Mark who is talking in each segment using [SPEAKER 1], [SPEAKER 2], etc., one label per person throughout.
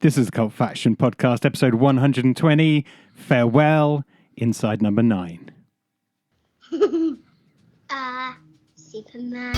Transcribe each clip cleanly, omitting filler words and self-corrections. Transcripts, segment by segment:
[SPEAKER 1] This is the Cult Faction Podcast, episode 120. Farewell, inside number 9.
[SPEAKER 2] Superman.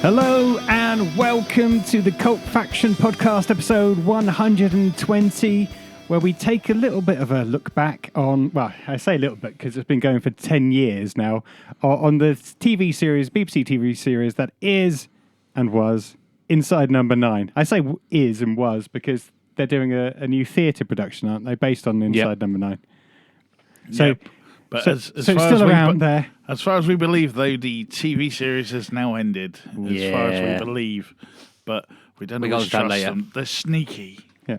[SPEAKER 1] Hello and welcome to the Cult Faction Podcast, episode 120, where we take a little bit of a look back on, well, I say a little bit because it's been going for 10 years now, on the TV series, BBC TV series that is and was Inside Number 9. I say is and was because they're doing a new theatre production, aren't they, based on Inside Number 9. So,
[SPEAKER 3] Yep. But
[SPEAKER 1] so,
[SPEAKER 3] as
[SPEAKER 1] so it's
[SPEAKER 3] far
[SPEAKER 1] still
[SPEAKER 3] as
[SPEAKER 1] around there.
[SPEAKER 3] As far as we believe, though, the TV series has now ended. As far as we believe, but we don't always trust them. They're sneaky.
[SPEAKER 1] Yeah.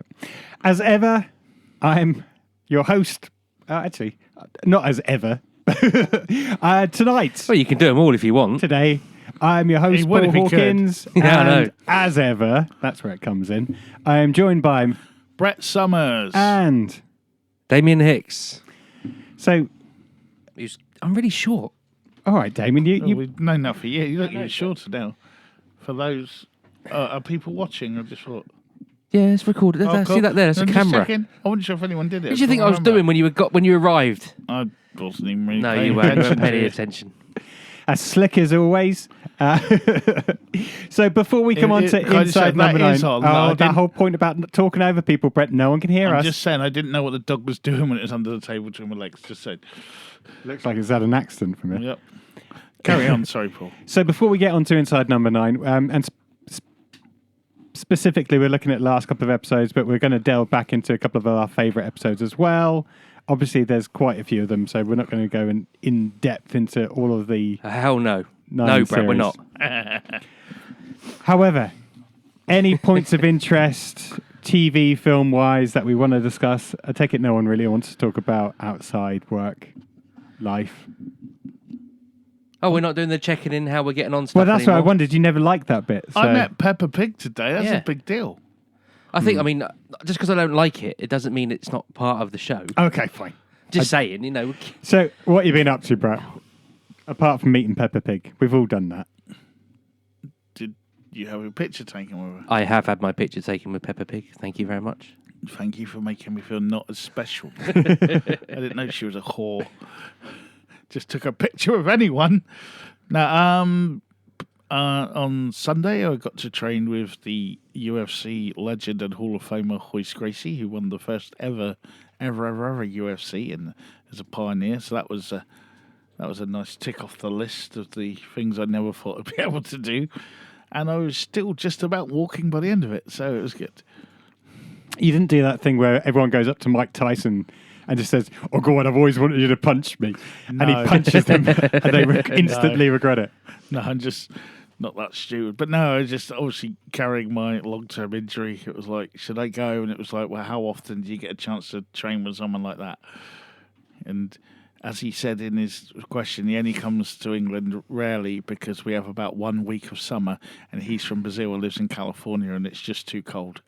[SPEAKER 1] As ever, I'm your host. Actually, not as ever. Tonight.
[SPEAKER 4] Well, you can do them all if you want.
[SPEAKER 1] Today, I'm your host,
[SPEAKER 3] He would
[SPEAKER 1] Paul
[SPEAKER 3] if he could.
[SPEAKER 1] Hawkins.
[SPEAKER 4] Yeah, I know.
[SPEAKER 1] And as ever, that's where it comes in. I am joined by
[SPEAKER 3] Brett Summers.
[SPEAKER 1] and
[SPEAKER 4] Damien Hicks.
[SPEAKER 1] so.
[SPEAKER 4] I'm really short.
[SPEAKER 1] All right, Damon. You
[SPEAKER 3] We've known that for years. You look even shorter now. For those are people watching, I just thought.
[SPEAKER 4] Yeah, it's recorded.
[SPEAKER 3] Oh,
[SPEAKER 4] See that there? That's a
[SPEAKER 3] I'm just
[SPEAKER 4] camera.
[SPEAKER 3] checking. I wasn't sure if anyone did it.
[SPEAKER 4] What did you think I was doing when you arrived?
[SPEAKER 3] I wasn't even really
[SPEAKER 4] No,
[SPEAKER 3] paying
[SPEAKER 4] you weren't
[SPEAKER 3] attention
[SPEAKER 4] paying
[SPEAKER 3] to
[SPEAKER 4] any
[SPEAKER 3] it.
[SPEAKER 4] attention.
[SPEAKER 1] as slick as always. So before we come on to
[SPEAKER 3] Can I just say
[SPEAKER 1] Inside Number
[SPEAKER 3] that
[SPEAKER 1] 9,
[SPEAKER 3] is on. I
[SPEAKER 1] that
[SPEAKER 3] didn't-
[SPEAKER 1] whole point about talking over people, Brett, no one can hear
[SPEAKER 3] I'm
[SPEAKER 1] us.
[SPEAKER 3] just saying, I didn't know what the dog was doing when it was under the table between my legs. Just said,
[SPEAKER 1] Looks like it's had an accident from it.
[SPEAKER 3] yep. Carry on. Sorry, Paul.
[SPEAKER 1] So before we get on to Inside Number 9, and specifically we're looking at the last couple of episodes, but we're going to delve back into a couple of our favourite episodes as well. Obviously, there's quite a few of them, so we're not going to go in depth into all of the
[SPEAKER 4] Hell no.
[SPEAKER 1] 9
[SPEAKER 4] No, Brett, we're
[SPEAKER 1] series.
[SPEAKER 4] not.
[SPEAKER 1] However, any points of interest, TV, film-wise, that we want to discuss, I take it no one really wants to talk about outside work, life.
[SPEAKER 4] Oh, we're not doing the checking in how we're getting on stuff
[SPEAKER 1] Well, that's what I
[SPEAKER 4] anymore?
[SPEAKER 1] wondered. You never liked that bit. So.
[SPEAKER 3] I met Peppa Pig today. That's
[SPEAKER 4] Yeah.
[SPEAKER 3] a big deal.
[SPEAKER 4] I think, I mean, just because I don't like it, it doesn't mean it's not part of the show.
[SPEAKER 1] Okay, fine.
[SPEAKER 4] Just saying, you know.
[SPEAKER 1] So, what have you been up to, Brett? Apart from meeting Peppa Pig, we've all done that.
[SPEAKER 3] Did you have a picture taken with her?
[SPEAKER 4] I have had my picture taken with Peppa Pig. Thank you very much.
[SPEAKER 3] Thank you for making me feel not as special. I didn't know she was a whore. Just took a picture of anyone. Now, on Sunday, I got to train with the UFC legend and Hall of Famer Royce Gracie, who won the first ever UFC and as a pioneer. So that was a nice tick off the list of the things I never thought I'd be able to do. And I was still just about walking by the end of it, so it was good.
[SPEAKER 1] You didn't do that thing where everyone goes up to Mike Tyson and just says, "Oh God, I've always wanted you to punch me," and he
[SPEAKER 3] No.
[SPEAKER 1] punches them, and they instantly regret it.
[SPEAKER 3] No, I'm just not that stupid. But no, I was just obviously carrying my long-term injury. It was like, should I go? And it was like, well, how often do you get a chance to train with someone like that? And as he said in his question, he only comes to England rarely because we have about 1 week of summer, and he's from Brazil and lives in California, and it's just too cold.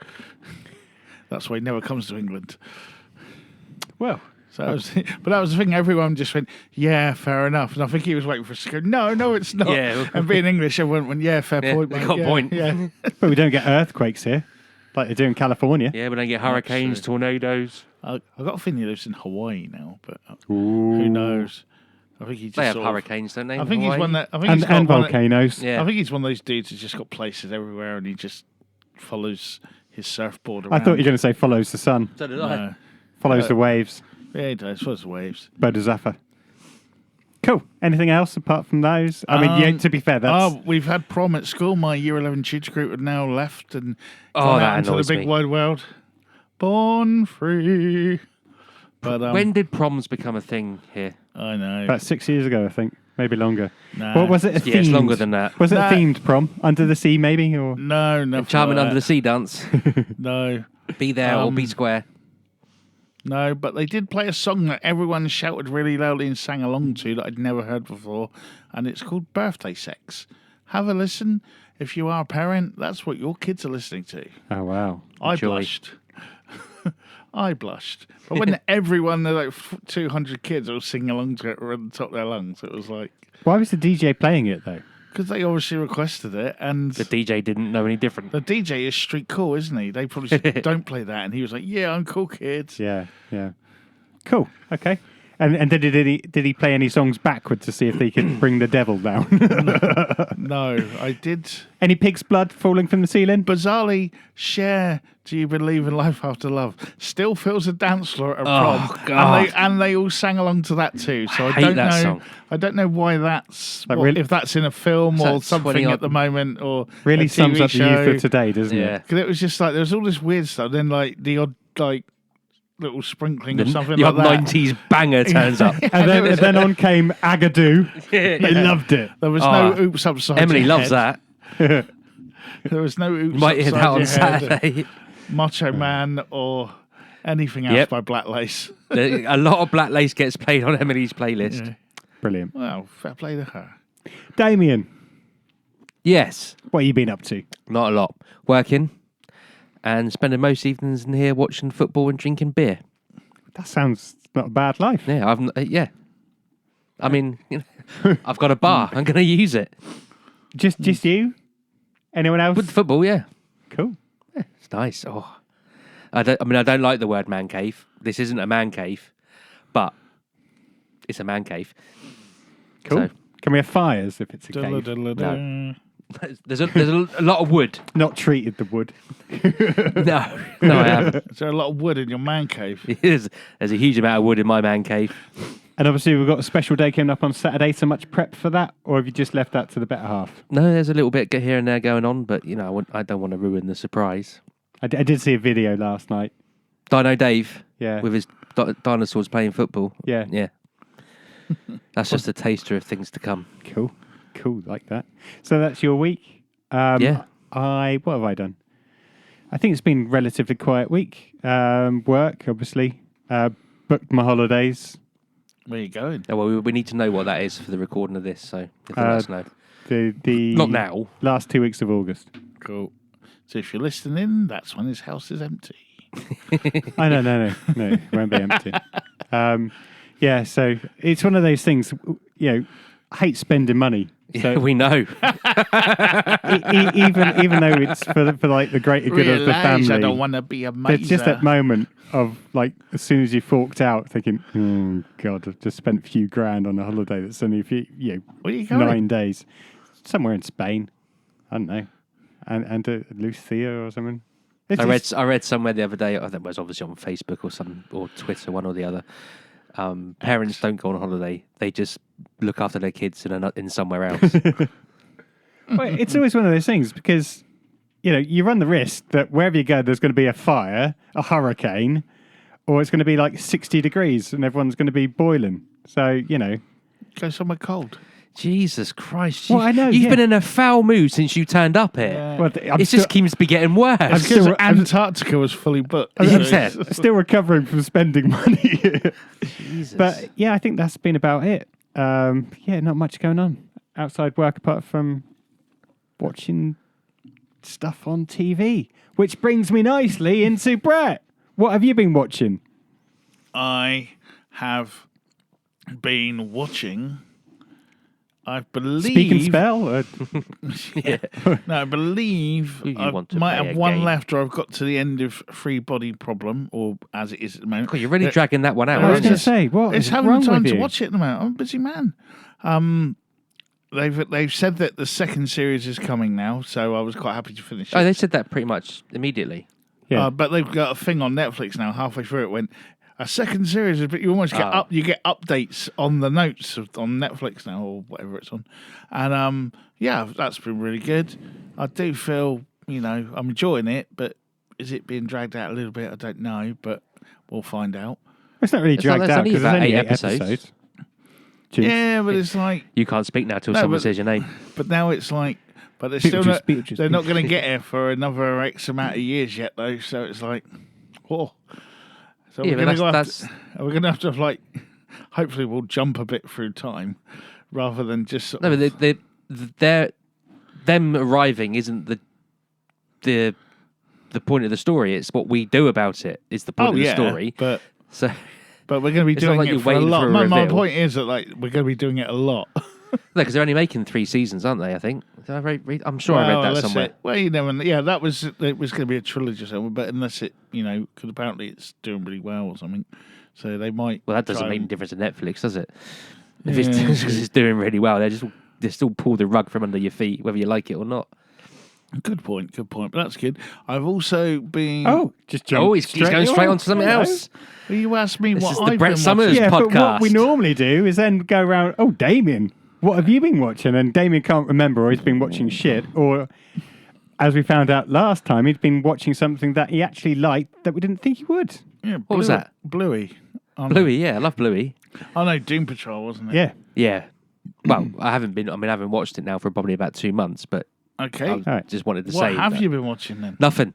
[SPEAKER 3] That's why he never comes to England.
[SPEAKER 1] Well,
[SPEAKER 3] So but that was the thing. Everyone just went, "Yeah, fair enough." And I think he was waiting for us to go, "No, it's not."
[SPEAKER 4] Yeah.
[SPEAKER 3] And being English, everyone went, "Yeah, fair
[SPEAKER 4] Yeah,
[SPEAKER 3] point."
[SPEAKER 4] they
[SPEAKER 3] mate.
[SPEAKER 4] got a
[SPEAKER 3] yeah,
[SPEAKER 4] point.
[SPEAKER 3] Yeah.
[SPEAKER 1] but we don't get earthquakes here, like they do in California.
[SPEAKER 4] Yeah, we don't get hurricanes, tornadoes.
[SPEAKER 3] I got a feeling he lives in Hawaii now, but who knows? I think he just
[SPEAKER 4] They have
[SPEAKER 3] sort of-
[SPEAKER 4] hurricanes, don't they?
[SPEAKER 3] I
[SPEAKER 4] in
[SPEAKER 3] think he's
[SPEAKER 4] Hawaii?
[SPEAKER 3] one that. I think he's
[SPEAKER 1] And,
[SPEAKER 3] got
[SPEAKER 1] and
[SPEAKER 3] one that-
[SPEAKER 1] volcanoes.
[SPEAKER 4] Yeah.
[SPEAKER 3] I think he's one of those dudes who's just got places everywhere, and he just follows his surfboard
[SPEAKER 1] I
[SPEAKER 3] around.
[SPEAKER 1] thought you were going to say follows the sun,
[SPEAKER 4] So did I.
[SPEAKER 3] No.
[SPEAKER 1] follows the waves,
[SPEAKER 3] Yeah, he does. Follows the waves.
[SPEAKER 1] Bodo Zaffa. Cool. Anything else apart from those? I mean, yeah, to be fair, that's...
[SPEAKER 3] We've had prom at school. My year 11 tutor group have now left and
[SPEAKER 4] Oh,
[SPEAKER 3] gone
[SPEAKER 4] that
[SPEAKER 3] out into the
[SPEAKER 4] annoys
[SPEAKER 3] big
[SPEAKER 4] me.
[SPEAKER 3] wide world. Born free. But
[SPEAKER 4] When did proms become a thing here?
[SPEAKER 3] I know.
[SPEAKER 1] About 6 years ago, I think. Maybe longer.
[SPEAKER 3] Nah.
[SPEAKER 1] What was it? A
[SPEAKER 4] Yeah, it's
[SPEAKER 1] themed-
[SPEAKER 4] longer than that.
[SPEAKER 1] Was it
[SPEAKER 3] Nah.
[SPEAKER 1] a themed prom? Under the sea, maybe? Or
[SPEAKER 3] No, no.
[SPEAKER 4] Enchantment Under the Sea dance.
[SPEAKER 3] No.
[SPEAKER 4] Be there or be square.
[SPEAKER 3] No, but they did play a song that everyone shouted really loudly and sang along to that I'd never heard before, and it's called Birthday Sex. Have a listen. If you are a parent, that's what your kids are listening to.
[SPEAKER 1] oh wow.
[SPEAKER 3] I
[SPEAKER 4] Enjoy.
[SPEAKER 3] blushed. I blushed. But when everyone, there like 200 kids, all singing along to it at the top of their lungs, it was like,
[SPEAKER 1] Why was the DJ playing it though?
[SPEAKER 3] because they obviously requested it, and
[SPEAKER 4] The DJ didn't know any different.
[SPEAKER 3] the DJ is street cool, isn't he? They probably said, don't play that, and he was like, yeah, I'm cool, kids.
[SPEAKER 1] Yeah, yeah. Cool. Okay. And did he play any songs backwards to see if they could bring the devil down?
[SPEAKER 3] No, I did.
[SPEAKER 1] Any pig's blood falling from the ceiling?
[SPEAKER 3] Bizarrely, Cher, Do You Believe in Life After Love still fills a dance floor at a prom.
[SPEAKER 4] God.
[SPEAKER 3] And they all sang along to that too. So I
[SPEAKER 4] hate
[SPEAKER 3] don't
[SPEAKER 4] that
[SPEAKER 3] know.
[SPEAKER 4] song.
[SPEAKER 3] I don't know why that's
[SPEAKER 1] That
[SPEAKER 3] what-
[SPEAKER 1] really-
[SPEAKER 3] if that's in a film or
[SPEAKER 4] That's
[SPEAKER 3] something
[SPEAKER 4] 20
[SPEAKER 3] at the moment or
[SPEAKER 1] Really
[SPEAKER 3] a
[SPEAKER 1] sums
[SPEAKER 3] TV
[SPEAKER 1] up the
[SPEAKER 3] show.
[SPEAKER 1] youth of today, doesn't
[SPEAKER 4] Yeah.
[SPEAKER 1] it?
[SPEAKER 3] Because it was just like there was all this weird stuff. Then like the odd like little sprinkling
[SPEAKER 4] The,
[SPEAKER 3] of something
[SPEAKER 4] the
[SPEAKER 3] like that.
[SPEAKER 4] 90s banger turns up.
[SPEAKER 1] And then on came Agadoo. They loved it.
[SPEAKER 3] There was
[SPEAKER 4] Oh,
[SPEAKER 3] no oops upside.
[SPEAKER 4] Emily
[SPEAKER 3] your
[SPEAKER 4] loves
[SPEAKER 3] head.
[SPEAKER 4] that.
[SPEAKER 3] There was no oops
[SPEAKER 4] You might hear
[SPEAKER 3] upside
[SPEAKER 4] that on
[SPEAKER 3] your head,
[SPEAKER 4] Saturday.
[SPEAKER 3] Macho Man or anything else
[SPEAKER 4] Yep.
[SPEAKER 3] by Black Lace.
[SPEAKER 4] A lot of Black Lace gets played on Emily's playlist.
[SPEAKER 3] Yeah.
[SPEAKER 1] Brilliant.
[SPEAKER 3] Well, fair play to her.
[SPEAKER 1] Damien,
[SPEAKER 4] Yes,
[SPEAKER 1] what have you been up to?
[SPEAKER 4] not a lot. Working and spending most evenings in here watching football and drinking beer.
[SPEAKER 1] That sounds not a bad life.
[SPEAKER 4] Yeah, yeah. I mean, I've got a bar. I'm going to use it.
[SPEAKER 1] Just you? Anyone else?
[SPEAKER 4] With football, yeah.
[SPEAKER 1] Cool.
[SPEAKER 4] It's nice. Oh, I don't like the word man cave. This isn't a man cave, but it's a man cave.
[SPEAKER 1] Cool.
[SPEAKER 4] So-
[SPEAKER 1] Can we have fires if it's a cave?
[SPEAKER 3] No.
[SPEAKER 4] There's a lot of wood.
[SPEAKER 1] Not treated the wood.
[SPEAKER 4] No, I haven't.
[SPEAKER 3] Is there a lot of wood in your man cave?
[SPEAKER 4] There's a huge amount of wood in my man cave.
[SPEAKER 1] And obviously we've got a special day coming up on Saturday, so much prep for that? Or have you just left that to the better half?
[SPEAKER 4] No, there's a little bit here and there going on, but I don't want to ruin the surprise.
[SPEAKER 1] I did see a video last night.
[SPEAKER 4] Dino Dave,
[SPEAKER 1] Yeah.
[SPEAKER 4] with his dinosaurs playing football.
[SPEAKER 1] Yeah.
[SPEAKER 4] Yeah. That's just a taster of things to come.
[SPEAKER 1] Cool, like that. So that's your week.
[SPEAKER 4] Yeah.
[SPEAKER 1] What have I done? I think it's been a relatively quiet week. Work, obviously. Booked my holidays.
[SPEAKER 3] Where you going?
[SPEAKER 4] Oh, well, we need to know what that is for the recording of this, so if let us know.
[SPEAKER 1] The
[SPEAKER 4] Not now.
[SPEAKER 1] last 2 weeks of August.
[SPEAKER 3] Cool. So if you're listening, that's when his house is empty.
[SPEAKER 1] Oh, no, it won't be empty. Yeah, so it's one of those things, I hate spending money. So
[SPEAKER 4] We know.
[SPEAKER 1] even though it's for like the greater good of the family,
[SPEAKER 3] I don't want to be a
[SPEAKER 1] there's just that
[SPEAKER 3] miser.
[SPEAKER 1] moment of like as soon as you forked out, thinking, "Oh God, I've just spent a few grand on a holiday that's only a few,
[SPEAKER 3] Where are you going?
[SPEAKER 1] 9 days, somewhere in Spain. I don't know, and Lucia or something." It's just-
[SPEAKER 4] I read somewhere the other day. I think it was obviously on Facebook or Twitter, one or the other. Parents don't go on holiday; they just look after their kids in somewhere else.
[SPEAKER 1] Well, it's always one of those things because you run the risk that wherever you go, there's going to be a fire, a hurricane, or it's going to be like 60 degrees and everyone's going to be boiling. So
[SPEAKER 3] Go somewhere cold.
[SPEAKER 4] Jesus Christ!
[SPEAKER 1] Well, I know,
[SPEAKER 4] you've
[SPEAKER 1] yeah.
[SPEAKER 4] been in a foul mood since you turned up here.
[SPEAKER 1] well,
[SPEAKER 4] It just keeps be getting worse.
[SPEAKER 3] Because
[SPEAKER 1] still-
[SPEAKER 3] Antarctica was fully booked.
[SPEAKER 4] Yeah.
[SPEAKER 1] still recovering from spending money.
[SPEAKER 4] Jesus.
[SPEAKER 1] But yeah, I think that's been about it. Not much going on outside work apart from watching stuff on TV, which brings me nicely into Brett. What have you been watching?
[SPEAKER 3] I have been watching. I believe.
[SPEAKER 1] Speak and spell.
[SPEAKER 3] No, I believe
[SPEAKER 4] You
[SPEAKER 3] I
[SPEAKER 4] want to
[SPEAKER 3] might
[SPEAKER 4] play
[SPEAKER 3] have
[SPEAKER 4] a
[SPEAKER 3] one
[SPEAKER 4] game.
[SPEAKER 3] left, or I've got to the end of Free Body Problem, or as it is at the moment.
[SPEAKER 4] God, you're really dragging that one out,
[SPEAKER 1] I was
[SPEAKER 4] aren't
[SPEAKER 1] going
[SPEAKER 4] you?
[SPEAKER 1] to say, what
[SPEAKER 3] It's
[SPEAKER 1] is
[SPEAKER 3] having
[SPEAKER 1] wrong
[SPEAKER 3] the time
[SPEAKER 1] with
[SPEAKER 3] to
[SPEAKER 1] you?
[SPEAKER 3] watch it at the moment. I'm a busy man. They've said that the second series is coming now, so I was quite happy to finish it.
[SPEAKER 4] Oh, they said that pretty much immediately.
[SPEAKER 1] Yeah.
[SPEAKER 3] But they've got a thing on Netflix now. Halfway through it, went a second series, but you almost get
[SPEAKER 4] Oh.
[SPEAKER 3] You get updates on the notes on Netflix now or whatever it's on, and that's been really good. I do feel I'm enjoying it, but is it being dragged out a little bit? I don't know, but we'll find out.
[SPEAKER 1] It's not really
[SPEAKER 4] It's not-
[SPEAKER 1] dragged
[SPEAKER 4] there's
[SPEAKER 1] out
[SPEAKER 4] only
[SPEAKER 1] because there's
[SPEAKER 4] about
[SPEAKER 1] only
[SPEAKER 4] 8
[SPEAKER 1] 8
[SPEAKER 4] episodes.
[SPEAKER 1] episodes. Jinx.
[SPEAKER 3] Yeah, but it's like,
[SPEAKER 4] You can't speak now till
[SPEAKER 3] No,
[SPEAKER 4] someone
[SPEAKER 3] but-
[SPEAKER 4] says your name.
[SPEAKER 3] but now it's like, but they're still
[SPEAKER 1] Beetlejuice,
[SPEAKER 3] not,
[SPEAKER 1] Beetlejuice,
[SPEAKER 3] they're not
[SPEAKER 1] Beetlejuice.
[SPEAKER 3] going to get here for another X amount of years yet, though. So it's like, oh. So
[SPEAKER 4] Yeah,
[SPEAKER 3] we're
[SPEAKER 4] but
[SPEAKER 3] going
[SPEAKER 4] that's
[SPEAKER 3] to have to like, hopefully we'll jump a bit through time rather than just sort
[SPEAKER 4] no,
[SPEAKER 3] of,
[SPEAKER 4] but them arriving isn't the point of the story. It's what we do about it. Is the point of the story.
[SPEAKER 3] but
[SPEAKER 4] So
[SPEAKER 3] we're going to be
[SPEAKER 4] It's not
[SPEAKER 3] doing
[SPEAKER 4] like
[SPEAKER 3] it
[SPEAKER 4] you're
[SPEAKER 3] for a
[SPEAKER 4] waiting
[SPEAKER 3] lot.
[SPEAKER 4] for a
[SPEAKER 3] My
[SPEAKER 4] reveal.
[SPEAKER 3] point is that like we're going to be doing it a lot.
[SPEAKER 4] because they're only making 3 seasons, aren't they? I think. Did I I'm sure I read that
[SPEAKER 3] unless
[SPEAKER 4] somewhere.
[SPEAKER 3] Well, you never. Yeah, it was going to be a trilogy or something, but unless it, because apparently it's doing really well or something, so they might.
[SPEAKER 4] Well, that doesn't
[SPEAKER 3] try
[SPEAKER 4] make any
[SPEAKER 3] and-
[SPEAKER 4] difference to Netflix, does it? If it's
[SPEAKER 3] Yeah.
[SPEAKER 4] because it's doing really well, they still pull the rug from under your feet, whether you like it or not.
[SPEAKER 3] Good point. Good point. But that's good. I've also been.
[SPEAKER 1] Oh, just jump.
[SPEAKER 4] Oh, he's going straight
[SPEAKER 1] on.
[SPEAKER 4] on to something
[SPEAKER 1] Hello.
[SPEAKER 4] else.
[SPEAKER 3] Well, you asked me
[SPEAKER 4] This
[SPEAKER 3] what
[SPEAKER 4] is the
[SPEAKER 3] I've
[SPEAKER 4] Brett
[SPEAKER 3] been
[SPEAKER 4] Summers
[SPEAKER 3] watching.
[SPEAKER 1] Yeah, but what we
[SPEAKER 4] podcast.
[SPEAKER 1] normally do is then go around. Oh, Damien, what have you been watching? And Damien can't remember, or he's been watching shit, or as we found out last time, he'd been watching something that he actually liked that we didn't think he would.
[SPEAKER 3] Yeah,
[SPEAKER 4] What was that?
[SPEAKER 3] Bluey.
[SPEAKER 4] Bluey, yeah, I love Bluey.
[SPEAKER 3] Oh no, Doom Patrol, wasn't it?
[SPEAKER 1] Yeah.
[SPEAKER 4] Yeah. Well, I haven't watched it now for probably about 2 months, but
[SPEAKER 3] Okay.
[SPEAKER 4] I
[SPEAKER 1] right.
[SPEAKER 4] just wanted to
[SPEAKER 3] What
[SPEAKER 4] say
[SPEAKER 3] have
[SPEAKER 4] that.
[SPEAKER 3] you been watching then?
[SPEAKER 4] Nothing.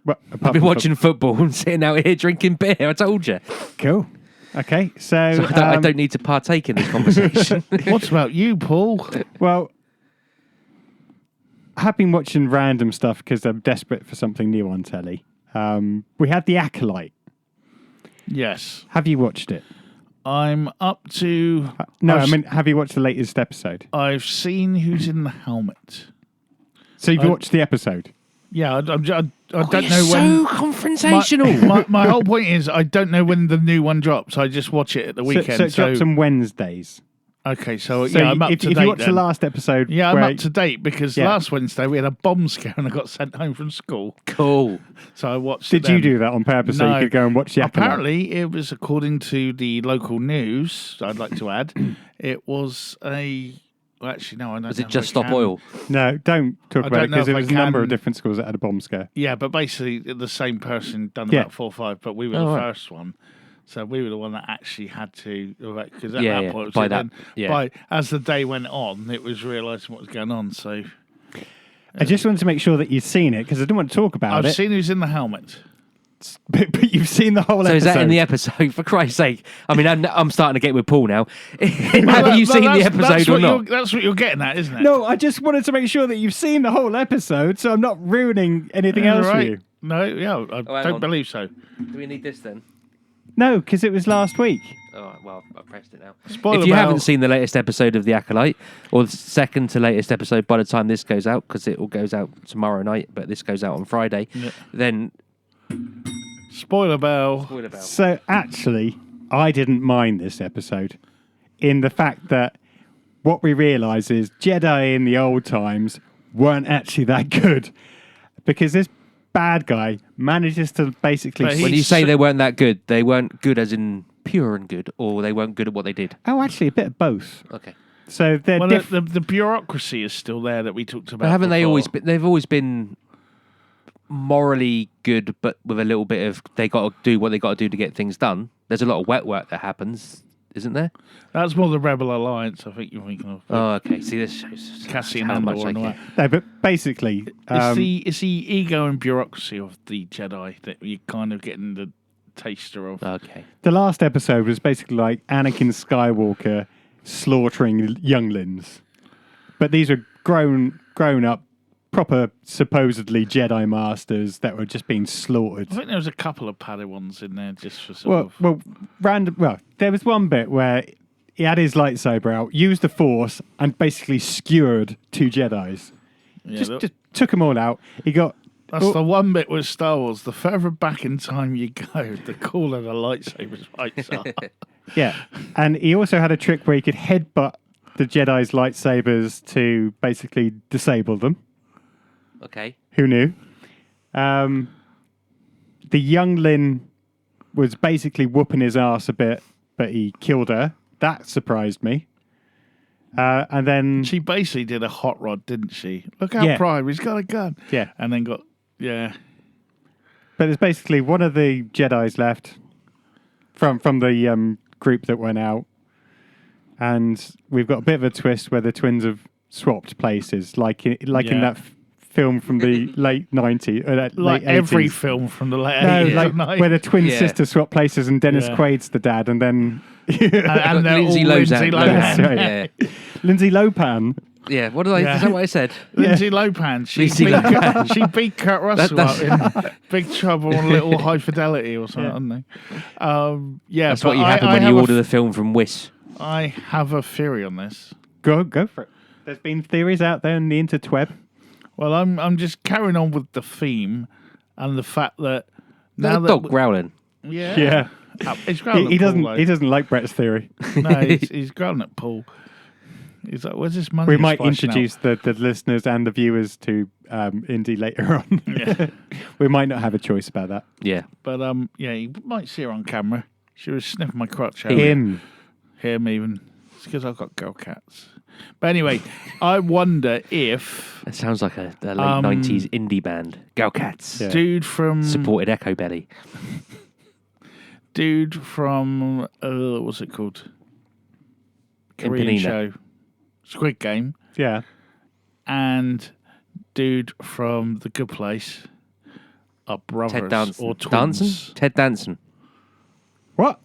[SPEAKER 1] Well,
[SPEAKER 4] I've been watching football and sitting out here drinking beer. I told you.
[SPEAKER 1] Cool. Okay, so,
[SPEAKER 4] I don't need to partake in this conversation.
[SPEAKER 3] What about you, Paul?
[SPEAKER 1] well, I have been watching random stuff because I'm desperate for something new on telly. We had The Acolyte.
[SPEAKER 3] Yes,
[SPEAKER 1] Have you watched it?
[SPEAKER 3] I'm up to.
[SPEAKER 1] No,
[SPEAKER 3] I've
[SPEAKER 1] I mean, have you watched the latest episode?
[SPEAKER 3] I've seen Who's in the Helmet.
[SPEAKER 1] So you've
[SPEAKER 3] I-
[SPEAKER 1] watched the episode?
[SPEAKER 3] Yeah, I don't know
[SPEAKER 4] so
[SPEAKER 3] when.
[SPEAKER 4] confrontational.
[SPEAKER 3] My whole point is I don't know when the new one drops. I just watch it at the weekend.
[SPEAKER 1] So it drops on Wednesdays.
[SPEAKER 3] Okay, so,
[SPEAKER 1] So
[SPEAKER 3] yeah, I'm up
[SPEAKER 1] if,
[SPEAKER 3] to
[SPEAKER 1] if
[SPEAKER 3] date.
[SPEAKER 1] you watch
[SPEAKER 3] then.
[SPEAKER 1] the last episode,
[SPEAKER 3] Yeah, I'm
[SPEAKER 1] where-
[SPEAKER 3] up to date because
[SPEAKER 1] Yeah.
[SPEAKER 3] last Wednesday we had a bomb scare and I got sent home from school.
[SPEAKER 4] Cool.
[SPEAKER 3] So I watched
[SPEAKER 1] Did
[SPEAKER 3] it
[SPEAKER 1] you
[SPEAKER 3] then.
[SPEAKER 1] do that on purpose so
[SPEAKER 3] No.
[SPEAKER 1] you could go and watch the Acolyte?
[SPEAKER 3] Apparently, it was according to the local news. I'd like to add, it was a. Well, actually, no, I don't.
[SPEAKER 4] Was
[SPEAKER 3] know
[SPEAKER 4] it
[SPEAKER 3] if
[SPEAKER 4] Just
[SPEAKER 3] I
[SPEAKER 4] Stop
[SPEAKER 3] can.
[SPEAKER 4] Oil?
[SPEAKER 1] No, don't talk
[SPEAKER 3] I
[SPEAKER 1] about
[SPEAKER 3] don't
[SPEAKER 1] it
[SPEAKER 3] know
[SPEAKER 1] because
[SPEAKER 3] if
[SPEAKER 1] there
[SPEAKER 3] I
[SPEAKER 1] was a number of
[SPEAKER 3] can-
[SPEAKER 1] different schools that had a bomb scare.
[SPEAKER 3] Yeah, but basically the same person done
[SPEAKER 1] Yeah.
[SPEAKER 3] about 4 or 5, but we were
[SPEAKER 4] Oh,
[SPEAKER 3] the
[SPEAKER 4] right.
[SPEAKER 3] first one. So we were the one that actually had to, because at
[SPEAKER 4] Yeah,
[SPEAKER 3] that
[SPEAKER 4] yeah,
[SPEAKER 3] point, it was
[SPEAKER 4] by
[SPEAKER 3] it
[SPEAKER 4] that-
[SPEAKER 3] then.
[SPEAKER 4] yeah.
[SPEAKER 3] By as the day went on, it was realising what was going on. So
[SPEAKER 1] I just wanted to make sure that you've seen it because I didn't want to talk about
[SPEAKER 3] I've
[SPEAKER 1] it.
[SPEAKER 3] seen Who's in the Helmet.
[SPEAKER 1] But you've seen the whole
[SPEAKER 4] So
[SPEAKER 1] episode.
[SPEAKER 4] is that in the episode? For Christ's sake! I mean, I'm starting to get with Paul now. Have
[SPEAKER 3] Well,
[SPEAKER 4] you seen the
[SPEAKER 3] that's
[SPEAKER 4] episode or
[SPEAKER 3] what
[SPEAKER 4] not?
[SPEAKER 3] That's what you're getting at, isn't it?
[SPEAKER 1] No, I just wanted to make sure that you've seen the whole episode, so I'm not ruining anything else for
[SPEAKER 3] right.
[SPEAKER 1] you.
[SPEAKER 3] No, yeah, I
[SPEAKER 4] hang
[SPEAKER 3] don't
[SPEAKER 4] on.
[SPEAKER 3] believe so.
[SPEAKER 4] Do we need this then?
[SPEAKER 1] No, because it was last week.
[SPEAKER 4] Oh, well, I pressed it now.
[SPEAKER 3] Spoiler
[SPEAKER 4] If you
[SPEAKER 3] bell.
[SPEAKER 4] haven't seen the latest episode of The Acolyte, or the second to latest episode by the time this goes out, because it all goes out tomorrow night, but this goes out on Friday,
[SPEAKER 3] Yeah.
[SPEAKER 4] then...
[SPEAKER 3] Spoiler bell.
[SPEAKER 4] Spoiler bell.
[SPEAKER 1] So actually, I didn't mind this episode in the fact that what we realise is Jedi in the old times weren't actually that good because this bad guy manages to basically...
[SPEAKER 3] But he-
[SPEAKER 4] When you
[SPEAKER 3] He's
[SPEAKER 4] say
[SPEAKER 3] so-
[SPEAKER 4] they weren't that good, they weren't good as in pure and good, or they weren't good at what they did.
[SPEAKER 1] Oh, actually, a bit of both.
[SPEAKER 4] Okay.
[SPEAKER 1] So they're
[SPEAKER 3] Well,
[SPEAKER 1] different.
[SPEAKER 3] the bureaucracy is still there that we talked about.
[SPEAKER 4] But haven't they
[SPEAKER 3] before.
[SPEAKER 4] always been... They've always been morally good, but with a little bit of they got to do what they got to do to get things done. There's a lot of wet work that happens, isn't there?
[SPEAKER 3] That's more the Rebel Alliance, I think you're thinking of.
[SPEAKER 4] Oh, okay. See, this shows
[SPEAKER 3] Cassian
[SPEAKER 4] how much
[SPEAKER 3] Andor
[SPEAKER 4] I
[SPEAKER 3] and all
[SPEAKER 4] care.
[SPEAKER 3] that.
[SPEAKER 1] No, but basically...
[SPEAKER 3] It's the ego and bureaucracy of the Jedi that you're kind of getting the taster of.
[SPEAKER 4] Okay.
[SPEAKER 1] The last episode was basically like Anakin Skywalker slaughtering younglings. But these are grown up, proper, supposedly Jedi masters that were just being slaughtered.
[SPEAKER 3] I think there was a couple of Padawans in there just for sort
[SPEAKER 1] Well, there was one bit where he had his lightsaber out, used the Force, and basically skewered 2 Jedis.
[SPEAKER 3] yeah,
[SPEAKER 1] Just took them all out. He got...
[SPEAKER 3] that's the one bit with Star Wars. The further back in time you go, the cooler the lightsabers fights are.
[SPEAKER 1] Yeah, and he also had a trick where he could headbutt the Jedi's lightsabers to basically disable them.
[SPEAKER 4] Okay.
[SPEAKER 1] Who knew? The youngling was basically whooping his ass a bit, but he killed her. That surprised me. And then,
[SPEAKER 3] She basically did a hot rod, didn't she? Look how
[SPEAKER 1] Yeah.
[SPEAKER 3] prime, he's got a gun.
[SPEAKER 1] yeah.
[SPEAKER 3] And then got, yeah.
[SPEAKER 1] But there's basically one of the Jedi's left from the group that went out. and we've got a bit of a twist where the twins have swapped places, like in
[SPEAKER 3] Yeah.
[SPEAKER 1] that film from the late 90s,
[SPEAKER 3] Like
[SPEAKER 1] late 80s.
[SPEAKER 3] every film from the late
[SPEAKER 1] No,
[SPEAKER 3] 80s.
[SPEAKER 1] like
[SPEAKER 3] and 90s.
[SPEAKER 1] where the twin
[SPEAKER 4] Yeah.
[SPEAKER 1] sisters swap places and Dennis
[SPEAKER 3] Yeah.
[SPEAKER 1] Quaid's the dad, and then
[SPEAKER 3] and they're
[SPEAKER 4] Lindsay
[SPEAKER 3] all
[SPEAKER 4] Lohan.
[SPEAKER 3] Lindsay
[SPEAKER 1] That's
[SPEAKER 3] Lohan.
[SPEAKER 1] right.
[SPEAKER 4] Yeah.
[SPEAKER 1] Lindsay Lopan.
[SPEAKER 4] Yeah. What did I?
[SPEAKER 3] Yeah.
[SPEAKER 4] Is that what I said?
[SPEAKER 3] Lindsay Lohan.
[SPEAKER 4] Lindsay Lohan.
[SPEAKER 3] She beat Kurt Russell up
[SPEAKER 4] that's-
[SPEAKER 3] in Big Trouble on Little High Fidelity or something, didn't they? Yeah,
[SPEAKER 4] That's
[SPEAKER 3] but
[SPEAKER 4] what you happen
[SPEAKER 3] I
[SPEAKER 4] when you
[SPEAKER 3] have a
[SPEAKER 4] order the film from Wish.
[SPEAKER 3] I have a theory on this.
[SPEAKER 1] Go for it. There's been theories out there in the interweb.
[SPEAKER 3] Well, I'm just carrying on with the theme and the fact that
[SPEAKER 4] Now
[SPEAKER 3] now that
[SPEAKER 4] dog growling.
[SPEAKER 3] yeah, he's growling
[SPEAKER 1] He
[SPEAKER 3] at Paul,
[SPEAKER 1] doesn't.
[SPEAKER 3] though.
[SPEAKER 1] He doesn't like Brett's theory.
[SPEAKER 3] No, he's growling at Paul. He's like, "Where's this money?"
[SPEAKER 1] We
[SPEAKER 3] you're
[SPEAKER 1] might
[SPEAKER 3] splashing out?"
[SPEAKER 1] introduce the listeners and the viewers to Indy later on.
[SPEAKER 3] Yeah.
[SPEAKER 1] We might not have a choice about that.
[SPEAKER 4] Yeah.
[SPEAKER 3] But yeah, you might see her on camera. She was sniffing my crotch.
[SPEAKER 1] Him.
[SPEAKER 3] Him even. It's because I've got girl cats. But anyway, I wonder if
[SPEAKER 4] It sounds like a late 90s indie band. Go Cats.
[SPEAKER 1] Yeah.
[SPEAKER 3] dude from
[SPEAKER 4] Supported Echo Belly.
[SPEAKER 3] what's it called? Korean
[SPEAKER 4] Empanina.
[SPEAKER 3] show, Squid Game,
[SPEAKER 1] Yeah.
[SPEAKER 3] and dude from The Good Place are brothers
[SPEAKER 4] Ted Danson.
[SPEAKER 3] or twins.
[SPEAKER 4] Danson? Ted Danson.
[SPEAKER 1] What?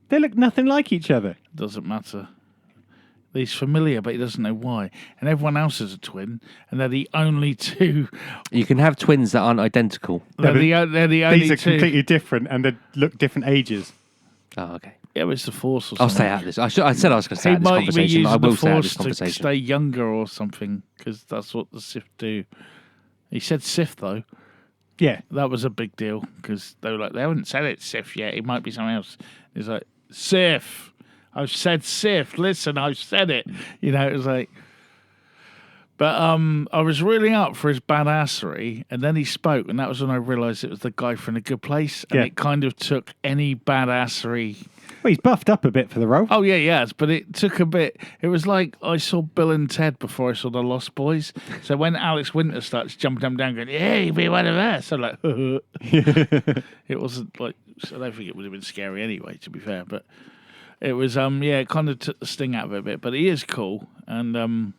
[SPEAKER 1] They look nothing like each other.
[SPEAKER 3] Doesn't matter. He's familiar, but he doesn't know why. And everyone else is a twin, and they're the only two.
[SPEAKER 4] You can have twins that aren't identical.
[SPEAKER 3] They're the only
[SPEAKER 1] These are
[SPEAKER 3] two.
[SPEAKER 1] completely different and they look different ages.
[SPEAKER 4] Oh, okay.
[SPEAKER 3] Yeah, but it's the Force or something.
[SPEAKER 4] I'll stay out of this. I said I was going to stay
[SPEAKER 3] He
[SPEAKER 4] out of this
[SPEAKER 3] might be
[SPEAKER 4] conversation.
[SPEAKER 3] using
[SPEAKER 4] I will
[SPEAKER 3] the
[SPEAKER 4] stay out of this
[SPEAKER 3] Force to
[SPEAKER 4] conversation.
[SPEAKER 3] stay younger or something, because that's what the Sith do. He said Sith, though.
[SPEAKER 1] Yeah.
[SPEAKER 3] That was a big deal, because they were like, they haven't said it's Sith yet. It might be something else. He's like, Sith. I've said Sith. Listen, I've said it. You know, it was like... But I was really up for his badassery, and then he spoke, and that was when I realised it was the guy from The Good Place, and
[SPEAKER 1] Yeah.
[SPEAKER 3] it kind of took any badassery...
[SPEAKER 1] Well, he's buffed up a bit for the role.
[SPEAKER 3] Oh, yeah, yes, but it took a bit. It was like I saw Bill and Ted before I saw The Lost Boys. So when Alex Winter starts jumping up and down going, yeah, you be one of us, I'm like, it wasn't like, I don't think it would have been scary anyway, to be fair, but it was, it kind of took the sting out of it a bit, but he is cool, and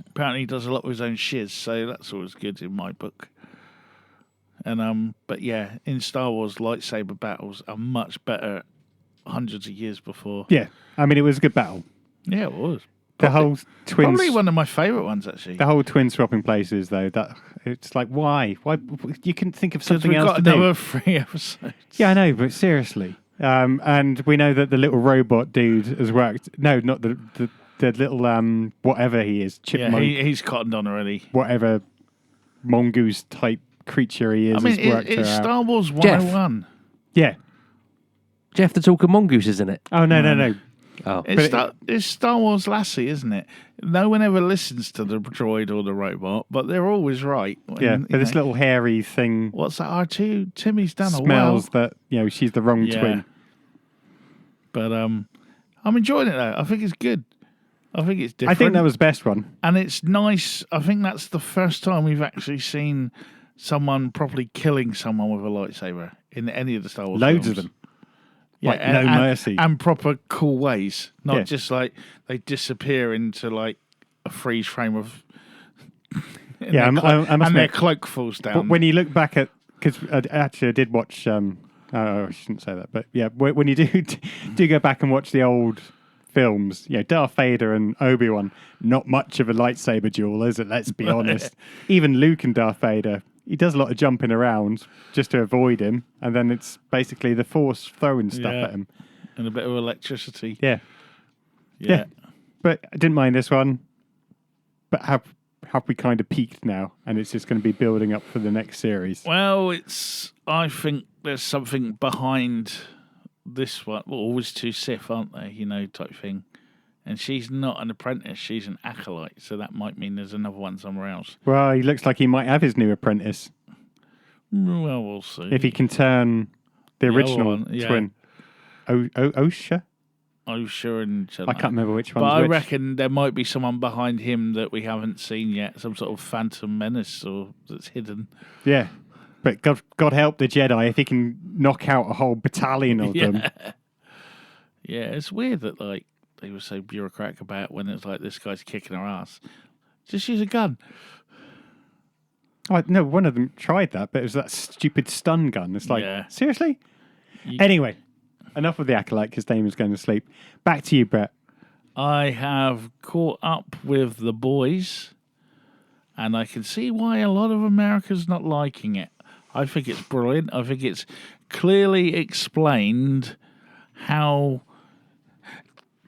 [SPEAKER 3] apparently he does a lot with his own shiz, so that's always good in my book. And, but yeah, in Star Wars, lightsaber battles are much better hundreds of years before.
[SPEAKER 1] Yeah. I mean, it was a good battle.
[SPEAKER 3] Yeah, it was.
[SPEAKER 1] The whole twins.
[SPEAKER 3] Probably one of my favourite ones, actually.
[SPEAKER 1] The whole twin swapping places, though, that it's like, why? Why you can think of
[SPEAKER 3] Because
[SPEAKER 1] something
[SPEAKER 3] we've
[SPEAKER 1] else
[SPEAKER 3] got
[SPEAKER 1] to
[SPEAKER 3] another
[SPEAKER 1] do?
[SPEAKER 3] 3 episodes.
[SPEAKER 1] Yeah, I know, but seriously. And we know that the little robot dude has worked. No, not the little whatever he is,
[SPEAKER 3] Yeah,
[SPEAKER 1] chipmunk,
[SPEAKER 3] he's cottoned on already.
[SPEAKER 1] whatever mongoose type creature he is.
[SPEAKER 3] I mean,
[SPEAKER 1] has worked
[SPEAKER 3] it's
[SPEAKER 1] her out.
[SPEAKER 3] Star Wars 101.
[SPEAKER 1] Yeah.
[SPEAKER 4] Jeff the Talking Mongoose, isn't it?
[SPEAKER 1] Oh no.
[SPEAKER 4] Oh.
[SPEAKER 3] It's Star Wars Lassie, isn't it? No one ever listens to the droid or the robot, but they're always right.
[SPEAKER 1] Yeah,
[SPEAKER 3] And,
[SPEAKER 1] but this
[SPEAKER 3] you know,
[SPEAKER 1] little hairy thing
[SPEAKER 3] what's that, R2? Timmy's done a
[SPEAKER 1] smells
[SPEAKER 3] well.
[SPEAKER 1] that she's the wrong
[SPEAKER 3] Yeah.
[SPEAKER 1] twin.
[SPEAKER 3] But I'm enjoying it, though. I think it's good. I think it's
[SPEAKER 1] I
[SPEAKER 3] different.
[SPEAKER 1] think that was the best one.
[SPEAKER 3] And it's nice. I think that's the first time we've actually seen someone properly killing someone with a lightsaber in any of the Star Wars
[SPEAKER 1] Loads
[SPEAKER 3] films.
[SPEAKER 1] of them.
[SPEAKER 3] Yeah,
[SPEAKER 1] Like, no mercy.
[SPEAKER 3] And proper cool ways. Not
[SPEAKER 1] Yeah.
[SPEAKER 3] just like they disappear into like a freeze frame of. and
[SPEAKER 1] Yeah,
[SPEAKER 3] their
[SPEAKER 1] I must
[SPEAKER 3] and their
[SPEAKER 1] admit,
[SPEAKER 3] cloak falls down.
[SPEAKER 1] But when you look back at, because I did watch. Oh, I shouldn't say that, but yeah, when you do go back and watch the old films, Darth Vader and Obi-Wan, not much of a lightsaber duel, is it? Let's be honest. Even Luke and Darth Vader, he does a lot of jumping around just to avoid him, and then it's basically the Force throwing stuff
[SPEAKER 3] Yeah.
[SPEAKER 1] at him.
[SPEAKER 3] and a bit of electricity.
[SPEAKER 1] Yeah,
[SPEAKER 3] Yeah.
[SPEAKER 1] but I didn't mind this one. But have we kind of peaked now, and it's just going to be building up for the next series?
[SPEAKER 3] Well, I think there's something behind this one. Well, always two Sith, aren't they? Type thing. And she's not an apprentice; she's an acolyte. So that might mean there's another one somewhere else.
[SPEAKER 1] Well, he looks like he might have his new apprentice
[SPEAKER 3] Well, we'll see.
[SPEAKER 1] if he can turn the
[SPEAKER 3] The other
[SPEAKER 1] original
[SPEAKER 3] one, yeah.
[SPEAKER 1] twin. Osha?
[SPEAKER 3] I'm sure and
[SPEAKER 1] I can't remember which
[SPEAKER 3] But
[SPEAKER 1] one's
[SPEAKER 3] I
[SPEAKER 1] which.
[SPEAKER 3] reckon there might be someone behind him that we haven't seen yet. Some sort of phantom menace or that's hidden.
[SPEAKER 1] Yeah, but God help the Jedi if he can knock out a whole battalion of them.
[SPEAKER 3] Yeah, it's weird that they were so bureaucratic about when it's like this guy's kicking her ass. Just use a gun.
[SPEAKER 1] Oh, no, one of them tried that, but it was that stupid stun gun. It's like,
[SPEAKER 3] Yeah.
[SPEAKER 1] seriously? Anyway, enough of the acolyte because Damon's going to sleep. Back to you, Brett.
[SPEAKER 3] I have caught up with The Boys, and I can see why a lot of America's not liking it. I think it's brilliant. I think it's clearly explained how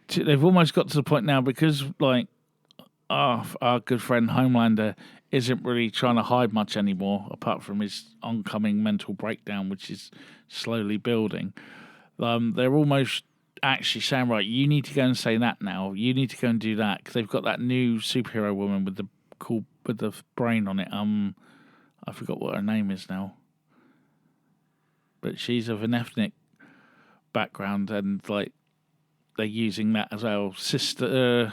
[SPEAKER 3] they've almost got to the point now because, like, our good friend Homelander isn't really trying to hide much anymore, apart from his oncoming mental breakdown, which is slowly building. They're almost actually saying, right, you need to go and say that now. You need to go and do that because they've got that new superhero woman with the brain on it. I forgot what her name is now, but she's of an ethnic background, and like they're using that as our sister.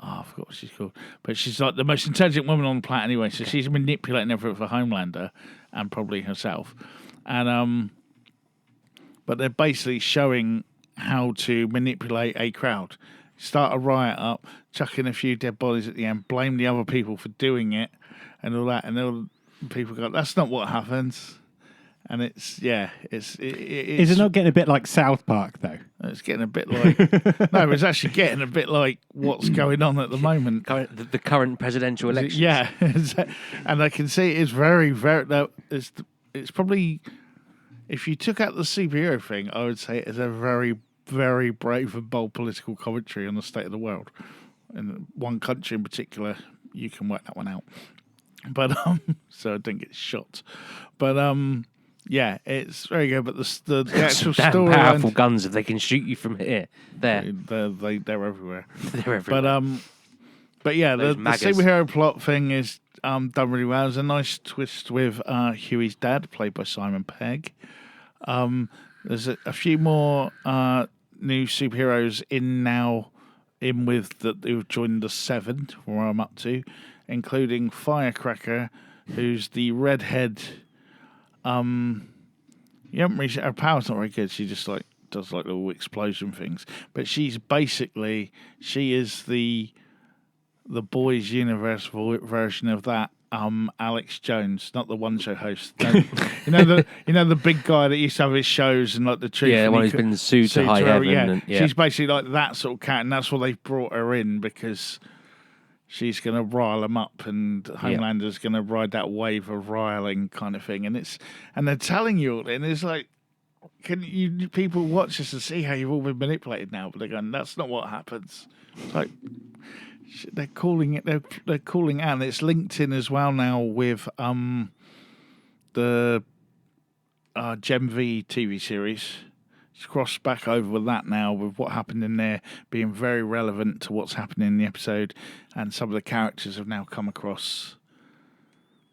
[SPEAKER 3] I forgot what she's called, but she's like the most intelligent woman on the planet anyway. So she's manipulating everything for Homelander and probably herself, and but they're basically showing how to manipulate a crowd, start a riot up, chuck in a few dead bodies at the end, blame the other people for doing it, and all that, and all people go, "That's not what happens." And it's
[SPEAKER 1] Is it not getting a bit like South Park, though?
[SPEAKER 3] It's getting a bit like no, it's actually getting a bit like what's going on at the moment.
[SPEAKER 4] The current presidential election.
[SPEAKER 3] Yeah, and I can see it's very, very. No, it's probably if you took out the superhero thing, I would say it's a very, very brave and bold political commentary on the state of the world. In one country in particular, you can work that one out. But so I don't get shot. But yeah, it's very good. But the actual
[SPEAKER 4] Damn
[SPEAKER 3] story,
[SPEAKER 4] powerful guns if they can shoot you from here. They're
[SPEAKER 3] everywhere.
[SPEAKER 4] They're everywhere.
[SPEAKER 3] But yeah, the
[SPEAKER 4] MAGAs.
[SPEAKER 3] superhero plot thing is done really well. There's a nice twist with Huey's dad, played by Simon Pegg. There's a few more new superheroes in with that who've joined the 7, where I'm up to, including Firecracker, who's the redhead. You haven't really, her power's not very good. She just like does like little explosion things, but she's basically she is the Boys Universe version of that. Alex Jones, not the One Show host. You know the big guy that used to have his shows and like the truth.
[SPEAKER 4] Yeah, the one who's been sued to high heaven.
[SPEAKER 3] Yeah.
[SPEAKER 4] And, yeah,
[SPEAKER 3] She's basically like that sort of cat, and that's why they've brought her in because she's going to rile them up, and Homelander's going to ride that wave of riling kind of thing. And they're telling you all, and it's like, can you people watch this and see how you've all been manipulated now? But they're going, that's not what happens. It's like they're calling it. They're calling out. And it's linked in as well now with the Gem V TV series. It's crossed back over with that now, with what happened in there being very relevant to what's happening in the episode, and some of the characters have now come across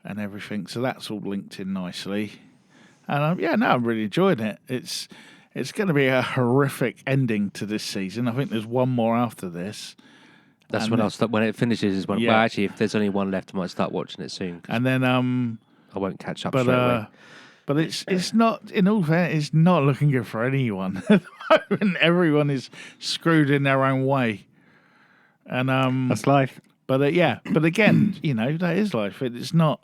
[SPEAKER 3] and everything. So that's all linked in nicely. And I'm really enjoying it. It's going to be a horrific ending to this season. I think there's one more after this.
[SPEAKER 4] that's
[SPEAKER 3] and
[SPEAKER 4] when I'll start. When it finishes, is when.
[SPEAKER 3] Yeah.
[SPEAKER 4] Well, actually, if there's only one left, I might start watching it soon.
[SPEAKER 3] And then
[SPEAKER 4] I won't catch up straight away.
[SPEAKER 3] But it's not, in all fairness, it's not looking good for anyone at the moment. Everyone is screwed in their own way. And
[SPEAKER 1] That's life.
[SPEAKER 3] but again, that is life. It's not,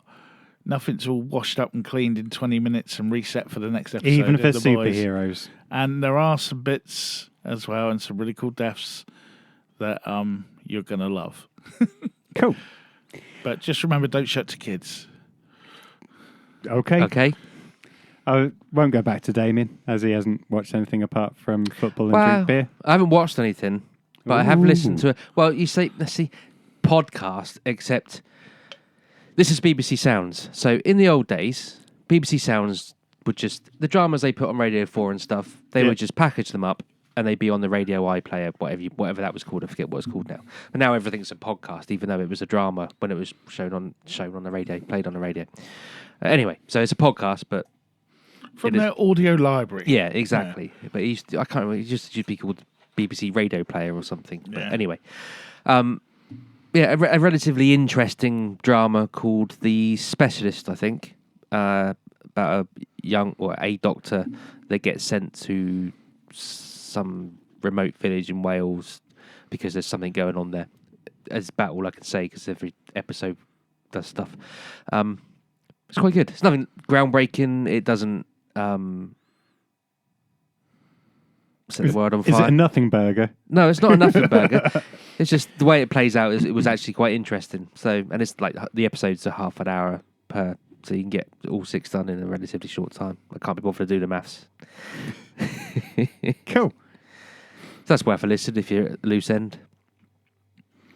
[SPEAKER 3] nothing's all washed up and cleaned in 20 minutes and reset for the next episode.
[SPEAKER 1] Even if they're
[SPEAKER 3] of The Boys.
[SPEAKER 1] superheroes.
[SPEAKER 3] And there are some bits as well and some really cool deaths that you're going to love.
[SPEAKER 1] Cool.
[SPEAKER 3] But just remember, don't shut to kids.
[SPEAKER 1] Okay.
[SPEAKER 4] Okay.
[SPEAKER 1] I won't go back to Damien, as he hasn't watched anything apart from football and
[SPEAKER 4] Well,
[SPEAKER 1] drink beer.
[SPEAKER 4] I haven't watched anything, but I have listened to it. Well, let's see, podcast, except this is BBC Sounds. So in the old days, BBC Sounds would just, the dramas they put on Radio 4 and stuff, they would just package them up and they'd be on the radio iPlayer, whatever that was called. I forget what it's called now. But now everything's a podcast, even though it was a drama when it was shown on the radio, played on the radio. Anyway, so it's a podcast, but
[SPEAKER 3] From their audio library.
[SPEAKER 4] yeah, exactly. Yeah. But I can't remember. It should be called BBC Radio Player or something.
[SPEAKER 3] Yeah.
[SPEAKER 4] But anyway, a relatively interesting drama called The Specialist, I think, about a doctor that gets sent to some remote village in Wales because there's something going on there. That's about all I can say because every episode does stuff. It's quite good. It's nothing groundbreaking. It doesn't set the world on fire.
[SPEAKER 1] Is it a nothing burger?
[SPEAKER 4] No, it's not a nothing burger. It's just the way it plays out. It was actually quite interesting. So, and it's like the episodes are half an hour per, so you can get all 6 done in a relatively short time. I can't be bothered to do the maths.
[SPEAKER 1] Cool.
[SPEAKER 4] So that's worth a listen if you're at a loose end.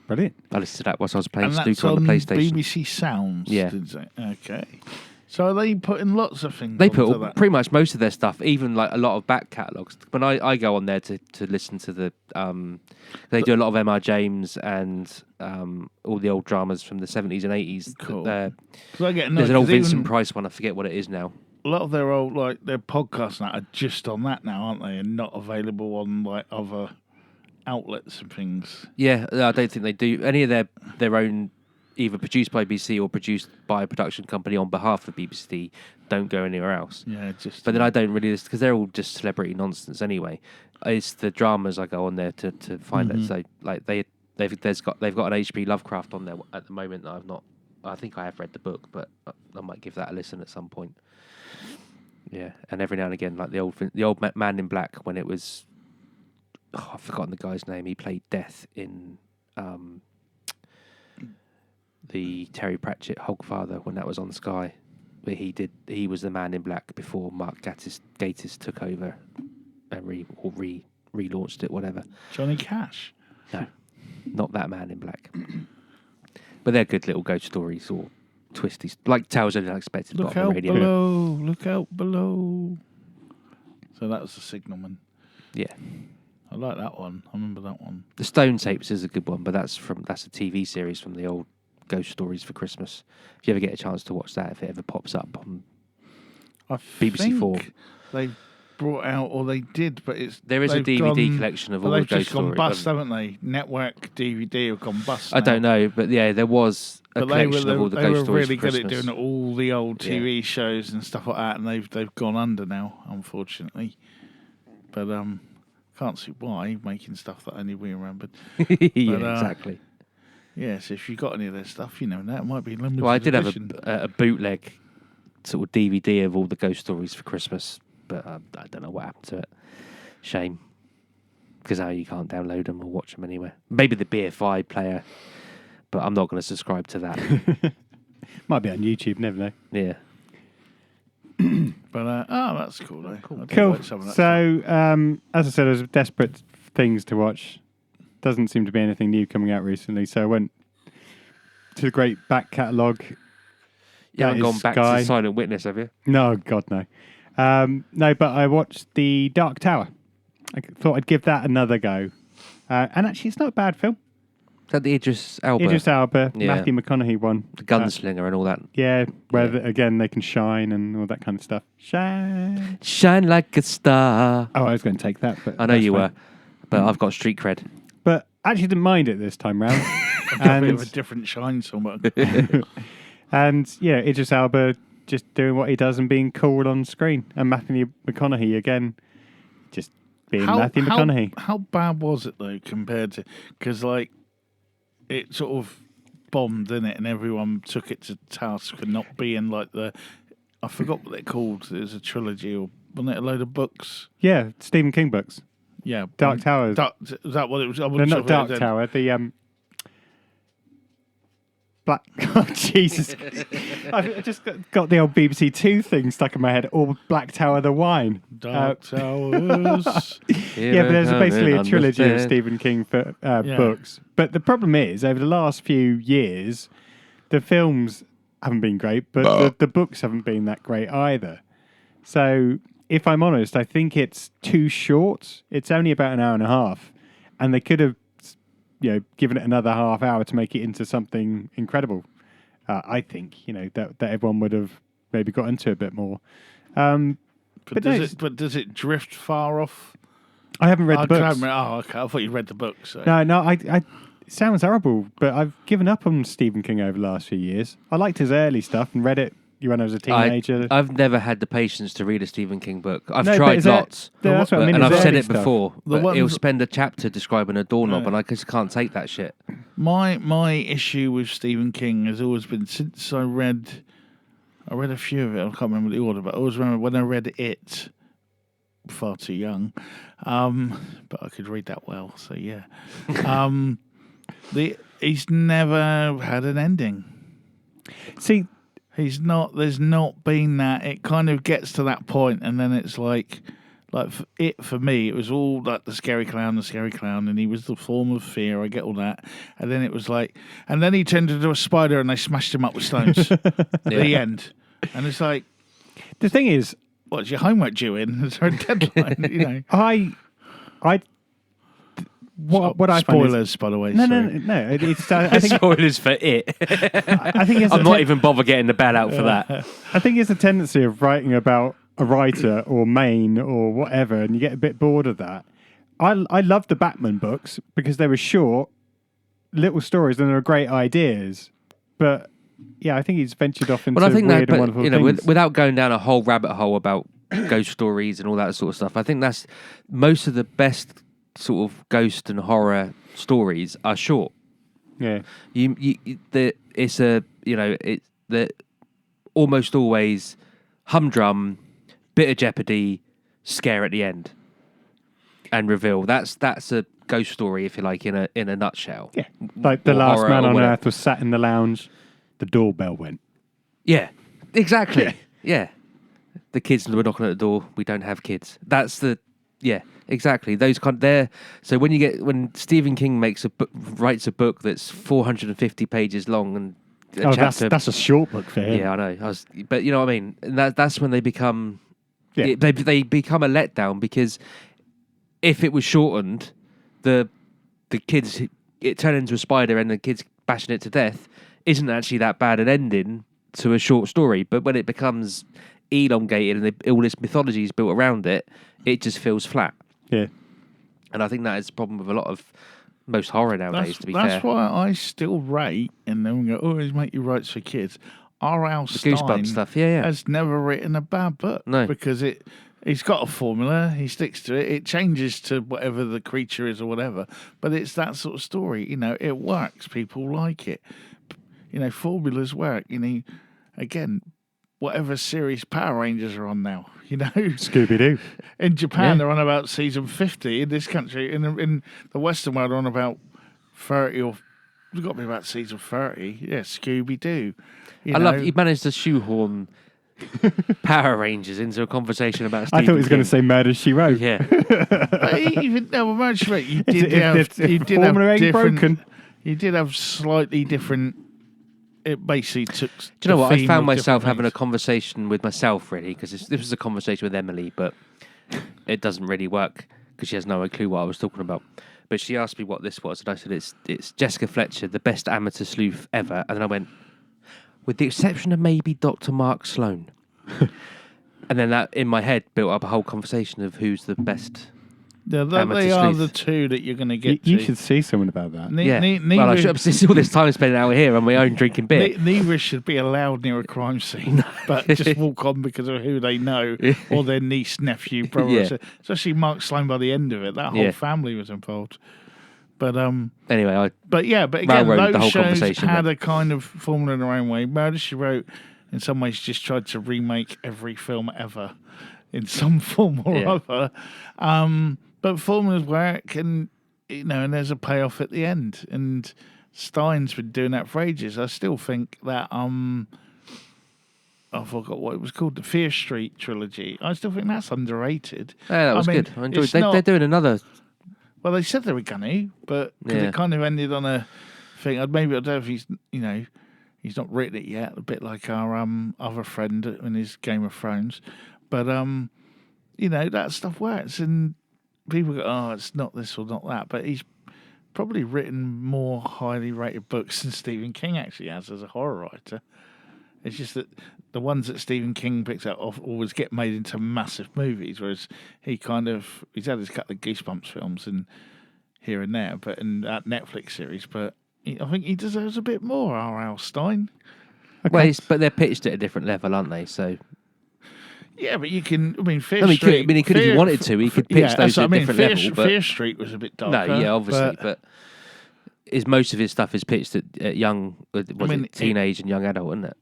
[SPEAKER 1] Brilliant.
[SPEAKER 4] I listened to that whilst I was playing
[SPEAKER 3] And that's
[SPEAKER 4] snooker on the PlayStation.
[SPEAKER 3] BBC Sounds.
[SPEAKER 4] Yeah.
[SPEAKER 3] Did they? Okay. So are they putting lots of things?
[SPEAKER 4] They put
[SPEAKER 3] onto that?
[SPEAKER 4] pretty much most of their stuff, even like a lot of back catalogues. When I go on there to listen to the, they do a lot of M.R. James and all the old dramas from the 70s and 80s.
[SPEAKER 3] Cool.
[SPEAKER 4] 'Cause
[SPEAKER 3] I get
[SPEAKER 4] there's an old
[SPEAKER 3] 'cause even
[SPEAKER 4] Vincent Price one. I forget what it is now.
[SPEAKER 3] a lot of their old their podcasts now are just on that now, aren't they? And not available on like other outlets and things.
[SPEAKER 4] Yeah, I don't think they do any of their own, either produced by BBC or produced by a production company on behalf of BBC. Don't go anywhere else.
[SPEAKER 3] Yeah, just.
[SPEAKER 4] But then I don't really, because they're all just celebrity nonsense anyway. It's the dramas I go on there to find it. So like they've got an H.P. Lovecraft on there at the moment that I've not. I think I have read the book, but I might give that a listen at some point. Yeah, and every now and again, like the old Man in Black when it was. Oh, I've forgotten the guy's name. He played Death in the Terry Pratchett Hogfather when that was on Sky. But he was the Man in Black before Mark Gatiss took over and relaunched it, whatever.
[SPEAKER 3] Johnny Cash.
[SPEAKER 4] No, not that Man in Black. But they're good little ghost stories or twisties, like Tales of the Unexpected.
[SPEAKER 3] Look
[SPEAKER 4] on the
[SPEAKER 3] out
[SPEAKER 4] radio.
[SPEAKER 3] below! Look out below! So that was the Signalman.
[SPEAKER 4] Yeah,
[SPEAKER 3] I like that one. I remember that one.
[SPEAKER 4] the Stone Tapes is a good one, but that's a TV series from the old Ghost Stories for Christmas. If you ever get a chance to watch that, if it ever pops up on
[SPEAKER 3] I
[SPEAKER 4] BBC Four.
[SPEAKER 3] think they brought out, or they did, but
[SPEAKER 4] There is a
[SPEAKER 3] they've
[SPEAKER 4] DVD
[SPEAKER 3] gone-
[SPEAKER 4] collection of
[SPEAKER 3] but
[SPEAKER 4] all the
[SPEAKER 3] they've
[SPEAKER 4] Ghost
[SPEAKER 3] just gone
[SPEAKER 4] Stories.
[SPEAKER 3] bust, haven't they? Network DVD have gone bust.
[SPEAKER 4] I don't know, but yeah, there was a
[SPEAKER 3] But they were,
[SPEAKER 4] collection of all the
[SPEAKER 3] they
[SPEAKER 4] Ghost
[SPEAKER 3] were
[SPEAKER 4] Stories
[SPEAKER 3] really
[SPEAKER 4] for
[SPEAKER 3] good at
[SPEAKER 4] Christmas.
[SPEAKER 3] doing all the old TV shows and stuff like that, and they've gone under now, unfortunately. But can't see why, making stuff that only we remembered.
[SPEAKER 4] Yeah,
[SPEAKER 3] But,
[SPEAKER 4] exactly.
[SPEAKER 3] Yes, if you got any of their stuff, you know, that might be limited.
[SPEAKER 4] Well, I did
[SPEAKER 3] edition.
[SPEAKER 4] have a bootleg sort of DVD of all the Ghost Stories for Christmas, but I don't know what happened to it. Shame. Because now you can't download them or watch them anywhere. Maybe the BFI player, but I'm not going to subscribe to that.
[SPEAKER 1] Might be on YouTube, never know.
[SPEAKER 4] Yeah.
[SPEAKER 3] But that's cool though. I do
[SPEAKER 1] Cool.
[SPEAKER 3] like some of that stuff.
[SPEAKER 1] So, as I said, I was desperate things to watch. Doesn't seem to be anything new coming out recently, so I went to the great back catalogue.
[SPEAKER 4] You haven't
[SPEAKER 1] That
[SPEAKER 4] gone
[SPEAKER 1] is
[SPEAKER 4] back
[SPEAKER 1] Sky.
[SPEAKER 4] to Silent Witness, have you?
[SPEAKER 1] No, God, no. No, but I watched The Dark Tower. I thought I'd give that another go. And actually, it's not a bad film.
[SPEAKER 4] Is that the Idris Elba?
[SPEAKER 1] Idris Elba,
[SPEAKER 4] Yeah.
[SPEAKER 1] Matthew McConaughey one.
[SPEAKER 4] The gunslinger and all that.
[SPEAKER 1] Yeah, where
[SPEAKER 4] Yeah.
[SPEAKER 1] again they can shine and all that kind of stuff. Shine.
[SPEAKER 4] Shine like a star.
[SPEAKER 1] Oh, I was going to take that, but
[SPEAKER 4] I know
[SPEAKER 1] that's
[SPEAKER 4] you
[SPEAKER 1] fine.
[SPEAKER 4] were, but I've got street cred.
[SPEAKER 1] But I actually didn't mind it this time round.
[SPEAKER 3] A bit of a different shine somewhere.
[SPEAKER 1] And yeah, Idris Elba just doing what he does and being cool on screen, and Matthew McConaughey again, just being Matthew McConaughey.
[SPEAKER 3] How bad was it though compared to, because like it sort of bombed, didn't it? And everyone took it to task for not being like I forgot what they're called. There's a trilogy, or wasn't it a load of books?
[SPEAKER 1] Yeah, Stephen King books.
[SPEAKER 3] Yeah,
[SPEAKER 1] Dark Tower.
[SPEAKER 3] Is that what it was? I
[SPEAKER 1] No,
[SPEAKER 3] wasn't sure
[SPEAKER 1] not
[SPEAKER 3] if it
[SPEAKER 1] Dark
[SPEAKER 3] was
[SPEAKER 1] Tower. The Black. Oh Jesus! I just got the old BBC Two thing stuck in my head. Or Black Tower, the wine.
[SPEAKER 3] Dark Towers.
[SPEAKER 1] Yeah, but there's basically a trilogy of Stephen King books. But the problem is, over the last few years, the films haven't been great, but the books haven't been that great either. So, if I'm honest, I think it's too short. It's only about an hour and a half, and they could have, given it another half hour to make it into something incredible. I think, that everyone would have maybe got into it a bit more.
[SPEAKER 3] But
[SPEAKER 1] no,
[SPEAKER 3] does it drift far off?
[SPEAKER 1] I haven't read the books.
[SPEAKER 3] Okay. I thought you read the books. So.
[SPEAKER 1] No, I it sounds horrible, but I've given up on Stephen King over the last few years. I liked his early stuff and read it when I was a teenager.
[SPEAKER 4] I've never had the patience to read a Stephen King book. I've
[SPEAKER 1] No, but
[SPEAKER 4] tried
[SPEAKER 1] is that-
[SPEAKER 4] lots,
[SPEAKER 1] that's what I mean,
[SPEAKER 4] and
[SPEAKER 1] is
[SPEAKER 4] I've said
[SPEAKER 1] early
[SPEAKER 4] it
[SPEAKER 1] stuff.
[SPEAKER 4] before.
[SPEAKER 3] The
[SPEAKER 4] But he'll
[SPEAKER 3] ones-
[SPEAKER 4] spend a chapter describing a doorknob, and I just can't take that shit.
[SPEAKER 3] My issue with Stephen King has always been since I read a few of it. I can't remember the order, but I always remember when I read it. Far too young, but I could read that well. So yeah, he's never had an ending.
[SPEAKER 1] See,
[SPEAKER 3] He's not. There's not been that. It kind of gets to that point, and then it's like for me, it was all like the scary clown, and he was the form of fear. I get all that, and then it was like, and then he turned into a spider, and they smashed him up with stones. The end, and it's like,
[SPEAKER 1] the thing is,
[SPEAKER 3] what's your homework due in? Is there a deadline? You know.
[SPEAKER 1] what I find is,
[SPEAKER 3] Spoilers, by the way.
[SPEAKER 1] no,
[SPEAKER 3] sorry.
[SPEAKER 1] no. It's I think
[SPEAKER 4] Spoilers for it.
[SPEAKER 1] I think it's
[SPEAKER 4] I'm not even bother getting the bell out for that.
[SPEAKER 1] I think it's a tendency of writing about a writer or Maine or whatever, and you get a bit bored of that. I love the Batman books because they were short, little stories, and they were great ideas. But yeah, I think he's ventured off into
[SPEAKER 4] Well, I think
[SPEAKER 1] weird
[SPEAKER 4] that,
[SPEAKER 1] and
[SPEAKER 4] but,
[SPEAKER 1] wonderful
[SPEAKER 4] you know,
[SPEAKER 1] things.
[SPEAKER 4] without going down a whole rabbit hole about ghost stories and all that sort of stuff, I think that's most of the best sort of ghost and horror stories are short.
[SPEAKER 1] Yeah,
[SPEAKER 4] It's a, you know, the almost always humdrum, bit of jeopardy, scare at the end, and reveal. That's a ghost story, if you like, in a nutshell.
[SPEAKER 1] yeah. Like the
[SPEAKER 4] Or
[SPEAKER 1] last
[SPEAKER 4] horror
[SPEAKER 1] man
[SPEAKER 4] or
[SPEAKER 1] on
[SPEAKER 4] whatever.
[SPEAKER 1] earth was sat in the lounge. The doorbell went.
[SPEAKER 4] Yeah, exactly. Yeah. The kids were knocking at the door. We don't have kids. That's exactly. Those there. So when Stephen King writes a book that's 450 pages long and a chapter,
[SPEAKER 1] that's a short book for him.
[SPEAKER 4] yeah, I know. But you know what I mean. And that's when they become,
[SPEAKER 1] Yeah.
[SPEAKER 4] they become a letdown, because if it was shortened, the kids, it turned into a spider and the kids bashing it to death, isn't actually that bad an ending to a short story. But when it becomes elongated and all this mythology is built around it, it just feels flat.
[SPEAKER 1] Yeah.
[SPEAKER 4] And I think that is the problem with a lot of most horror nowadays, to be fair.
[SPEAKER 3] That's why I still rate, and then we go, oh, he's making writes for kids. R.L. Stein
[SPEAKER 4] Goosebumps stuff, yeah.
[SPEAKER 3] has never written a bad book.
[SPEAKER 4] No.
[SPEAKER 3] Because he's got a formula, he sticks to it, it changes to whatever the creature is or whatever, but it's that sort of story, you know, it works, people like it. You know, formulas work, you know, again, whatever series Power Rangers are on now, you know.
[SPEAKER 1] Scooby-Doo.
[SPEAKER 3] In Japan, they're on about season 50. In this country, in the Western world, they're on about 30 or... It's got to be about season 30. Yeah, Scooby-Doo.
[SPEAKER 4] I love you managed to shoehorn Power Rangers into a conversation about
[SPEAKER 1] I
[SPEAKER 4] Stephen
[SPEAKER 1] thought he was going
[SPEAKER 4] King.
[SPEAKER 1] to say Murder, She Wrote.
[SPEAKER 4] Yeah.
[SPEAKER 3] Even no, well, actually, you
[SPEAKER 1] If-
[SPEAKER 3] did
[SPEAKER 1] if-
[SPEAKER 3] have
[SPEAKER 1] if
[SPEAKER 3] you did have
[SPEAKER 1] formula ain't
[SPEAKER 3] different.
[SPEAKER 1] broken.
[SPEAKER 3] You did have slightly different. It basically took.
[SPEAKER 4] Do you know
[SPEAKER 3] the
[SPEAKER 4] what? I
[SPEAKER 3] theme
[SPEAKER 4] found
[SPEAKER 3] of
[SPEAKER 4] myself
[SPEAKER 3] different
[SPEAKER 4] having a
[SPEAKER 3] things.
[SPEAKER 4] conversation with myself, really, because this was a conversation with Emily, but it doesn't really work because she has no clue what I was talking about. But she asked me what this was, and I said, it's Jessica Fletcher, the best amateur sleuth ever. And then I went, with the exception of maybe Dr. Mark Sloan. And then that, in my head, built up a whole conversation of who's the best.
[SPEAKER 3] Yeah,
[SPEAKER 4] amateur
[SPEAKER 3] they are
[SPEAKER 4] sleuth.
[SPEAKER 3] the two that you're going to
[SPEAKER 1] You,
[SPEAKER 3] get to.
[SPEAKER 1] you should see someone about that.
[SPEAKER 4] Yeah.
[SPEAKER 3] Neither,
[SPEAKER 4] Well, I should have all this time spent out here on my own drinking beer.
[SPEAKER 3] neither should be allowed near a crime scene, but just walk on because of who they know or their niece, nephew, brother.
[SPEAKER 4] Yeah.
[SPEAKER 3] Especially Mark Sloan by the end of it. That whole
[SPEAKER 4] Yeah.
[SPEAKER 3] family was involved. But
[SPEAKER 4] Anyway,
[SPEAKER 3] But again,
[SPEAKER 4] railroaded the
[SPEAKER 3] those
[SPEAKER 4] whole
[SPEAKER 3] shows
[SPEAKER 4] conversation,
[SPEAKER 3] had
[SPEAKER 4] but-
[SPEAKER 3] a kind of formula in their own way. Murder, She Wrote, in some ways, just tried to remake every film ever in some form or
[SPEAKER 4] Yeah.
[SPEAKER 3] other. But formulas work, and you know, and there's a payoff at the end. And Stein's been doing that for ages. I still think that I forgot what it was called, the Fear Street trilogy. I still think that's underrated.
[SPEAKER 4] that was
[SPEAKER 3] I mean,
[SPEAKER 4] good. I enjoyed.
[SPEAKER 3] it's
[SPEAKER 4] They're
[SPEAKER 3] not-
[SPEAKER 4] doing another.
[SPEAKER 3] Well, they said they were going to, but 'cause
[SPEAKER 4] Yeah.
[SPEAKER 3] it kind of ended on a thing. Maybe I don't know if he's, you know, he's not written it yet. A bit like our other friend in his Game of Thrones, but you know, that stuff works, and people go, "Oh, it's not this or not that," but he's probably written more highly rated books than Stephen King actually has as a horror writer. It's just that the ones that Stephen King picks out always get made into massive movies, whereas he's had his couple of Goosebumps films and here and there, but in that Netflix series. But I think he deserves a bit more, R.L. Stein.
[SPEAKER 4] Well, but they're pitched at a different level, aren't they? So
[SPEAKER 3] Yeah, but you can. I mean, Fear
[SPEAKER 4] he
[SPEAKER 3] Street.
[SPEAKER 4] could if he wanted to. He could pitch those
[SPEAKER 3] that's what
[SPEAKER 4] at a different level. But
[SPEAKER 3] Fear Street was a bit darker.
[SPEAKER 4] no, yeah, obviously, but most of his stuff is pitched at young, teenage and young adult, isn't it?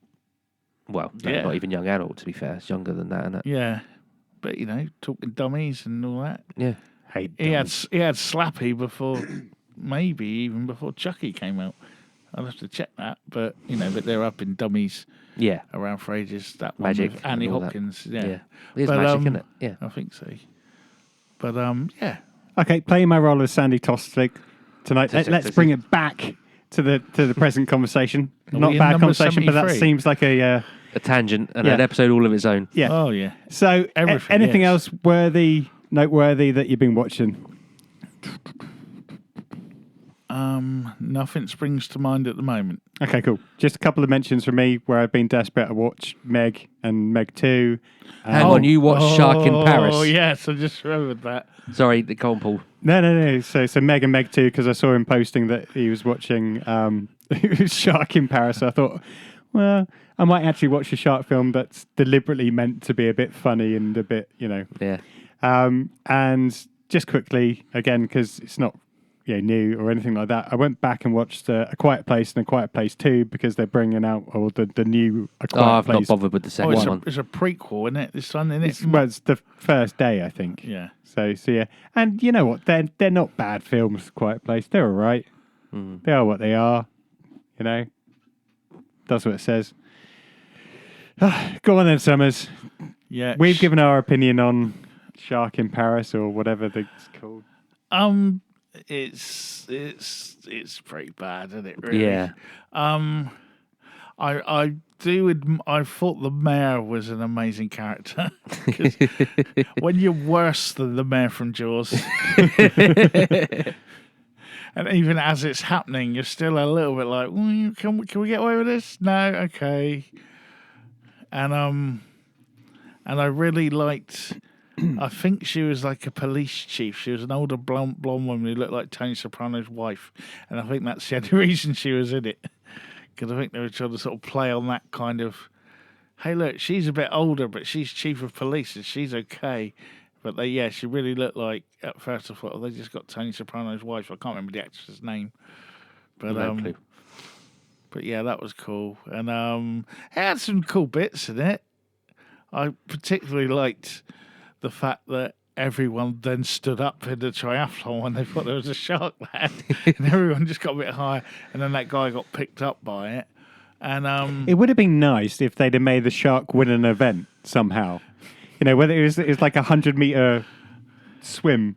[SPEAKER 4] Well, no,
[SPEAKER 3] Yeah.
[SPEAKER 4] not even young adult. To be fair, it's younger than that, isn't it?
[SPEAKER 3] yeah, but talking dummies and all that.
[SPEAKER 4] Yeah.
[SPEAKER 1] Hate
[SPEAKER 3] He had Slappy before, maybe even before Chucky came out. I'll have to check that, but but they're up in dummies
[SPEAKER 4] Yeah.
[SPEAKER 3] around for ages. That one
[SPEAKER 4] Magic
[SPEAKER 3] with Annie
[SPEAKER 4] and all that.
[SPEAKER 3] Hopkins.
[SPEAKER 4] Yeah.
[SPEAKER 3] Yeah,
[SPEAKER 4] It's
[SPEAKER 3] But,
[SPEAKER 4] magic, isn't it? Yeah.
[SPEAKER 3] I think so. But yeah,
[SPEAKER 1] Okay, playing my role as Sandy Tostig tonight. Let's bring it back to the present conversation.
[SPEAKER 3] Are
[SPEAKER 1] Not
[SPEAKER 3] we in
[SPEAKER 1] bad
[SPEAKER 3] number
[SPEAKER 1] conversation, but that
[SPEAKER 3] 73?
[SPEAKER 1] seems like a
[SPEAKER 4] A tangent and
[SPEAKER 1] Yeah.
[SPEAKER 4] an episode all of its own.
[SPEAKER 1] yeah.
[SPEAKER 3] Oh yeah.
[SPEAKER 1] So,
[SPEAKER 3] Everything,
[SPEAKER 1] anything
[SPEAKER 3] yes.
[SPEAKER 1] else noteworthy that you've been watching?
[SPEAKER 3] Nothing springs to mind at the moment.
[SPEAKER 1] Okay, cool. Just a couple of mentions from me where I've been desperate to watch Meg and Meg 2.
[SPEAKER 4] Hang on, you watched Shark in Paris.
[SPEAKER 3] Oh yes, I just remembered that.
[SPEAKER 4] Sorry, the Colin Paul.
[SPEAKER 1] No. So Meg and Meg 2, because I saw him posting that he was watching Shark in Paris. So I thought, well, I might actually watch a shark film that's deliberately meant to be a bit funny and a bit,
[SPEAKER 4] Yeah.
[SPEAKER 1] And just quickly, again, because it's not new or anything like that, I went back and watched A Quiet Place and A Quiet Place 2 because they're bringing out the new A Quiet
[SPEAKER 4] I've
[SPEAKER 1] Place.
[SPEAKER 4] not bothered with the second
[SPEAKER 3] it's
[SPEAKER 4] one.
[SPEAKER 3] a prequel, isn't it? This one, isn't it?
[SPEAKER 1] Well, it's the first day, I think.
[SPEAKER 3] Yeah.
[SPEAKER 1] So yeah, and you know what? They're not bad films. Quiet Place, they're all right. They are what they are. That's what it says. Go on then, Summers.
[SPEAKER 3] Yeah.
[SPEAKER 1] We've given our opinion on Shark in Paris or whatever it's called.
[SPEAKER 3] It's pretty bad, isn't it? Really.
[SPEAKER 4] Yeah.
[SPEAKER 3] I thought the mayor was an amazing character. 'Cause when you're worse than the mayor from Jaws, and even as it's happening, you're still a little bit like, can we get away with this? No, okay. And I really liked. I think she was like a police chief. She was an older blonde woman who looked like Tony Soprano's wife, and I think that's the only reason she was in it. Because I think they were trying to sort of play on that kind of, hey, look, she's a bit older, but she's chief of police and she's okay. But she really looked like, at first I thought, they just got Tony Soprano's wife. I can't remember the actress's name. But
[SPEAKER 4] No clue.
[SPEAKER 3] but yeah, that was cool. And it had some cool bits in it. I particularly liked the fact that everyone then stood up in the triathlon when they thought there was a shark there. And everyone just got a bit higher. And then that guy got picked up by it. And
[SPEAKER 1] It would have been nice if they'd have made the shark win an event somehow. Whether it was like 100-meter swim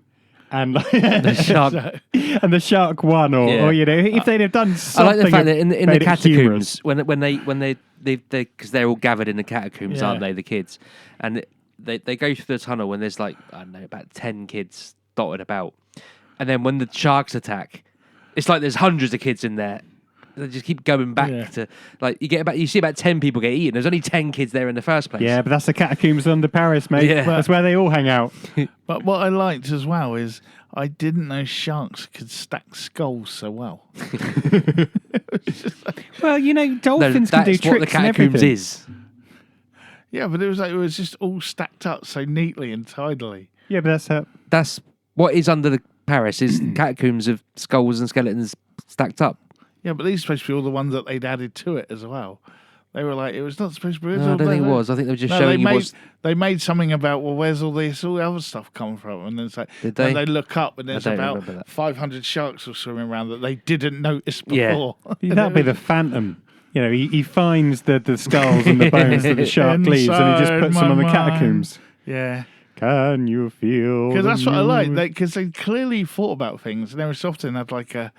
[SPEAKER 1] and
[SPEAKER 4] The shark.
[SPEAKER 1] and the shark won, or if they'd have done
[SPEAKER 4] I
[SPEAKER 1] something.
[SPEAKER 4] like the fact that in the
[SPEAKER 1] made it
[SPEAKER 4] catacombs,
[SPEAKER 1] humorous.
[SPEAKER 4] when they because they're all gathered in the catacombs, aren't
[SPEAKER 3] Yeah.
[SPEAKER 4] they? The kids, and they go through the tunnel when there's like, I don't know, about 10 kids dotted about, and then when the sharks attack, it's like there's hundreds of kids in there. They just keep going back to like you see about 10 people get eaten. There's only 10 kids there in the first place.
[SPEAKER 1] Yeah, but that's the catacombs under Paris, mate.
[SPEAKER 4] Yeah.
[SPEAKER 1] That's where they all hang out.
[SPEAKER 3] But what I liked as well is I didn't know sharks could stack skulls so well.
[SPEAKER 1] Well,
[SPEAKER 4] No,
[SPEAKER 1] dolphins can do
[SPEAKER 4] that's what the
[SPEAKER 1] tricks and
[SPEAKER 4] catacombs
[SPEAKER 1] everything.
[SPEAKER 4] is.
[SPEAKER 3] Yeah, but it was just all stacked up so neatly and tidily.
[SPEAKER 1] Yeah, but that's
[SPEAKER 4] That's what is under the Paris is catacombs of skulls and skeletons stacked up.
[SPEAKER 3] Yeah, but these are supposed to be all the ones that they'd added to it as well. They were like, it was not supposed to be.
[SPEAKER 4] No, I don't think it was. I think they were just showing you what's.
[SPEAKER 3] They made something about, well, where's all the other stuff come from? And then it's like,
[SPEAKER 4] Did
[SPEAKER 3] when
[SPEAKER 4] they?
[SPEAKER 3] they look up and there's
[SPEAKER 4] don't
[SPEAKER 3] about
[SPEAKER 4] remember that.
[SPEAKER 3] 500 sharks are swimming around that they didn't notice
[SPEAKER 4] Yeah.
[SPEAKER 3] before.
[SPEAKER 1] that'd be the Phantom. He finds the skulls and the bones that the shark leaves, and he just puts them on the
[SPEAKER 3] Inside my
[SPEAKER 1] catacombs.
[SPEAKER 3] Yeah.
[SPEAKER 1] Can you feel?
[SPEAKER 3] Because that's what I like.
[SPEAKER 1] music?
[SPEAKER 3] Because they clearly thought about things. And every so often had like a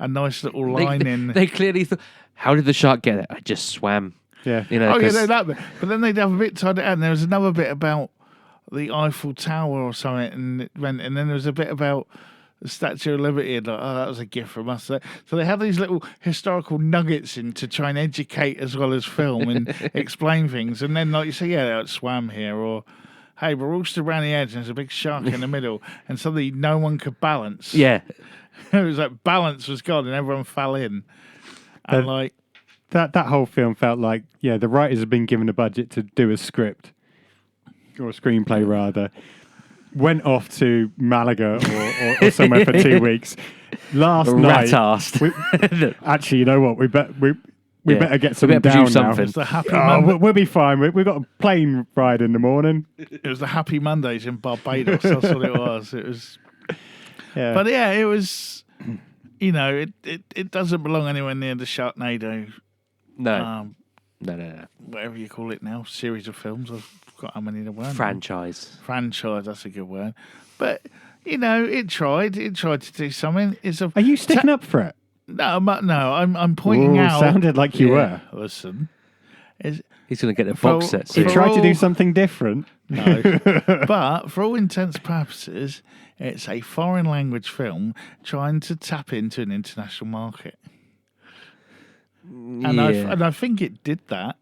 [SPEAKER 3] nice little line in.
[SPEAKER 4] They clearly thought, how did the shark get it? I just swam.
[SPEAKER 1] Yeah.
[SPEAKER 4] You know,
[SPEAKER 3] Oh, yeah,
[SPEAKER 4] 'cause-
[SPEAKER 3] no, that bit. But then they'd have a bit tied it out. And there was another bit about the Eiffel Tower or something. And then there was a bit about the Statue of Liberty. And like, that was a gift from us. So they have these little historical nuggets in to try and educate as well as film and explain things. And then, like you say, yeah, it swam here. Or, hey, we're all stood around the edge and there's a big shark in the middle. And suddenly no one could balance.
[SPEAKER 4] Yeah.
[SPEAKER 3] It was like balance was gone and everyone fell in. And like,
[SPEAKER 1] that whole film felt like, the writers have been given a budget to do a script or a screenplay rather. Went off to Malaga or somewhere for 2 weeks. Last night,
[SPEAKER 4] Rat-arsed.
[SPEAKER 1] actually, you know what? We better get
[SPEAKER 4] We
[SPEAKER 1] something
[SPEAKER 4] better
[SPEAKER 1] down
[SPEAKER 4] produce
[SPEAKER 1] now.
[SPEAKER 4] something.
[SPEAKER 3] It was the happy
[SPEAKER 1] Oh,
[SPEAKER 3] Monday.
[SPEAKER 1] we'll be fine. We've got a plane ride in the morning.
[SPEAKER 3] It was the Happy Mondays in Barbados. That's what it was. It was.
[SPEAKER 1] Yeah.
[SPEAKER 3] But yeah, it was. It doesn't belong anywhere near the Sharknado.
[SPEAKER 4] No. No.
[SPEAKER 3] Whatever you call it now, series of films. I've forgot how many there were.
[SPEAKER 4] Franchise.
[SPEAKER 3] Franchise. That's a good word. But it tried. It tried to do something.
[SPEAKER 1] Are you sticking up for it?
[SPEAKER 3] No. I'm pointing
[SPEAKER 1] Ooh,
[SPEAKER 3] out.
[SPEAKER 1] sounded like you were.
[SPEAKER 3] Listen.
[SPEAKER 4] He's going to get the
[SPEAKER 3] For-
[SPEAKER 4] box set
[SPEAKER 3] for-
[SPEAKER 1] You
[SPEAKER 4] soon.
[SPEAKER 1] tried to do
[SPEAKER 3] all-
[SPEAKER 1] something different.
[SPEAKER 3] No. But for all intents and purposes, it's a foreign language film trying to tap into an international market. And I think it did that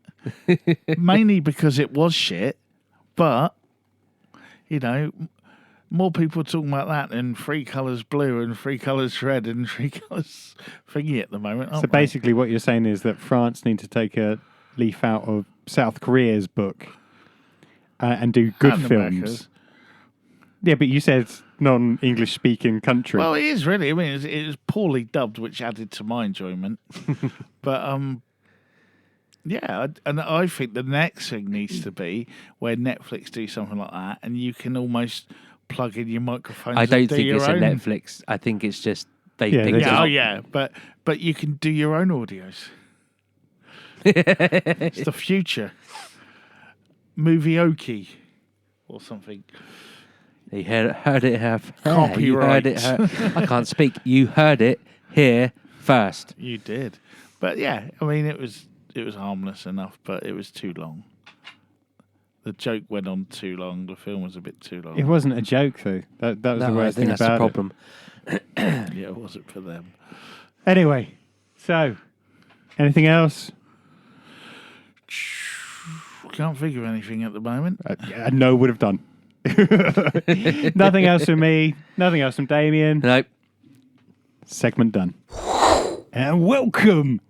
[SPEAKER 3] mainly because it was shit. But more people talking about that than Three Colours Blue and Three Colours Red and Three Colours Thingy at the moment.
[SPEAKER 1] So
[SPEAKER 3] aren't they?
[SPEAKER 1] basically, what you're saying is that France need to take a leaf out of South Korea's book and do good
[SPEAKER 3] And
[SPEAKER 1] films.
[SPEAKER 3] America's.
[SPEAKER 1] Yeah, but you said non-English speaking country.
[SPEAKER 3] Well, it is really. I mean, it was poorly dubbed, which added to my enjoyment. But yeah, and I think the next thing needs to be where Netflix do something like that, and you can almost plug in your microphones.
[SPEAKER 4] I don't
[SPEAKER 3] and do
[SPEAKER 4] think
[SPEAKER 3] your
[SPEAKER 4] it's
[SPEAKER 3] own.
[SPEAKER 4] a Netflix. I think it's just they
[SPEAKER 1] Yeah,
[SPEAKER 4] picked
[SPEAKER 1] they
[SPEAKER 4] it
[SPEAKER 1] just-
[SPEAKER 3] Yeah,
[SPEAKER 4] up.
[SPEAKER 3] yeah, but you can do your own audios. It's the future. Movieoki or something.
[SPEAKER 4] You heard it here.
[SPEAKER 3] Copyright.
[SPEAKER 4] You heard it. I can't speak. You heard it here first.
[SPEAKER 3] You did, but yeah, I mean, it was harmless enough, but it was too long. The joke went on too long. The film was a bit too long.
[SPEAKER 1] it wasn't a joke, though. That was the
[SPEAKER 4] No, I
[SPEAKER 1] worst
[SPEAKER 4] think
[SPEAKER 1] thing
[SPEAKER 4] that's the
[SPEAKER 1] about
[SPEAKER 4] problem.
[SPEAKER 3] Yeah, it wasn't for them.
[SPEAKER 1] it. Anyway, so anything else?
[SPEAKER 3] Can't think of anything at the moment.
[SPEAKER 1] No would have done. Nothing else from me. Nothing else from Damien.
[SPEAKER 4] Nope.
[SPEAKER 1] Segment done. And welcome.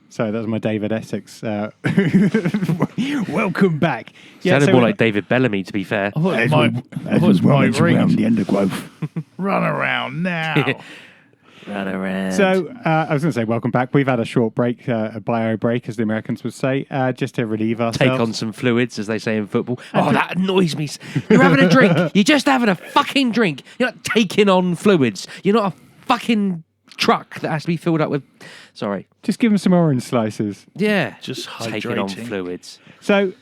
[SPEAKER 1] So that was my David Essex. Welcome back.
[SPEAKER 4] Sounded
[SPEAKER 1] so
[SPEAKER 4] more like David Bellamy, to be fair.
[SPEAKER 3] I thought it was Mike Reed.
[SPEAKER 1] undergrowth.
[SPEAKER 3] Run around now.
[SPEAKER 4] Run around.
[SPEAKER 1] So I was going to say welcome back. We've had a short break, a bio break, as the Americans would say, just to relieve ourselves.
[SPEAKER 4] Take on some fluids, as they say in football. Oh, that annoys me. You're having a drink. You're just having a fucking drink. You're not taking on fluids. You're not a fucking truck that has to be filled up with. Sorry.
[SPEAKER 1] Just give them some orange slices.
[SPEAKER 4] Yeah.
[SPEAKER 3] Just
[SPEAKER 4] taking on
[SPEAKER 3] hydrating.
[SPEAKER 4] fluids.
[SPEAKER 1] So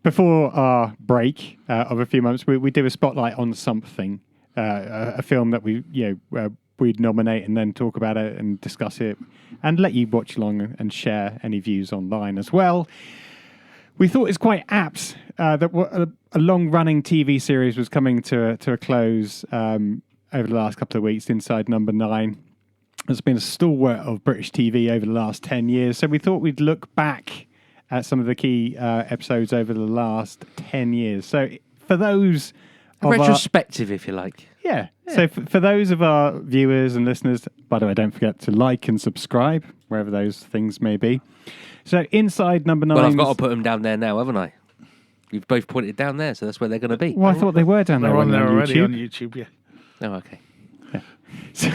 [SPEAKER 1] before our break of a few months, we do a spotlight on something, a film that we'd nominate and then talk about it and discuss it and let you watch along and share any views online as well. We thought it's quite apt that a long-running TV series was coming to a close over the last couple of weeks, Inside Number 9. It's been a stalwart of British TV over the last 10 years. So we thought we'd look back at some of the key episodes over the last 10 years. So for those of our,
[SPEAKER 4] Retrospective, if you like.
[SPEAKER 1] yeah. So for those of our viewers and listeners, by the way, don't forget to like and subscribe, wherever those things may be. So Inside Number 9.
[SPEAKER 4] Well, I've got to put them down there now, haven't I? You've both pointed down there, so that's where they're going to be.
[SPEAKER 1] Well, I thought they were down there,
[SPEAKER 3] They're on
[SPEAKER 1] weren't they,
[SPEAKER 3] there already
[SPEAKER 1] YouTube?
[SPEAKER 3] on YouTube, yeah.
[SPEAKER 4] Oh, okay.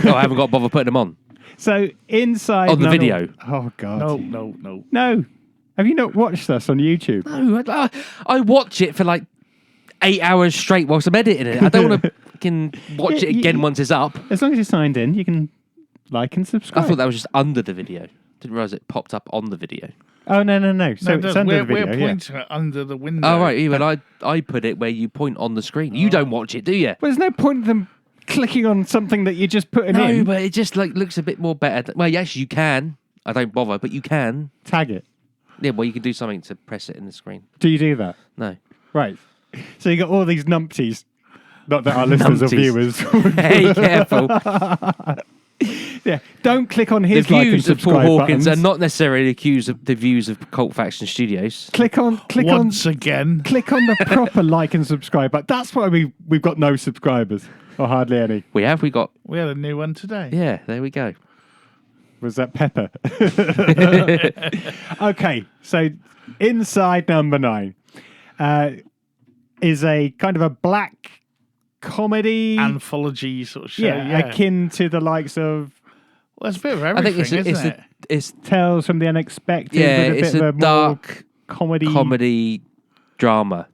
[SPEAKER 4] Oh, I haven't got to bother putting them on.
[SPEAKER 1] So Inside
[SPEAKER 4] On the
[SPEAKER 1] Number-
[SPEAKER 4] video.
[SPEAKER 1] Oh, God.
[SPEAKER 3] No.
[SPEAKER 1] No. Have you not watched us on YouTube?
[SPEAKER 4] No, I watch it for like 8 hours straight whilst I'm editing it. I don't want to fucking watch
[SPEAKER 1] Yeah,
[SPEAKER 4] it again once it's up.
[SPEAKER 1] As long as you're signed in, you can like and
[SPEAKER 4] I
[SPEAKER 1] subscribe.
[SPEAKER 4] thought that was just under the video. Didn't realise it popped up on the video.
[SPEAKER 1] Oh, no. So it's under the video,
[SPEAKER 3] we're
[SPEAKER 1] yeah.
[SPEAKER 3] pointing it under the window.
[SPEAKER 4] Oh, right. Even I put it where you point on the screen. You don't watch it, do you?
[SPEAKER 1] Well, there's no point in them clicking on something that you're just putting
[SPEAKER 4] No,
[SPEAKER 1] in.
[SPEAKER 4] but it just like looks a bit more better. Well, yes, you can. I don't bother, but you can.
[SPEAKER 1] Tag it.
[SPEAKER 4] Yeah, well, you can do something to press it in the screen.
[SPEAKER 1] Do you do that?
[SPEAKER 4] No.
[SPEAKER 1] Right. So you got all these numpties. Not that our listeners or
[SPEAKER 4] Numpties.
[SPEAKER 1] viewers.
[SPEAKER 4] Hey, careful.
[SPEAKER 1] Yeah. Don't click on
[SPEAKER 4] The
[SPEAKER 1] his like and
[SPEAKER 4] views of Paul
[SPEAKER 1] subscribe
[SPEAKER 4] Hawkins
[SPEAKER 1] buttons.
[SPEAKER 4] are not necessarily accused of the views of Cult Faction Studios.
[SPEAKER 1] Click on
[SPEAKER 3] Once again.
[SPEAKER 1] click on the proper like and subscribe button. That's why we've got no subscribers or hardly any.
[SPEAKER 4] We got.
[SPEAKER 3] We had a new one today.
[SPEAKER 4] Yeah, there we go.
[SPEAKER 1] Was that Pepper? Okay, so Inside Number 9 is a kind of a black comedy
[SPEAKER 3] Anthology sort of show.
[SPEAKER 1] yeah, akin to the likes of
[SPEAKER 3] Well, it's a bit of
[SPEAKER 4] I
[SPEAKER 3] everything,
[SPEAKER 4] think
[SPEAKER 3] isn't it?
[SPEAKER 4] it's
[SPEAKER 1] Tales from the Unexpected,
[SPEAKER 4] yeah,
[SPEAKER 1] with a
[SPEAKER 4] it's
[SPEAKER 1] bit
[SPEAKER 4] a
[SPEAKER 1] of a
[SPEAKER 4] dark
[SPEAKER 1] more comedy.
[SPEAKER 4] comedy drama.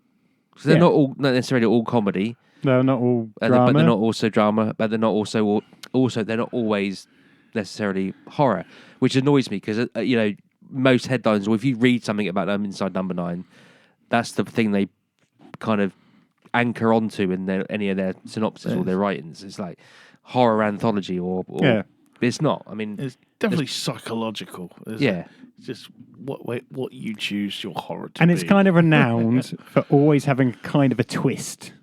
[SPEAKER 4] So they're
[SPEAKER 1] Yeah.
[SPEAKER 4] not necessarily all comedy,
[SPEAKER 1] No, not all
[SPEAKER 4] but
[SPEAKER 1] drama.
[SPEAKER 4] they're not also drama. But they're not also they're not always necessarily horror, which annoys me because most headlines, or if you read something about them Inside Number 9, that's the thing they kind of anchor onto in any of their synopsis or their writings. It's like horror anthology or
[SPEAKER 1] Yeah.
[SPEAKER 4] It's not. I mean,
[SPEAKER 3] It's definitely psychological. Isn't
[SPEAKER 4] yeah.
[SPEAKER 3] it? It's just what you choose your horror to
[SPEAKER 1] And
[SPEAKER 3] be.
[SPEAKER 1] it's kind of renowned for always having kind of a twist.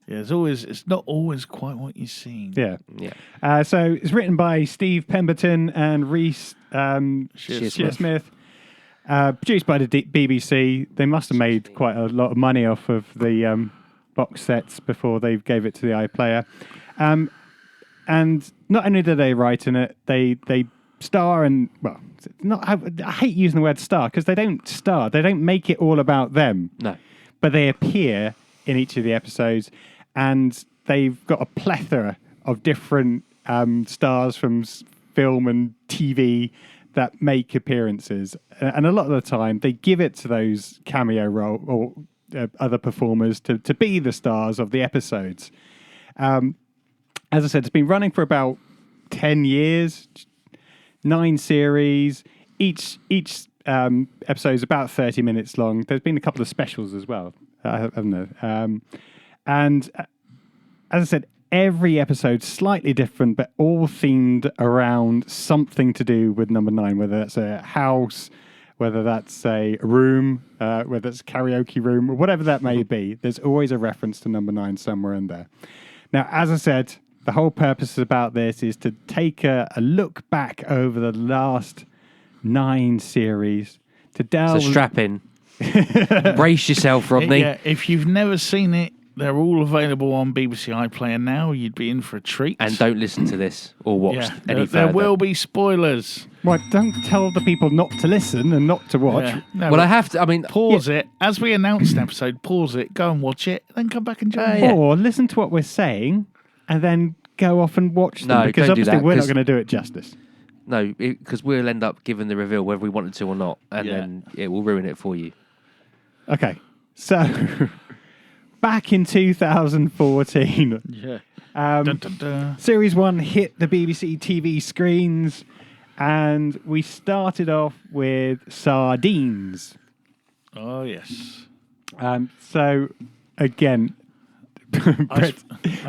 [SPEAKER 3] Yeah, it's not always quite what you're seeing.
[SPEAKER 1] Yeah.
[SPEAKER 4] Yeah.
[SPEAKER 1] So it's written by Steve Pemberton and Reese
[SPEAKER 3] Shearsmith.
[SPEAKER 1] Smith. Produced by the BBC. They must have made quite a lot of money off of the box sets before they gave it to the iPlayer. And not only do they write in it, they star and, well, I hate using the word star because they don't star. They don't make it all about them.
[SPEAKER 4] No.
[SPEAKER 1] But they appear in each of the episodes, and they've got a plethora of different stars from film and TV that make appearances. And a lot of the time, they give it to those cameo role or other performers to be the stars of the episodes. As I said, it's been running for about 10 years, 9 series. Each episode is about 30 minutes long. There's been a couple of specials as well. I haven't know. And as I said, every episode's slightly different, but all themed around something to do with Number 9, whether that's a house, whether that's a room, whether it's a karaoke room, or whatever that may be. There's always a reference to Number 9 somewhere in there. Now, as I said, the whole purpose about this is to take a look back over the last 9 series, to delve...
[SPEAKER 4] So strap in. Brace yourself, Rodney.
[SPEAKER 3] Yeah, if you've never seen it, they're all available on BBC iPlayer now. You'd be in for a treat.
[SPEAKER 4] And don't listen to this or watch
[SPEAKER 3] yeah,
[SPEAKER 4] any
[SPEAKER 3] there
[SPEAKER 4] further.
[SPEAKER 3] will be spoilers.
[SPEAKER 1] Well, don't tell the people not to listen and not to watch.
[SPEAKER 3] Yeah. No,
[SPEAKER 4] Well, I have to. I mean,
[SPEAKER 3] pause it as we announce an episode. Pause it, go and watch it, then come back and join.
[SPEAKER 4] Yeah.
[SPEAKER 1] Or listen to what we're saying and then go off and watch them.
[SPEAKER 4] No,
[SPEAKER 1] Because
[SPEAKER 4] don't do
[SPEAKER 1] obviously
[SPEAKER 4] that,
[SPEAKER 1] we're not
[SPEAKER 4] 'cause-
[SPEAKER 1] going to do it justice.
[SPEAKER 4] no, because we'll end up giving the reveal whether we wanted to or not, and
[SPEAKER 3] Yeah.
[SPEAKER 4] then it will ruin it for you.
[SPEAKER 1] Okay, so back in 2014,
[SPEAKER 3] Yeah.
[SPEAKER 1] um,
[SPEAKER 3] Dun, dun, dun.
[SPEAKER 1] Series 1 hit the BBC TV screens, and we started off with Sardines.
[SPEAKER 3] Oh yes.
[SPEAKER 1] So, again, Brett's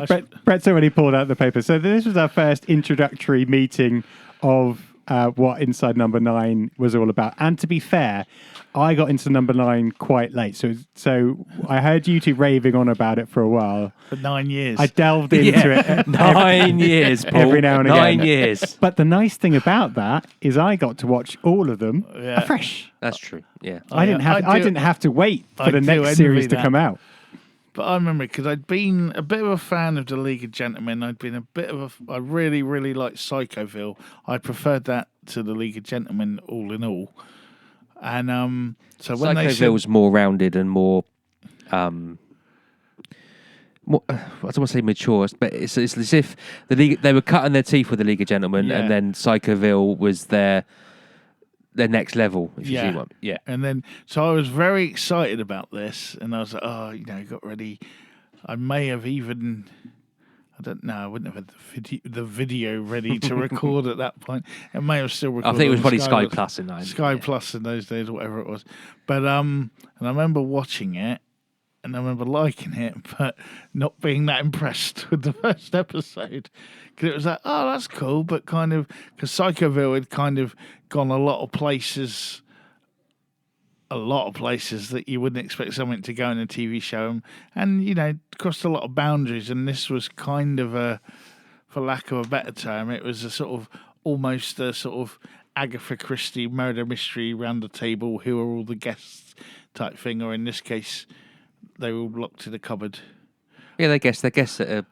[SPEAKER 3] I-
[SPEAKER 1] Brett's already pulled out the paper. So this was our first introductory meeting of what Inside Number 9 was all about. And to be fair, I got into Number 9 quite late. So I heard you two raving on about it for a while.
[SPEAKER 3] For 9 years.
[SPEAKER 1] I delved into it
[SPEAKER 4] 9 years, Paul.
[SPEAKER 1] every now and again.
[SPEAKER 4] 9 years.
[SPEAKER 1] But the nice thing about that is I got to watch all of them
[SPEAKER 3] Yeah.
[SPEAKER 1] afresh.
[SPEAKER 4] That's true. Yeah.
[SPEAKER 1] I didn't have
[SPEAKER 3] I
[SPEAKER 1] I
[SPEAKER 3] do-
[SPEAKER 1] didn't have to wait for
[SPEAKER 3] I
[SPEAKER 1] the
[SPEAKER 3] do
[SPEAKER 1] next
[SPEAKER 3] envy
[SPEAKER 1] series to
[SPEAKER 3] that.
[SPEAKER 1] come out.
[SPEAKER 3] But I remember because I'd been a bit of a fan of the League of Gentlemen. I'd been a bit of I really, really liked Psychoville. I preferred that to the League of Gentlemen all in all. And so when they said,
[SPEAKER 4] Psychoville's more rounded and more, I don't want to say mature, but it's as if they were cutting their teeth with the League of Gentlemen,
[SPEAKER 3] Yeah.
[SPEAKER 4] and then Psychoville was their next level. If you see what, yeah.
[SPEAKER 3] And then, so I was very excited about this, and I was like, got ready. I may have even, I don't know, I wouldn't have had the video ready to record at that point. It may have still
[SPEAKER 4] I
[SPEAKER 3] recorded.
[SPEAKER 4] think it was
[SPEAKER 3] on
[SPEAKER 4] probably Sky
[SPEAKER 3] Plus.
[SPEAKER 4] Plus in that.
[SPEAKER 3] Sky
[SPEAKER 4] yeah.
[SPEAKER 3] Plus in those days, whatever it was. But and I remember watching it, and I remember liking it, but not being that impressed with the first episode. Because it was like, oh, that's cool, but kind of, because Psychoville had kind of gone a lot of places that you wouldn't expect something to go in a TV show, and crossed a lot of boundaries. And this was kind of for lack of a better term, it was a sort of almost a sort of Agatha Christie murder mystery round the table. Who are all the guests type thing, or in this case, they were all locked in a cupboard.
[SPEAKER 4] Yeah, they guess at a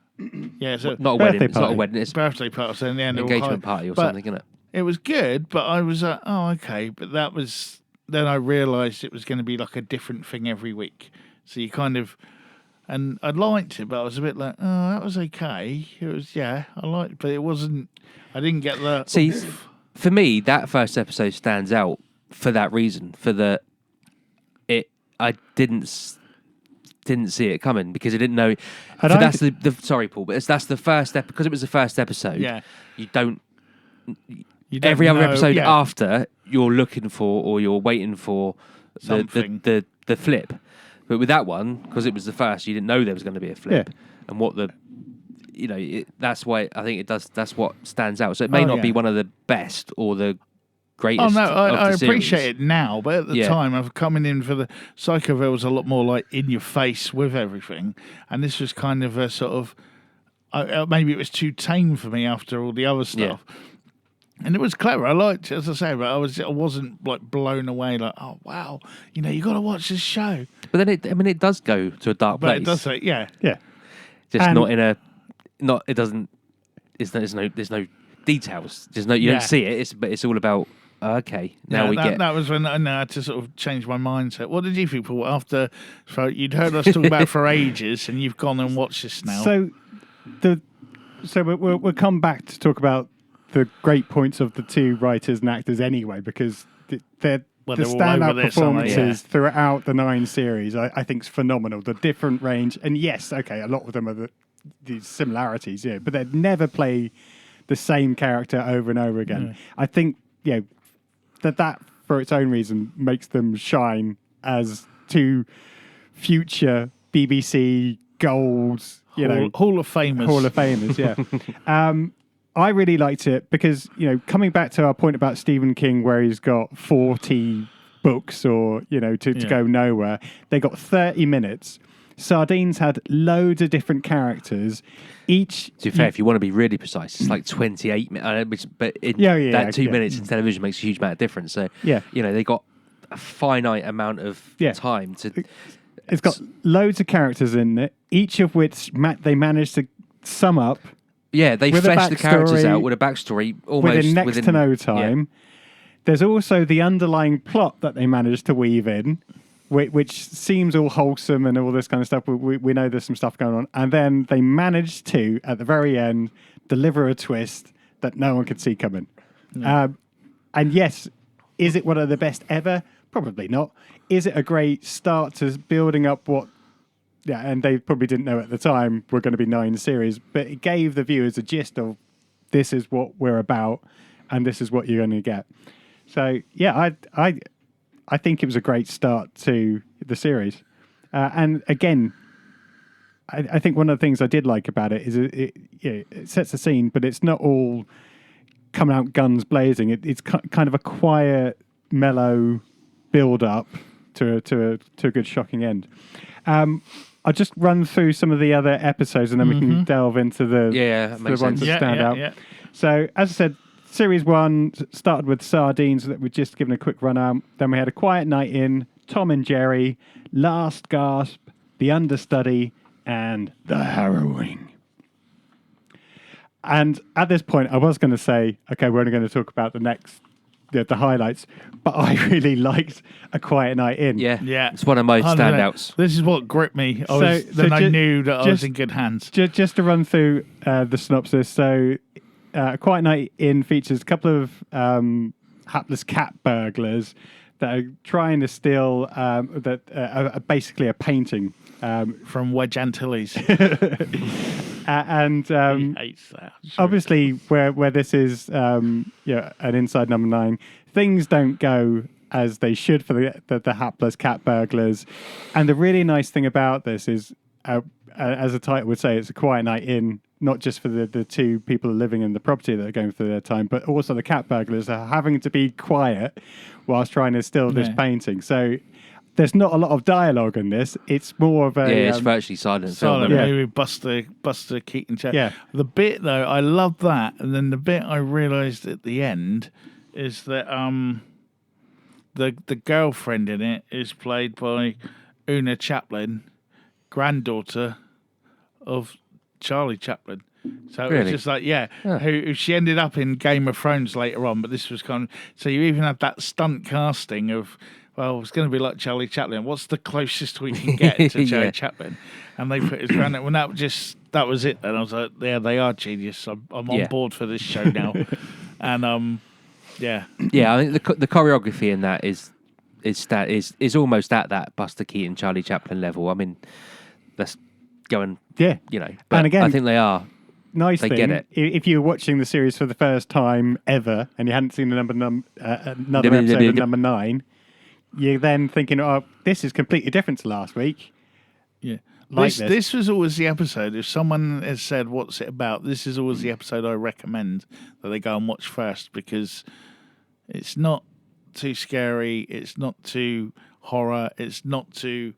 [SPEAKER 3] Yeah, so
[SPEAKER 4] not a
[SPEAKER 1] Birthday
[SPEAKER 4] wedding. It's not a
[SPEAKER 1] party.
[SPEAKER 4] wedding. It's
[SPEAKER 3] birthday party, and
[SPEAKER 4] an engagement party or something, isn't it?
[SPEAKER 3] It was good, but I was like, oh, okay. But that was, then I realised it was going to be like a different thing every week. So you kind of, and I liked it, but I was a bit like, oh, that was okay. It was, yeah, I liked it, but it wasn't, I didn't get the.
[SPEAKER 4] See, for me, that first episode stands out for that reason. I didn't see it coming because I didn't know. That's the sorry, Paul, but that's the first step because it was the first episode.
[SPEAKER 3] Yeah,
[SPEAKER 4] you don't.
[SPEAKER 3] You don't
[SPEAKER 4] Every other
[SPEAKER 3] know-
[SPEAKER 4] episode
[SPEAKER 3] yeah.
[SPEAKER 4] after, you're looking for or you're waiting for
[SPEAKER 3] Something.
[SPEAKER 4] the flip. But with that one, because it was the first, you didn't know there was going to be a flip, and what that's why I think it does. That's what stands out. So it may
[SPEAKER 3] Oh,
[SPEAKER 4] not
[SPEAKER 3] yeah.
[SPEAKER 4] be one of the best or the
[SPEAKER 3] Oh
[SPEAKER 4] greatest.
[SPEAKER 3] no,
[SPEAKER 4] of
[SPEAKER 3] I
[SPEAKER 4] the
[SPEAKER 3] appreciate
[SPEAKER 4] series.
[SPEAKER 3] it now, but at the
[SPEAKER 4] Yeah.
[SPEAKER 3] time, I've coming in for the Psychoville was a lot more like in your face with everything, and this was kind of a sort of maybe it was too tame for me after all the other stuff. And it was clever. I liked it, as I say, but I wasn't like blown away. Like, oh wow, you got to watch this show.
[SPEAKER 4] But then it does go to a dark
[SPEAKER 3] But
[SPEAKER 4] place.
[SPEAKER 3] it does say, yeah,
[SPEAKER 1] Yeah.
[SPEAKER 4] Just
[SPEAKER 1] And-
[SPEAKER 4] not in a, not it doesn't. There's no details. You
[SPEAKER 3] Yeah.
[SPEAKER 4] don't see it. But it's all about okay. Now we get.
[SPEAKER 3] that was when I had to sort of change my mindset. What did you think, Paul? After you'd heard us talk about it for ages, and you've gone and watched this now.
[SPEAKER 1] So we'll come back to talk about the great points of the two writers and actors anyway, because they're
[SPEAKER 3] Well,
[SPEAKER 1] the
[SPEAKER 3] they're all over
[SPEAKER 1] standout
[SPEAKER 3] this, aren't they?
[SPEAKER 1] performances throughout the 9 series, I think, is phenomenal. The different range, and yes, okay, a lot of them are the similarities, yeah, but they'd never play the same character over and over again. I think, that for its own reason makes them shine as two future BBC Gold,
[SPEAKER 3] Hall of Famers.
[SPEAKER 1] Hall of Famers, yeah. I really liked it because, coming back to our point about Stephen King, where he's got 40 books or, to go nowhere, they got 30 minutes. Sardines had loads of different characters. Each.
[SPEAKER 4] To be fair, if you want to be really precise, it's like 28 minutes. But in
[SPEAKER 1] Yeah,
[SPEAKER 4] that 2
[SPEAKER 1] yeah.
[SPEAKER 4] minutes in television makes a huge amount of difference. So,
[SPEAKER 1] Yeah.
[SPEAKER 4] they got a finite amount of
[SPEAKER 1] Yeah.
[SPEAKER 4] time to.
[SPEAKER 1] It's got loads of characters in it, each of which they managed to sum up
[SPEAKER 4] Yeah, they
[SPEAKER 1] with a
[SPEAKER 4] fleshed the characters
[SPEAKER 1] backstory-
[SPEAKER 4] out with a backstory almost
[SPEAKER 1] within next to no
[SPEAKER 4] yeah.
[SPEAKER 1] time. There's also the underlying plot that they managed to weave in, which seems all wholesome and all this kind of stuff. We know there's some stuff going on. And then they managed to, at the very end, deliver a twist that no one could see coming. And yes, is it one of the best ever? Probably not. Is it a great start to building up what... Yeah, and they probably didn't know at the time we're going to be 9 series, but it gave the viewers a gist of this is what we're about and this is what you're going to get. So, yeah, I think it was a great start to the series. And again, I think one of the things I did like about it is it sets the scene, but it's not all coming out guns blazing. It's kind of a quiet, mellow build-up to a good shocking end. I'll just run through some of the other episodes and then we can delve into the
[SPEAKER 4] makes
[SPEAKER 1] ones
[SPEAKER 4] sense.
[SPEAKER 1] that stand out.
[SPEAKER 3] Yeah.
[SPEAKER 1] So, as I said, Series 1 started with Sardines that we're just given a quick run out. Then we had A Quiet Night In, Tom and Jerry, Last Gasp, The Understudy, and The Harrowing. And at this point, I was going to say, okay, we're only going to talk about the highlights, but I really liked A Quiet Night In.
[SPEAKER 4] Yeah, it's one of my
[SPEAKER 3] 100%.
[SPEAKER 4] standouts.
[SPEAKER 3] This is what gripped me. I knew that I was in good hands.
[SPEAKER 1] Just to run through the synopsis. So, A Quiet Night In features a couple of hapless cat burglars that are trying to steal basically a painting.
[SPEAKER 3] From Wedge Antilles.
[SPEAKER 1] And
[SPEAKER 3] He hates that.
[SPEAKER 1] obviously, where this is an inside number 9, things don't go as they should for the hapless cat burglars. And the really nice thing about this is, as the title would say, it's a quiet night in, not just for the two people living in the property that are going through their time, but also the cat burglars are having to be quiet whilst trying to steal this painting. So there's not a lot of dialogue in this. It's more of a...
[SPEAKER 4] it's virtually silent.
[SPEAKER 3] Silent
[SPEAKER 1] Yeah.
[SPEAKER 3] movie, Buster Keaton chat.
[SPEAKER 1] Yeah.
[SPEAKER 3] The bit though, I love that, and then the bit I realised at the end is that the girlfriend in it is played by Una Chaplin, granddaughter of Charlie Chaplin. So it
[SPEAKER 4] Really?
[SPEAKER 3] was just like,
[SPEAKER 4] Yeah.
[SPEAKER 3] who she ended up in Game of Thrones later on, but this was kind of, so you even had that stunt casting of, well, it's going to be like Charlie Chaplin. What's the closest we can get to Charlie
[SPEAKER 4] Yeah.
[SPEAKER 3] Chaplin? And they put his around it. When that was it. And I was like, yeah, they are genius. I'm on
[SPEAKER 4] Yeah.
[SPEAKER 3] board for this show now. And yeah,
[SPEAKER 4] Yeah, I think the choreography in that is almost at that Buster Keaton, Charlie Chaplin level. I mean, that's going,
[SPEAKER 1] Yeah.
[SPEAKER 4] but
[SPEAKER 1] And again,
[SPEAKER 4] I think they are.
[SPEAKER 1] nice
[SPEAKER 4] They
[SPEAKER 1] thing,
[SPEAKER 4] get it.
[SPEAKER 1] if you were watching the series for the first time ever and you hadn't seen another episode of number 9, you're then thinking, oh, this is completely different to last week.
[SPEAKER 3] yeah.
[SPEAKER 1] Like
[SPEAKER 3] This was always the episode. If someone has said, what's it about? This is always the episode I recommend that they go and watch first, because it's not too scary. It's not too horror. It's not too...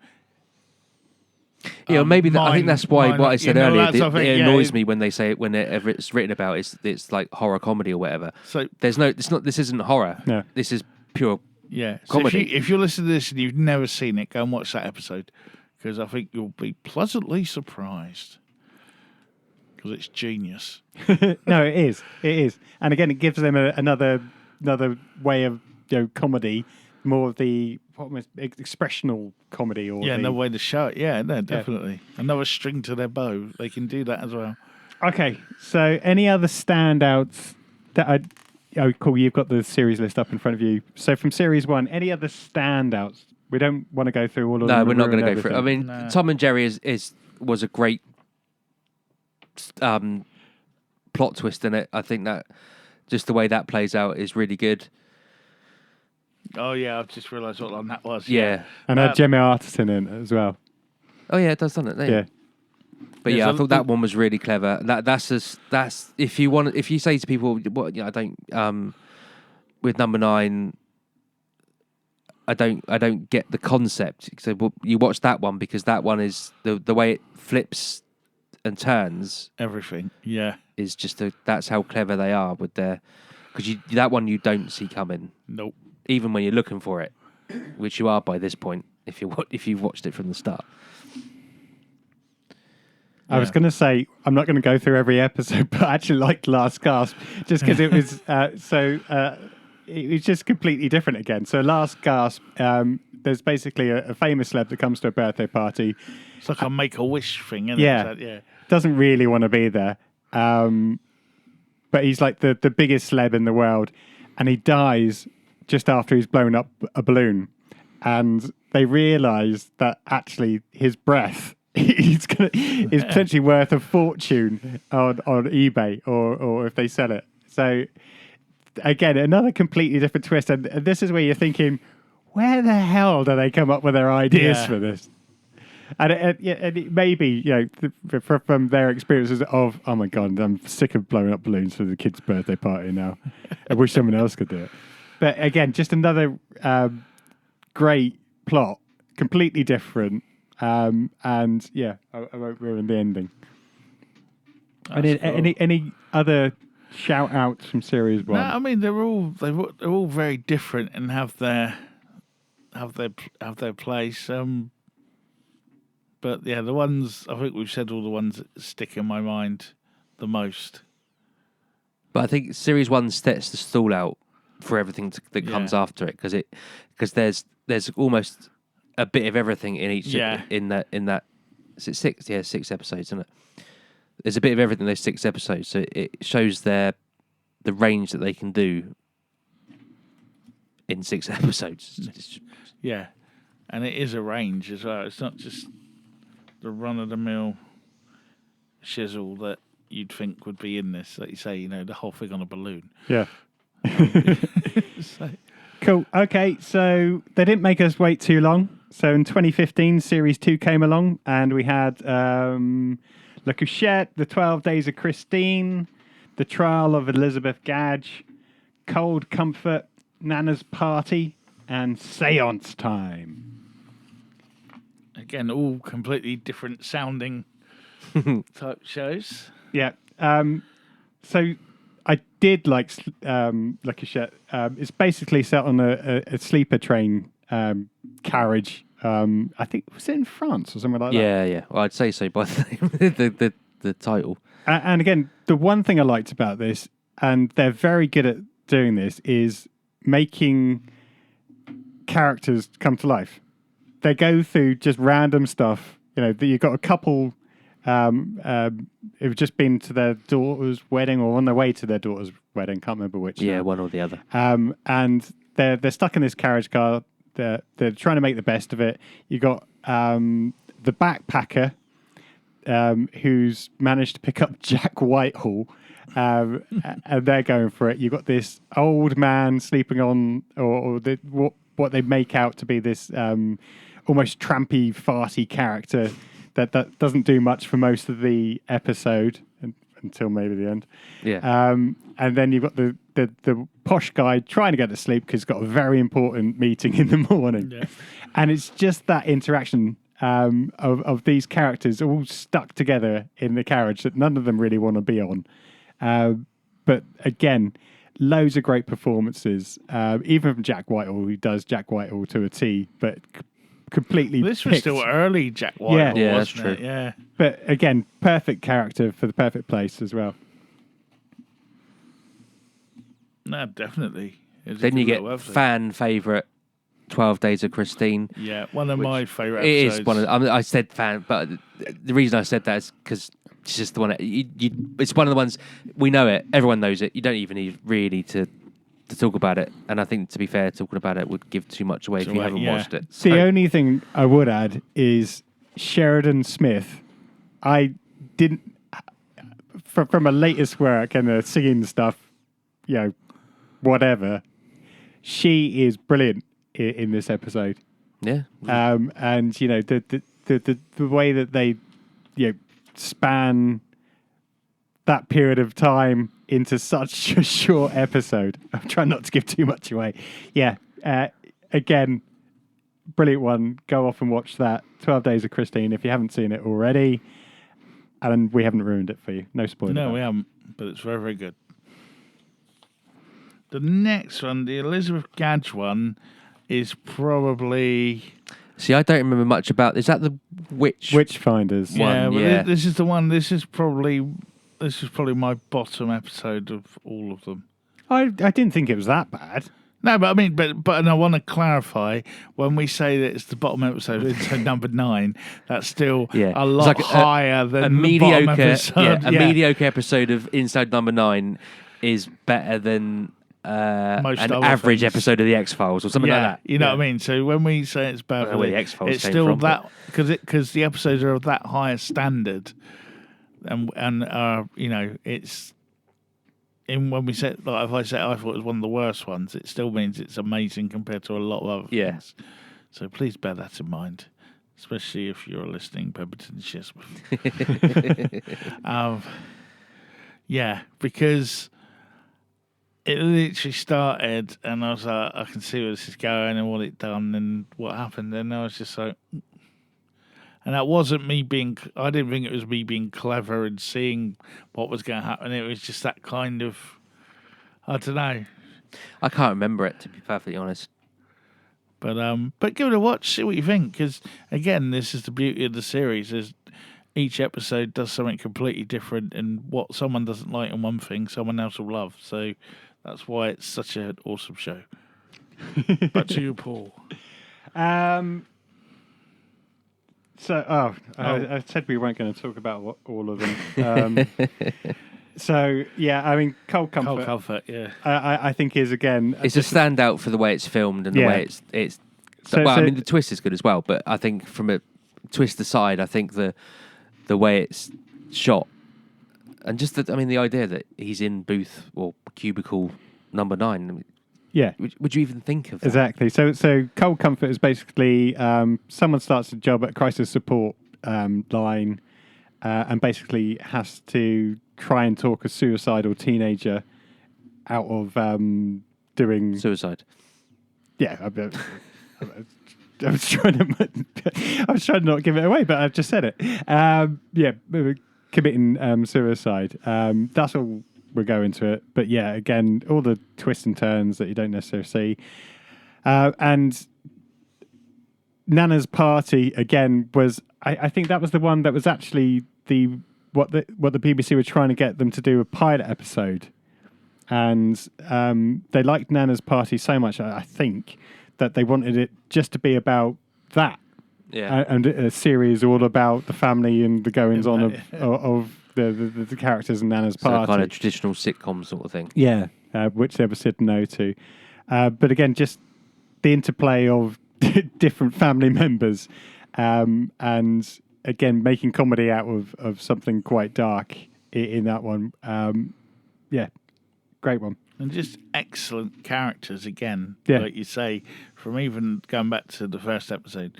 [SPEAKER 4] Yeah, maybe I think that's why what I said earlier.
[SPEAKER 3] that's, I think,
[SPEAKER 4] It annoys me when they say it whenever it's written about. It's like horror comedy or whatever.
[SPEAKER 3] So
[SPEAKER 4] There's no. It's not. This isn't horror.
[SPEAKER 1] No.
[SPEAKER 4] This is pure.
[SPEAKER 3] yeah, so
[SPEAKER 4] comedy.
[SPEAKER 3] if you're listening to this and you've never seen it, go and watch that episode, because I think you'll be pleasantly surprised, because it's genius.
[SPEAKER 1] No, it is. It is. And again, it gives them another way of comedy, more of the expressional comedy, or
[SPEAKER 3] Yeah, no way to show it. Yeah, no, definitely. Another string to their bow. They can do that as well.
[SPEAKER 1] Okay, so any other standouts that cool, you've got the series list up in front of you. So from series 1, any other standouts? We don't want to go through all of them.
[SPEAKER 4] No,
[SPEAKER 1] and
[SPEAKER 4] we're not
[SPEAKER 1] ruin
[SPEAKER 4] going to go through it. I
[SPEAKER 1] everything.
[SPEAKER 4] mean, Tom and Jerry was a great plot twist in it. I think that just the way that plays out is really good.
[SPEAKER 3] Oh, yeah, I've just realised what one that was.
[SPEAKER 4] Yeah.
[SPEAKER 1] And had Gemma Arterton in it as well.
[SPEAKER 4] Oh yeah, it does, doesn't it?
[SPEAKER 1] Yeah.
[SPEAKER 4] But
[SPEAKER 3] Yeah,
[SPEAKER 4] yeah,
[SPEAKER 3] so
[SPEAKER 4] I thought that one was really clever. That's if you say to people, what I don't with number 9, I don't get the concept. So you watch that one because that one is the way it flips and turns
[SPEAKER 3] Everything, yeah.
[SPEAKER 4] is just that's how clever they are with their, because that one you don't see coming
[SPEAKER 3] Nope.
[SPEAKER 4] even when you're looking for it, which you are by this point if you've watched it from the start.
[SPEAKER 1] I was going to say, I'm not going to go through every episode, but I actually liked Last Gasp just because it was it was just completely different again. So Last Gasp, there's basically a famous celeb that comes to a birthday party.
[SPEAKER 3] It's like a Make-A-Wish thing, isn't
[SPEAKER 1] Yeah.
[SPEAKER 3] it? Yeah.
[SPEAKER 1] Doesn't really want to be there. But he's like the biggest celeb in the world. And he dies just after he's blown up a balloon. And they realise that actually his breath is potentially worth a fortune on eBay or if they sell it. So again, another completely different twist. And this is where you're thinking, where the hell do they come up with their ideas
[SPEAKER 3] Yeah.
[SPEAKER 1] for this? And it may be, from their experiences of, oh my God, I'm sick of blowing up balloons for the kid's birthday party now. I wish someone else could do it. But again, just another great plot, completely different. And yeah, I won't ruin the ending. Any other shout outs from series 1?
[SPEAKER 3] No, I mean they're all very different and have their place. But yeah, the ones I think we've said all the ones that stick in my mind the most.
[SPEAKER 4] But I think series 1 sets the stall out for everything that comes after it, because there's almost a bit of everything in each in that is it 6? Yeah, 6 episodes, isn't it? There's a bit of everything in those 6 episodes, so it shows the range that they can do in 6 episodes.
[SPEAKER 3] Yeah, and it is a range as well. It's not just the run-of-the-mill shizzle that you'd think would be in this. Like you say, the whole thing on a balloon.
[SPEAKER 1] Yeah.
[SPEAKER 3] So,
[SPEAKER 1] Cool. Okay, so they didn't make us wait too long. So in 2015, Series 2 came along, and we had Le Couchette, The 12 Days of Christine, The Trial of Elizabeth Gadge, Cold Comfort, Nana's Party, and Seance Time.
[SPEAKER 3] again, all completely different sounding type shows.
[SPEAKER 1] Yeah. So I did like Le Couchette. It's basically set on a sleeper train carriage. I think was it in France or something like that.
[SPEAKER 4] Yeah. Well, I'd say so by the the title.
[SPEAKER 1] And again, the one thing I liked about this, and they're very good at doing this, is making characters come to life. They go through just random stuff. You've got a couple who've just been to their daughter's wedding or on their way to their daughter's wedding. Can't remember which.
[SPEAKER 4] Yeah,
[SPEAKER 1] now.
[SPEAKER 4] one or the other.
[SPEAKER 1] And they're stuck in this carriage car. They're trying to make the best of it. You got the backpacker who's managed to pick up Jack Whitehall, and they're going for it. You've got this old man sleeping on, what they make out to be this almost trampy, farty character that doesn't do much for most of the episode until maybe the end.
[SPEAKER 4] Yeah.
[SPEAKER 1] And then you've got the posh guy trying to get to sleep because he's got a very important meeting in the morning.
[SPEAKER 3] Yeah.
[SPEAKER 1] And it's just that interaction of these characters all stuck together in the carriage that none of them really want to be on. But again, loads of great performances, even from Jack Whitehall, who does Jack Whitehall to a T, but completely
[SPEAKER 3] This was
[SPEAKER 1] picked.
[SPEAKER 3] still early Jack Whitehall,
[SPEAKER 4] Yeah, that's
[SPEAKER 3] wasn't it?
[SPEAKER 4] true.
[SPEAKER 3] Yeah.
[SPEAKER 1] But again, perfect character for the perfect place as well.
[SPEAKER 3] No, definitely. It was a
[SPEAKER 4] Then you
[SPEAKER 3] good
[SPEAKER 4] get
[SPEAKER 3] little episode.
[SPEAKER 4] fan favourite 12 Days of Christine.
[SPEAKER 3] Yeah, one of my favourite
[SPEAKER 4] It
[SPEAKER 3] episodes.
[SPEAKER 4] is one of. I said fan, but the reason I said that is because it's just the one. It's one of the ones we know it. Everyone knows it. You don't even need really to talk about it. And I think, to be fair, talking about it would give too much away if you
[SPEAKER 3] away,
[SPEAKER 4] haven't
[SPEAKER 3] yeah.
[SPEAKER 4] watched it.
[SPEAKER 1] The only thing I would add is Sheridan Smith. I didn't, from her latest work and the singing stuff, whatever. She is brilliant in this episode.
[SPEAKER 4] Yeah.
[SPEAKER 1] And the way that they span that period of time into such a short episode. I'm trying not to give too much away. Yeah, again, brilliant one. Go off and watch that. 12 Days of Christine if you haven't seen it already, and we haven't ruined it for you. No spoiler.
[SPEAKER 3] No, we haven't, but it's very, very good. The next one, the Elizabeth Gadge one, is probably...
[SPEAKER 4] See, I don't remember much about. Is that the
[SPEAKER 1] Witchfinders.
[SPEAKER 3] Yeah, but
[SPEAKER 4] yeah.
[SPEAKER 3] this is the one. This is probably my bottom episode of all of them.
[SPEAKER 1] I didn't think it was that bad.
[SPEAKER 3] No, but I mean, but I want to clarify, when we say that it's the bottom episode, it's number 9, that's still a lot
[SPEAKER 4] It's like
[SPEAKER 3] higher than
[SPEAKER 4] a
[SPEAKER 3] the
[SPEAKER 4] mediocre
[SPEAKER 3] bottom episode.
[SPEAKER 4] a mediocre episode of Inside Number 9 is better than
[SPEAKER 3] Most
[SPEAKER 4] an
[SPEAKER 3] other
[SPEAKER 4] average
[SPEAKER 3] things.
[SPEAKER 4] episode of the X-Files or something like that.
[SPEAKER 3] You know what I mean? So when we say it's bad,
[SPEAKER 4] I don't know where the X-Files
[SPEAKER 3] it's
[SPEAKER 4] came
[SPEAKER 3] still
[SPEAKER 4] from,
[SPEAKER 3] that because the episodes are of that higher standard, and it's in when we said, like, if I say I thought it was one of the worst ones, it still means it's amazing compared to a lot of other things. So please bear that in mind, especially if you're listening, Pemberton Chisholm. Because it literally started, and I was like, I can see where this is going and what it done and what happened. And I was just like, and that wasn't me being, I didn't think it was me being clever and seeing what was going to happen. It was just that kind of, I don't know.
[SPEAKER 4] I can't remember it, to be perfectly honest.
[SPEAKER 3] But give it a watch, see what you think. Because again, this is the beauty of the series: is each episode does something completely different, and what someone doesn't like in one thing, someone else will love. So that's why it's such an awesome show. Back to you, Paul.
[SPEAKER 1] I said we weren't going to talk about all of them. So yeah, I mean, Cold Comfort.
[SPEAKER 3] Cold Comfort, yeah.
[SPEAKER 1] I think is again.
[SPEAKER 4] It's a standout for the way it's filmed and the way it's. I mean, the twist is good as well, but I think from a twist aside, I think the way it's shot and just the idea that he's in booth or cubicle number 9. I mean,
[SPEAKER 1] yeah.
[SPEAKER 4] Would you even think of that?
[SPEAKER 1] Exactly. So Cold Comfort is basically someone starts a job at crisis support line and basically has to try and talk a suicidal teenager out of doing
[SPEAKER 4] Suicide.
[SPEAKER 1] Yeah, I was trying to not give it away, but I've just said it. Committing suicide. That's all we'll go into it. But yeah, again, all the twists and turns that you don't necessarily see. And Nana's party, again, was, I think that was the one that was actually the what the BBC were trying to get them to do a pilot episode, and they liked Nana's Party so much, I think, that they wanted it just to be about that.
[SPEAKER 4] Yeah.
[SPEAKER 1] And a series all about the family and the goings on of the characters in Nana's
[SPEAKER 4] So
[SPEAKER 1] Party.
[SPEAKER 4] kind of traditional sitcom sort of thing.
[SPEAKER 1] Yeah, which they were said no to. But again, just the interplay of different family members, and again, making comedy out of something quite dark in that one. Yeah, great one.
[SPEAKER 3] And just excellent characters again.
[SPEAKER 1] Yeah.
[SPEAKER 3] Like you say, from even going back to the first episode,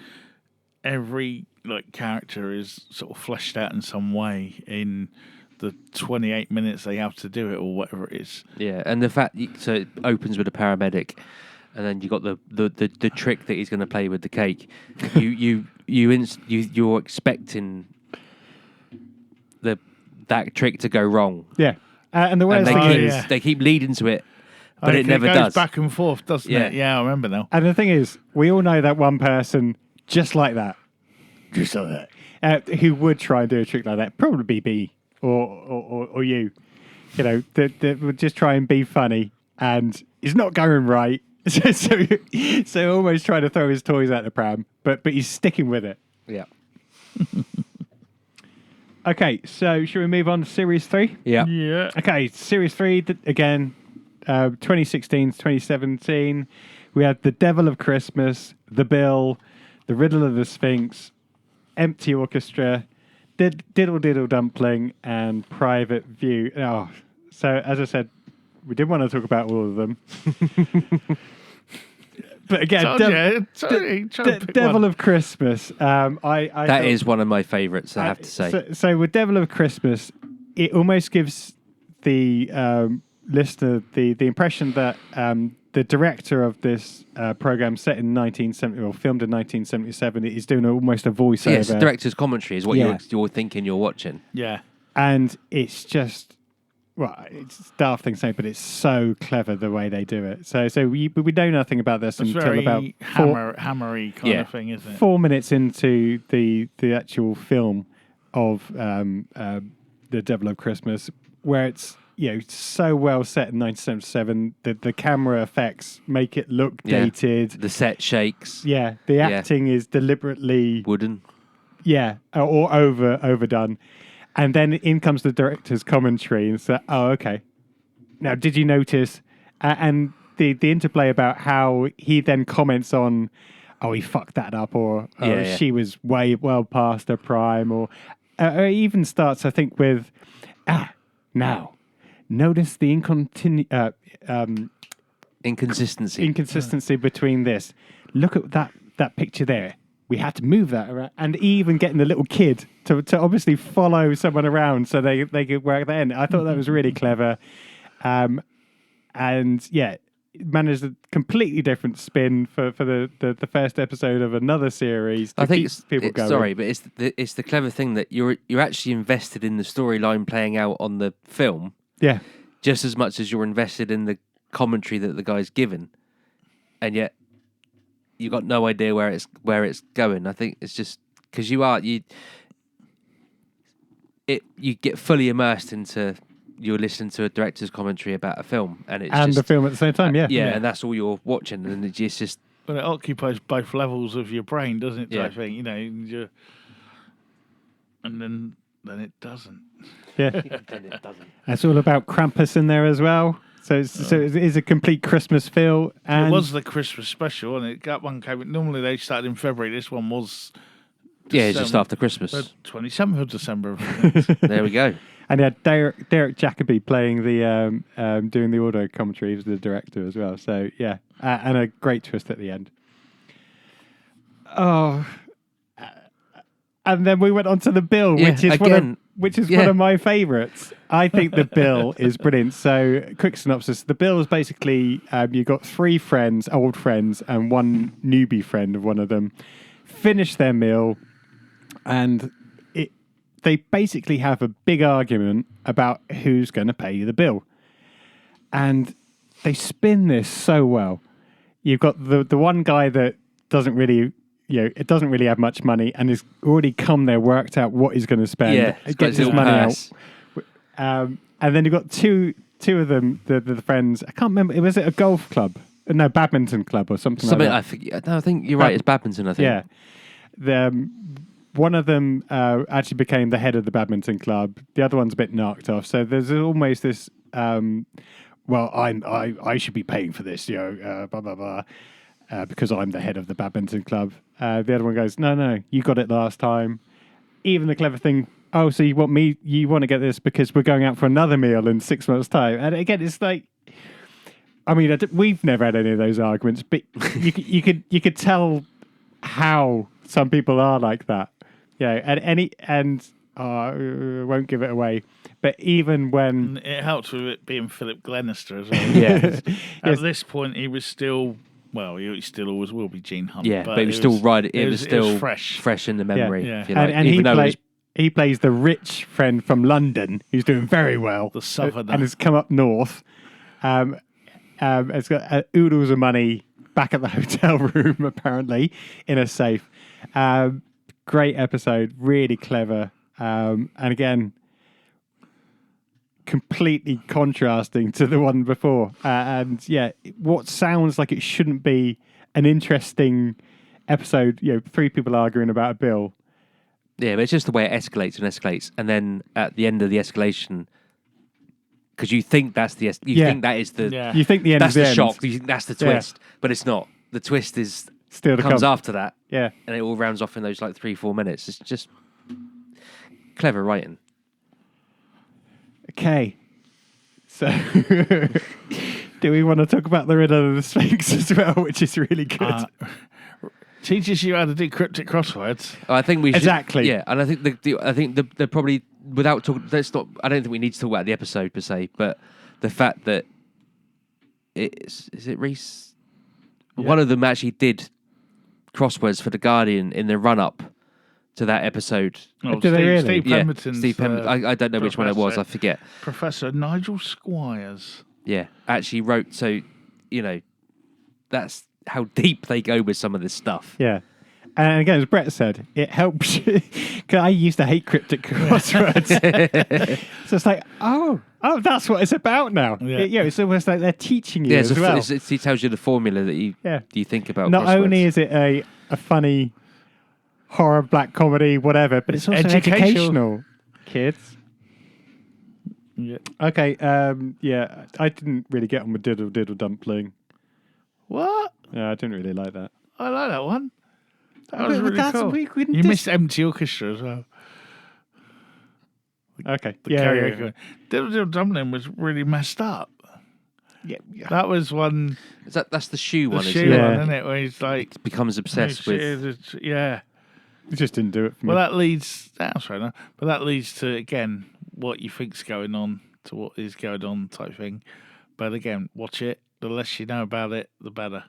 [SPEAKER 3] every character is sort of fleshed out in some way in the 28 minutes they have to do it or whatever it is.
[SPEAKER 4] Yeah, and the fact so it opens with a paramedic, and then you got the trick that he's going to play with the cake. You're expecting that trick to go wrong.
[SPEAKER 1] Yeah, and the way
[SPEAKER 4] And
[SPEAKER 1] I was thinking
[SPEAKER 4] they keep leading to it, but it never
[SPEAKER 3] goes
[SPEAKER 4] does.
[SPEAKER 3] back and forth, doesn't
[SPEAKER 4] Yeah.
[SPEAKER 3] it? Yeah, I remember now.
[SPEAKER 1] and the thing is, we all know that one person just like that, who would try and do a trick like that. Probably be or you, that would just try and be funny, and it's not going right. So almost trying to throw his toys out the pram, but he's sticking with it.
[SPEAKER 4] Yeah.
[SPEAKER 1] Okay, so should we move on to Series 3?
[SPEAKER 4] Yeah.
[SPEAKER 3] Yeah.
[SPEAKER 1] Okay, Series 3, again, 2016 to 2017. We had The Devil of Christmas, The Bill, The Riddle of the Sphinx, Empty Orchestra, Diddle Diddle Dumpling, and Private View. Oh, so, as I said, we did want to talk about all of them. But again, Devil of Christmas.
[SPEAKER 4] That is one of my favourites, I have to say.
[SPEAKER 1] So with Devil of Christmas, it almost gives the listener the impression that the director of this program, set in 1970 or filmed in 1977, is doing almost a voiceover.
[SPEAKER 4] Yes, director's commentary is what you're thinking you're watching.
[SPEAKER 3] Yeah.
[SPEAKER 1] And it's just, well, it's a daft thing to say, but it's so clever the way they do it. So we know nothing about this
[SPEAKER 3] It's
[SPEAKER 1] until
[SPEAKER 3] very
[SPEAKER 1] about
[SPEAKER 3] hammery kind of thing, isn't it?
[SPEAKER 1] 4 minutes into the actual film of The Devil of Christmas, where it's so well set in 1977. The camera effects make it look dated.
[SPEAKER 4] The set shakes.
[SPEAKER 1] The acting is deliberately
[SPEAKER 4] Wooden.
[SPEAKER 1] or overdone. And then in comes the director's commentary and say, "Oh, okay. Now, did you notice?" And the interplay about how he then comments on, "Oh, he fucked that up," or "She was way well past her prime," or it even starts, I think, with, "Now, notice the inconsistency between this. Look at that picture there. We had to move that around," and even getting the little kid to obviously follow someone around so they could work that in. I thought that was really clever, and it managed a completely different spin for the first episode of another series.
[SPEAKER 4] I think
[SPEAKER 1] keep people going.
[SPEAKER 4] Sorry, but it's the clever thing that you're actually invested in the storyline playing out on the film, just as much as you're invested in the commentary that the guy's given, and yet you got no idea where it's going. I think it's just because you get fully immersed into you're listening to a director's commentary about a film, and
[SPEAKER 1] the film at the same time.
[SPEAKER 4] And that's all you're watching, and it's just.
[SPEAKER 3] But it occupies both levels of your brain, doesn't it? I think and then it doesn't.
[SPEAKER 1] Yeah,
[SPEAKER 4] Then it doesn't.
[SPEAKER 1] it's all about Krampus in there as well. So it is a complete Christmas feel. And
[SPEAKER 3] It was the Christmas special, and that one came. Normally they started in February. This one was
[SPEAKER 4] just after Christmas.
[SPEAKER 3] 27th of December.
[SPEAKER 4] There we go.
[SPEAKER 1] And he had Derek Jacobi playing the doing the audio commentary. He was the director as well. So and a great twist at the end. Oh, and then we went on to The Bill, which is one of my favourites. I think The Bill is brilliant. So, quick synopsis: The Bill is basically you've got 3 friends, old friends, and one newbie friend of one of them. Finish their meal, and they basically have a big argument about who's going to pay the bill. And they spin this so well. You've got the one guy that doesn't really, it doesn't really have much money and has already come there, worked out what he's going to spend.
[SPEAKER 4] Yeah,
[SPEAKER 1] It gets his
[SPEAKER 4] little
[SPEAKER 1] money
[SPEAKER 4] purse.
[SPEAKER 1] out. And then you've got two of them, the friends. I can't remember. Was it a golf club? No, badminton club or something
[SPEAKER 4] Something
[SPEAKER 1] like that.
[SPEAKER 4] I think you're right. It's badminton. I think.
[SPEAKER 1] Yeah. One of them actually became the head of the badminton club. The other one's a bit knocked off. So there's almost this. Well, I should be paying for this, blah blah blah, because I'm the head of the badminton club. The other one goes, no, you got it last time. Even the clever thing. Oh, so you want to get this because we're going out for another meal in 6 months' time. And again, it's like, I mean, we've never had any of those arguments, but you could tell how some people are like that. I won't give it away. But even when
[SPEAKER 3] It helped with it being Philip Glenister as well.
[SPEAKER 4] Yeah.
[SPEAKER 3] At this point, he was still, well, he still always will be Gene Hunt.
[SPEAKER 4] Yeah, but it was still right. It was still
[SPEAKER 3] fresh.
[SPEAKER 4] in the memory.
[SPEAKER 3] Yeah.
[SPEAKER 4] if you like.
[SPEAKER 1] and
[SPEAKER 4] Even though it was
[SPEAKER 1] he plays the rich friend from London who's doing very well.
[SPEAKER 3] The southerner.
[SPEAKER 1] And has come up north. Has got oodles of money back at the hotel room, apparently, in a safe. Great episode, really clever. And again, completely contrasting to the one before. And yeah, what sounds like it shouldn't be an interesting episode, 3 people arguing about a bill.
[SPEAKER 4] Yeah, but it's just the way it escalates, and then at the end of the escalation, because you think that's the think that is the
[SPEAKER 3] Yeah.
[SPEAKER 1] You think the end
[SPEAKER 4] that's
[SPEAKER 1] is the
[SPEAKER 4] the
[SPEAKER 1] end.
[SPEAKER 4] shock. You think that's the
[SPEAKER 1] Yeah.
[SPEAKER 4] twist, but it's not. The twist is
[SPEAKER 1] Still to
[SPEAKER 4] comes
[SPEAKER 1] come.
[SPEAKER 4] after that,
[SPEAKER 1] Yeah.
[SPEAKER 4] and it all rounds off in those 3-4 minutes. It's just clever writing.
[SPEAKER 1] Okay. So, do we want to talk about the Riddle of the Sphinx as well, which is really good?
[SPEAKER 3] Teaches you how to do cryptic crosswords.
[SPEAKER 4] I think we should,
[SPEAKER 1] Exactly.
[SPEAKER 4] Yeah, and I think the probably without talking. Let's not. I don't think we need to talk about the episode per se, but the fact that is it Reese?
[SPEAKER 3] Yeah.
[SPEAKER 4] One of them actually did crosswords for the Guardian in the run up to that episode.
[SPEAKER 3] Oh,
[SPEAKER 1] Do they really?
[SPEAKER 3] Steve
[SPEAKER 4] Yeah,
[SPEAKER 3] Pemberton's,
[SPEAKER 4] Steve Pemberton. I don't know which one it was. I forget.
[SPEAKER 3] Professor Nigel Squires.
[SPEAKER 4] Yeah, actually wrote. So that's how deep they go with some of this stuff.
[SPEAKER 1] Yeah. And again, as Brett said, it helps. Because I used to hate cryptic crosswords. So it's like, oh, that's what it's about now.
[SPEAKER 3] Yeah.
[SPEAKER 1] It's almost like they're teaching you
[SPEAKER 4] Yeah,
[SPEAKER 1] as well.
[SPEAKER 4] it tells you the formula that you think about.
[SPEAKER 1] Not
[SPEAKER 4] crosswords.
[SPEAKER 1] only is it a funny horror, black comedy, whatever, but it's also educational. Kids.
[SPEAKER 3] Yeah.
[SPEAKER 1] Okay, I didn't really get on with Diddle Diddle Dumpling.
[SPEAKER 3] What?
[SPEAKER 1] Yeah, I didn't really like that.
[SPEAKER 3] I like that one. That
[SPEAKER 1] But
[SPEAKER 3] was really
[SPEAKER 1] that's-
[SPEAKER 3] cool.
[SPEAKER 1] we couldn't
[SPEAKER 3] You
[SPEAKER 1] dis-
[SPEAKER 3] missed Empty Orchestra as well.
[SPEAKER 1] Okay.
[SPEAKER 3] The karaoke. Diddle Diddle Dumpling was really messed up.
[SPEAKER 1] Yeah.
[SPEAKER 3] That was one.
[SPEAKER 4] That's the shoe
[SPEAKER 3] The
[SPEAKER 4] one,
[SPEAKER 3] shoe
[SPEAKER 4] isn't
[SPEAKER 1] it?
[SPEAKER 3] one,
[SPEAKER 1] Yeah.
[SPEAKER 3] isn't it? Where he's like,
[SPEAKER 4] Becomes obsessed with.
[SPEAKER 3] Yeah.
[SPEAKER 1] It just didn't do it for me.
[SPEAKER 3] Well, that leads. That's fair enough. But that leads to again what you think's going on to what is going on type thing. But again, watch it. The less you know about it, the better.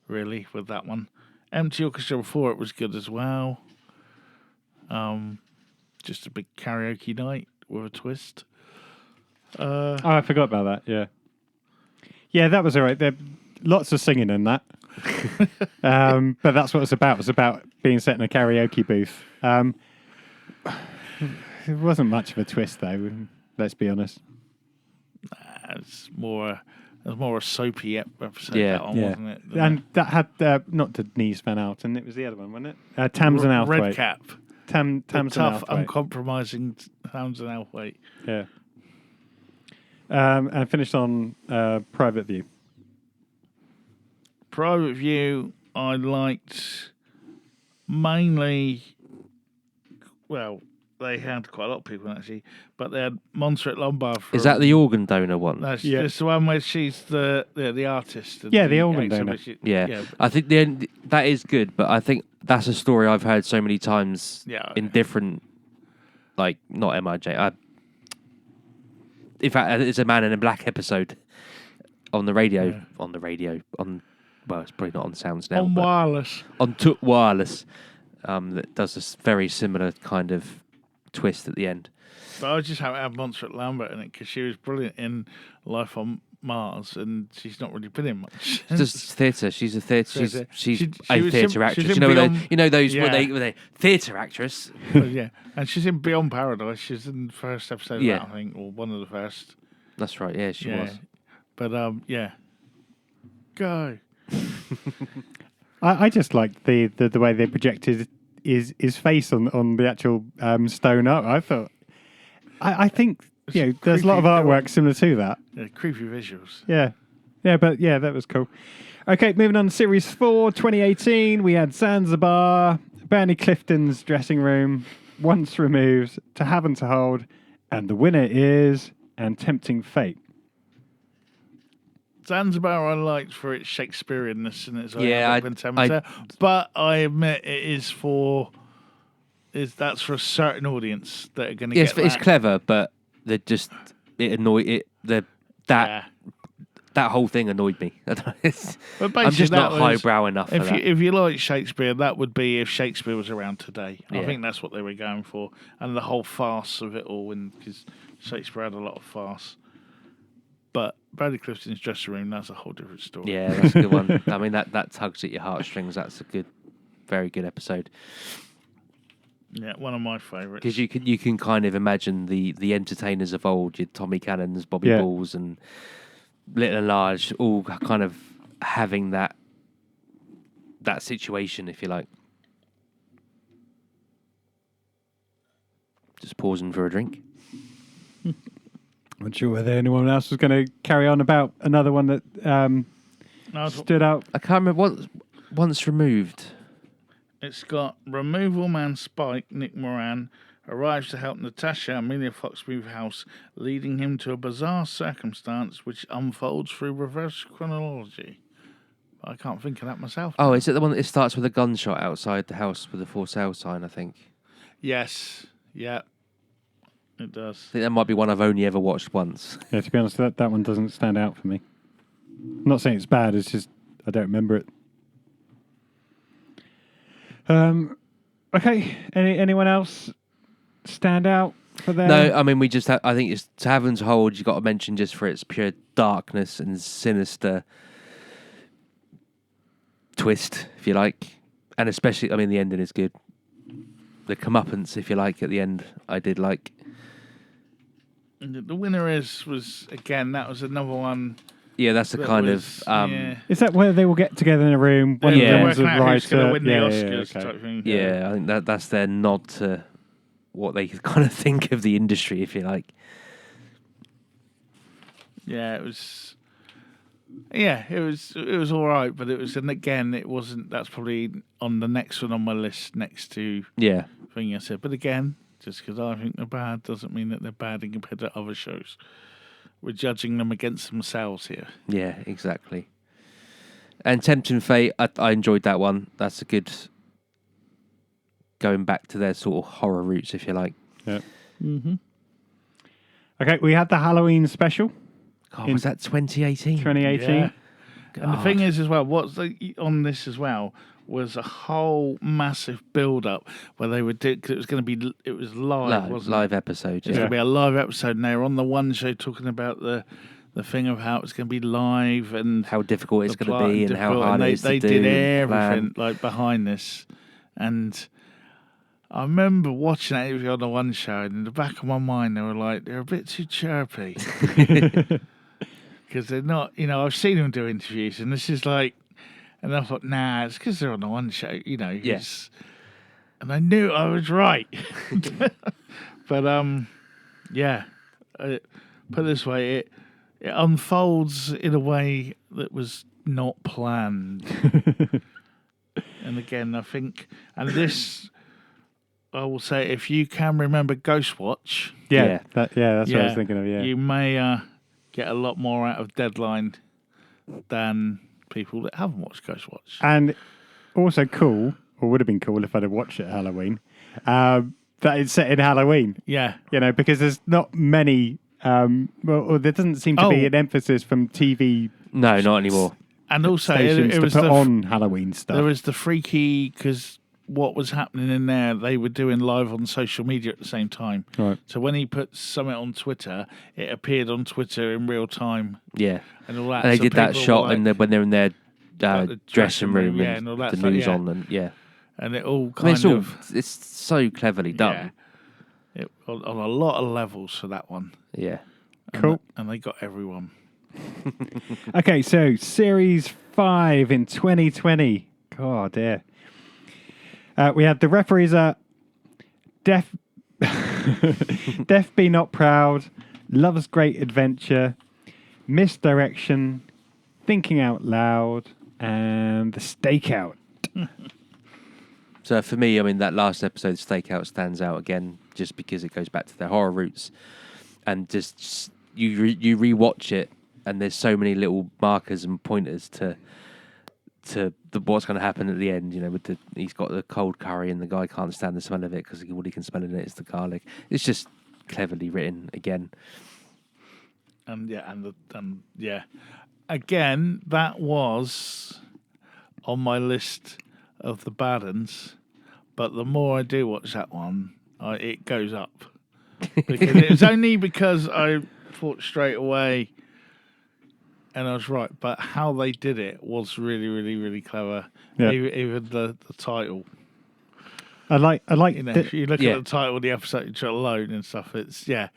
[SPEAKER 3] Really, with that one. Empty Orchestra before it was good as well. Just a big karaoke night with a twist.
[SPEAKER 1] Oh, I forgot about that. Yeah. Yeah, that was all right. There lots of singing in that. But that's what it's about. It's about being set in a karaoke booth. It wasn't much of a twist, though. Let's be honest.
[SPEAKER 3] It's more a soapy episode.
[SPEAKER 4] Yeah,
[SPEAKER 3] that one,
[SPEAKER 1] Yeah.
[SPEAKER 3] wasn't it?
[SPEAKER 1] And that had not Denise Van Outen. It was the other one, wasn't it? Tamsin Outhwaite.
[SPEAKER 3] Red Cap.
[SPEAKER 1] Tamsin
[SPEAKER 3] Tough,
[SPEAKER 1] Outhwaite.
[SPEAKER 3] uncompromising Tamsin Outhwaite.
[SPEAKER 1] Yeah. And finished on Private View.
[SPEAKER 3] Private View, I liked mainly. Well, they had quite a lot of people actually, but they had Montserrat Lombard.
[SPEAKER 4] Is that the organ donor one?
[SPEAKER 3] That's
[SPEAKER 1] Yeah.
[SPEAKER 3] the one where she's the artist. and
[SPEAKER 1] Yeah, the organ
[SPEAKER 3] actor,
[SPEAKER 1] donor.
[SPEAKER 3] but she-
[SPEAKER 4] Yeah. I think that is good, but I think that's a story I've heard so many times
[SPEAKER 3] Yeah.
[SPEAKER 4] in different, like, not MIJ. In fact, it's a Man in a Black episode on the radio. Well, it's probably not on Sounds now.
[SPEAKER 3] on
[SPEAKER 4] but
[SPEAKER 3] wireless.
[SPEAKER 4] on Took Wireless, that does this very similar kind of twist at the end.
[SPEAKER 3] But I just have to have Montserrat Lambert in it because she was brilliant in Life on Mars, and she's not really been in much.
[SPEAKER 4] She's just theatre. She's a theatre.
[SPEAKER 3] Theatre.
[SPEAKER 4] She's
[SPEAKER 3] She
[SPEAKER 4] a
[SPEAKER 3] was
[SPEAKER 4] theatre
[SPEAKER 3] in-
[SPEAKER 4] actress.
[SPEAKER 3] she's
[SPEAKER 4] You
[SPEAKER 3] in
[SPEAKER 4] know,
[SPEAKER 3] Beyond-
[SPEAKER 4] those
[SPEAKER 3] Yeah.
[SPEAKER 4] were they theatre actress.
[SPEAKER 3] Yeah, and she's in Beyond Paradise. She's in the first episode
[SPEAKER 4] Yeah.
[SPEAKER 3] of that, I think, or one of the first.
[SPEAKER 4] That's right. Yeah, she
[SPEAKER 3] Yeah.
[SPEAKER 4] was.
[SPEAKER 3] But yeah. Go.
[SPEAKER 1] I just like the way they projected his face on the actual stone art. I thought, I think there's a lot of
[SPEAKER 3] creepy
[SPEAKER 1] artwork similar to that.
[SPEAKER 3] Yeah, creepy visuals.
[SPEAKER 1] Yeah, but that was cool. Okay, moving on to Series 4, 2018. We had Zanzibar, Bernie Clifton's dressing room, Once Removed, To Have and To Hold, and the winner is And Tempting Fate.
[SPEAKER 3] Zanzibar I liked for its Shakespeareanness and its
[SPEAKER 4] Yeah,
[SPEAKER 3] pentameter, but I admit that's for a certain audience that are going to
[SPEAKER 4] Yes,
[SPEAKER 3] get
[SPEAKER 4] it's
[SPEAKER 3] that.
[SPEAKER 4] clever, but it annoyed it.
[SPEAKER 3] Yeah.
[SPEAKER 4] That whole thing annoyed me.
[SPEAKER 3] But
[SPEAKER 4] I'm
[SPEAKER 3] basically
[SPEAKER 4] just not
[SPEAKER 3] that was-
[SPEAKER 4] highbrow enough for
[SPEAKER 3] If
[SPEAKER 4] that.
[SPEAKER 3] you like Shakespeare, that would be if Shakespeare was around today. I
[SPEAKER 4] Yeah.
[SPEAKER 3] think that's what they were going for, and the whole farce of it all, because Shakespeare had a lot of farce. But Bradley Clifton's dressing room, that's a whole different story.
[SPEAKER 4] Yeah, that's a good one. I mean, that tugs at your heartstrings. That's a very good episode.
[SPEAKER 3] Yeah, one of my favourites.
[SPEAKER 4] Because you can kind of imagine the entertainers of old, your Tommy Cannons, Bobby
[SPEAKER 1] Yeah.
[SPEAKER 4] Balls, and Little and Large, all kind of having that situation, if you like. Just pausing for a drink.
[SPEAKER 1] Not sure whether anyone else was going to carry on about another one that
[SPEAKER 3] No,
[SPEAKER 1] stood out.
[SPEAKER 4] I can't remember. Once Removed.
[SPEAKER 3] it's got removal man Spike, Nick Moran, arrives to help Natasha Amelia Fox move house, leading him to a bizarre circumstance which unfolds through reverse chronology. I can't think of that myself.
[SPEAKER 4] Oh, is it the one that it starts with a gunshot outside the house with a for sale sign, I think?
[SPEAKER 3] Yes. Yeah. It does.
[SPEAKER 4] I think that might be one I've only ever watched once.
[SPEAKER 1] Yeah, to be honest, that one doesn't stand out for me. I'm not saying it's bad, it's just I don't remember it. Okay, anyone else stand out for their...
[SPEAKER 4] No, I mean, we just I think it's To Have and To Hold, you've got to mention just for its pure darkness and sinister twist, if you like. And especially, I mean, the ending is good. The comeuppance, if you like, at the end, I did like.
[SPEAKER 3] And the winner was again, that was another one.
[SPEAKER 4] Yeah, that's the
[SPEAKER 3] that
[SPEAKER 4] kind
[SPEAKER 3] was,
[SPEAKER 4] of...
[SPEAKER 3] yeah.
[SPEAKER 1] Is that where they will get together in a room? One
[SPEAKER 4] Yeah.
[SPEAKER 1] of them's a
[SPEAKER 3] Working out who's going
[SPEAKER 1] writer.
[SPEAKER 3] to win the
[SPEAKER 1] Yeah,
[SPEAKER 3] Oscars
[SPEAKER 1] okay.
[SPEAKER 3] type thing.
[SPEAKER 4] Yeah, I think that's their nod to what they kind of think of the industry, if you like.
[SPEAKER 3] Yeah, it was. Yeah, it was all right, but it was, and again, it wasn't. That's probably on the next one on my list, next to
[SPEAKER 4] Yeah.
[SPEAKER 3] thing I said. But again, just because I think they're bad doesn't mean that they're bad in compared to other shows. We're judging them against themselves here.
[SPEAKER 4] Yeah, exactly. And Tempting Fate, I enjoyed that one. That's a good going back to their sort of horror roots, if you like.
[SPEAKER 1] Yeah. Okay, we had the Halloween special,
[SPEAKER 4] God, was that 2018?
[SPEAKER 1] 2018.
[SPEAKER 3] Yeah. And the thing is, as well, what's on this as well was a whole massive build-up where they were because it was going to be, it was live, wasn't
[SPEAKER 4] live
[SPEAKER 3] it?
[SPEAKER 4] episode.
[SPEAKER 3] It's
[SPEAKER 4] Yeah.
[SPEAKER 3] going to be a live episode, and they were on the one show talking about the thing of how it's going to be live and
[SPEAKER 4] How difficult it's
[SPEAKER 3] the
[SPEAKER 4] going
[SPEAKER 3] plot
[SPEAKER 4] to be and how
[SPEAKER 3] difficult,
[SPEAKER 4] hard
[SPEAKER 3] and
[SPEAKER 4] it is
[SPEAKER 3] they
[SPEAKER 4] to do.
[SPEAKER 3] did
[SPEAKER 4] and plan.
[SPEAKER 3] everything like behind this, and I remember watching it on the one show, and in the back of my mind, they were like, they're a bit too chirpy. Because they're not, I've seen them do interviews, and this is like, and I thought, nah, it's because they're on the one show,
[SPEAKER 4] Yes.
[SPEAKER 3] And I knew I was right. But, yeah, put it this way, it unfolds in a way that was not planned. And again, I think, and this, I will say, if you can remember Ghostwatch,
[SPEAKER 1] Yeah, that's what I was
[SPEAKER 3] Yeah.
[SPEAKER 1] thinking of, yeah.
[SPEAKER 3] you may get a lot more out of Deadline than people that haven't watched Ghostwatch.
[SPEAKER 1] And also cool, or would have been cool if I'd have watched it at Halloween, that it's set in Halloween,
[SPEAKER 3] Yeah.
[SPEAKER 1] because there's not many, or there doesn't seem to be
[SPEAKER 3] Oh.
[SPEAKER 1] an emphasis from TV
[SPEAKER 4] No, not anymore.
[SPEAKER 3] And also,
[SPEAKER 1] stations
[SPEAKER 3] it
[SPEAKER 1] to
[SPEAKER 3] was
[SPEAKER 1] put on Halloween stuff.
[SPEAKER 3] there was the freaky, because what was happening in there, they were doing live on social media at the same time.
[SPEAKER 1] Right.
[SPEAKER 3] So when he put something on Twitter, it appeared on Twitter in real time
[SPEAKER 4] Yeah.
[SPEAKER 3] and all that.
[SPEAKER 4] And they
[SPEAKER 3] So
[SPEAKER 4] did that
[SPEAKER 3] people
[SPEAKER 4] shot
[SPEAKER 3] were like,
[SPEAKER 4] when they're in their
[SPEAKER 3] the
[SPEAKER 4] dressing room
[SPEAKER 3] yeah,
[SPEAKER 4] and
[SPEAKER 3] and all that
[SPEAKER 4] the
[SPEAKER 3] stuff,
[SPEAKER 4] news
[SPEAKER 3] yeah.
[SPEAKER 4] on, and
[SPEAKER 3] and it all
[SPEAKER 4] I mean,
[SPEAKER 3] kind
[SPEAKER 4] it's so cleverly done.
[SPEAKER 3] on a lot of levels for that one.
[SPEAKER 4] Yeah.
[SPEAKER 1] Cool.
[SPEAKER 3] And they got everyone.
[SPEAKER 1] Okay, so Series 5 in 2020. God, dear. We had The Referees are Deaf, Deaf Be Not Proud, Love's Great Adventure, Misdirection, Thinking Out Loud, and The Stakeout.
[SPEAKER 4] So for me, I mean, that last episode, Stakeout, stands out again just because it goes back to their horror roots, and just you rewatch it, and there's so many little markers and pointers to what's going to happen at the end. You know, with he's got the cold curry, and the guy can't stand the smell of it because all he can smell in it is the garlic. It's just cleverly written again.
[SPEAKER 3] And again, that was on my list of the bad uns, but the more I do watch that one, it goes up. Because it was only because I thought straight away, and I was right. But how they did it was really, really, really clever.
[SPEAKER 1] Yeah.
[SPEAKER 3] Even the title.
[SPEAKER 1] I like
[SPEAKER 3] You know, if you look
[SPEAKER 4] Yeah.
[SPEAKER 3] at the title of the episode alone and stuff, it's
[SPEAKER 1] yeah.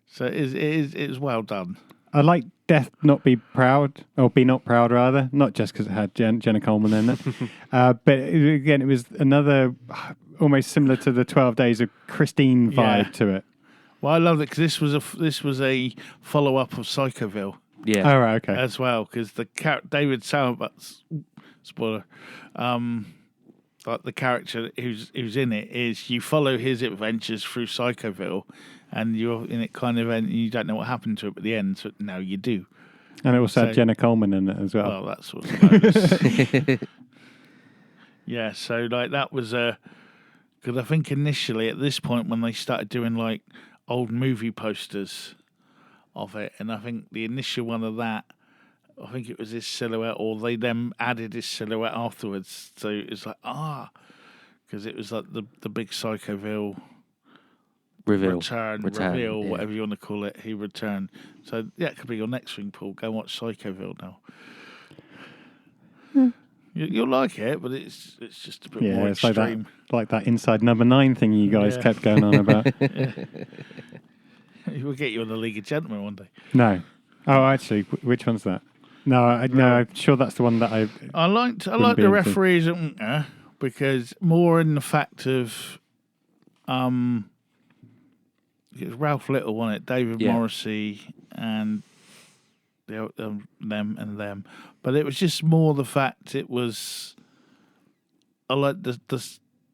[SPEAKER 3] So it is well done.
[SPEAKER 1] I like Death Not Be Proud, or Be Not Proud rather, not just because it had Jenna Coleman in it, but again, it was another almost similar to the 12 Days of Christine vibe
[SPEAKER 3] Yeah.
[SPEAKER 1] to it.
[SPEAKER 3] Well, I love it because this was a follow up of Psychoville
[SPEAKER 4] Yeah.
[SPEAKER 1] Oh, right, okay.
[SPEAKER 3] as well, because the David Sauerbutt's spoiler, like the character who's in it is you follow his adventures through Psychoville, and you're in it kind of, and you don't know what happened to it at the end. So now you do.
[SPEAKER 1] And it also had
[SPEAKER 3] So-
[SPEAKER 1] Jenna Coleman in it as well.
[SPEAKER 3] Well, that's what's bonus. Yeah, so like that was because I think initially at this point when they started doing like old movie posters of it, and I think the initial one of that, I think it was his silhouette, or they then added his silhouette afterwards. So it's like because it was like the big Psychoville
[SPEAKER 4] Reveal.
[SPEAKER 3] reveal,
[SPEAKER 4] yeah.
[SPEAKER 3] whatever you want to call it. He returned. So yeah, it could be your next thing, Paul. Go and watch Psychoville now. You'll like it, but it's just a bit
[SPEAKER 1] Yeah,
[SPEAKER 3] more
[SPEAKER 1] it's like
[SPEAKER 3] extreme.
[SPEAKER 1] that Inside Number 9 thing you guys
[SPEAKER 3] Yeah.
[SPEAKER 1] kept going on about.
[SPEAKER 3] We'll get you on the League of Gentlemen one day.
[SPEAKER 1] No. Oh, actually, which one's that? No, I'm sure that's the one that I...
[SPEAKER 3] I like
[SPEAKER 1] be
[SPEAKER 3] the
[SPEAKER 1] into.
[SPEAKER 3] referees at Unker because more in the fact of it was Ralph Little, wasn't it? David
[SPEAKER 4] Yeah.
[SPEAKER 3] Morrissey and them, but it was just more the fact it was. I like the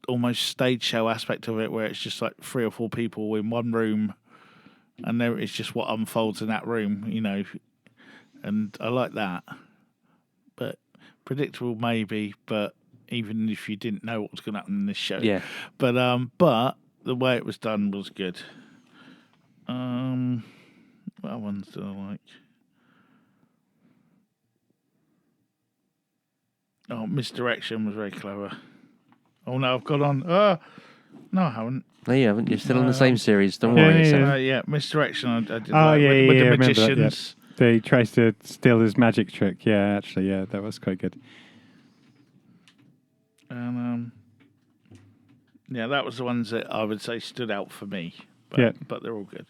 [SPEAKER 3] almost stage show aspect of it, where it's just like 3 or 4 people in one room, and there it's just what unfolds in that room, you know. And I like that, but predictable maybe. But even if you didn't know what was going to happen in this show,
[SPEAKER 4] Yeah.
[SPEAKER 3] But the way it was done was good. What ones do I like? Oh, Misdirection was very clever. Oh no, I've got on. No, I haven't.
[SPEAKER 4] No, you haven't. You're still on the same series. Don't
[SPEAKER 1] Yeah,
[SPEAKER 4] worry.
[SPEAKER 1] yeah,
[SPEAKER 4] So-
[SPEAKER 1] yeah.
[SPEAKER 3] Yeah, Misdirection. I did
[SPEAKER 1] Oh,
[SPEAKER 3] like
[SPEAKER 1] yeah,
[SPEAKER 3] with
[SPEAKER 1] yeah,
[SPEAKER 3] the
[SPEAKER 1] I remember that, yeah.
[SPEAKER 3] magicians.
[SPEAKER 1] He tries to steal his magic trick. Yeah, actually, yeah, that was quite good.
[SPEAKER 3] And yeah, that was the ones that I would say stood out for me. But,
[SPEAKER 1] Yeah.
[SPEAKER 3] but they're all good.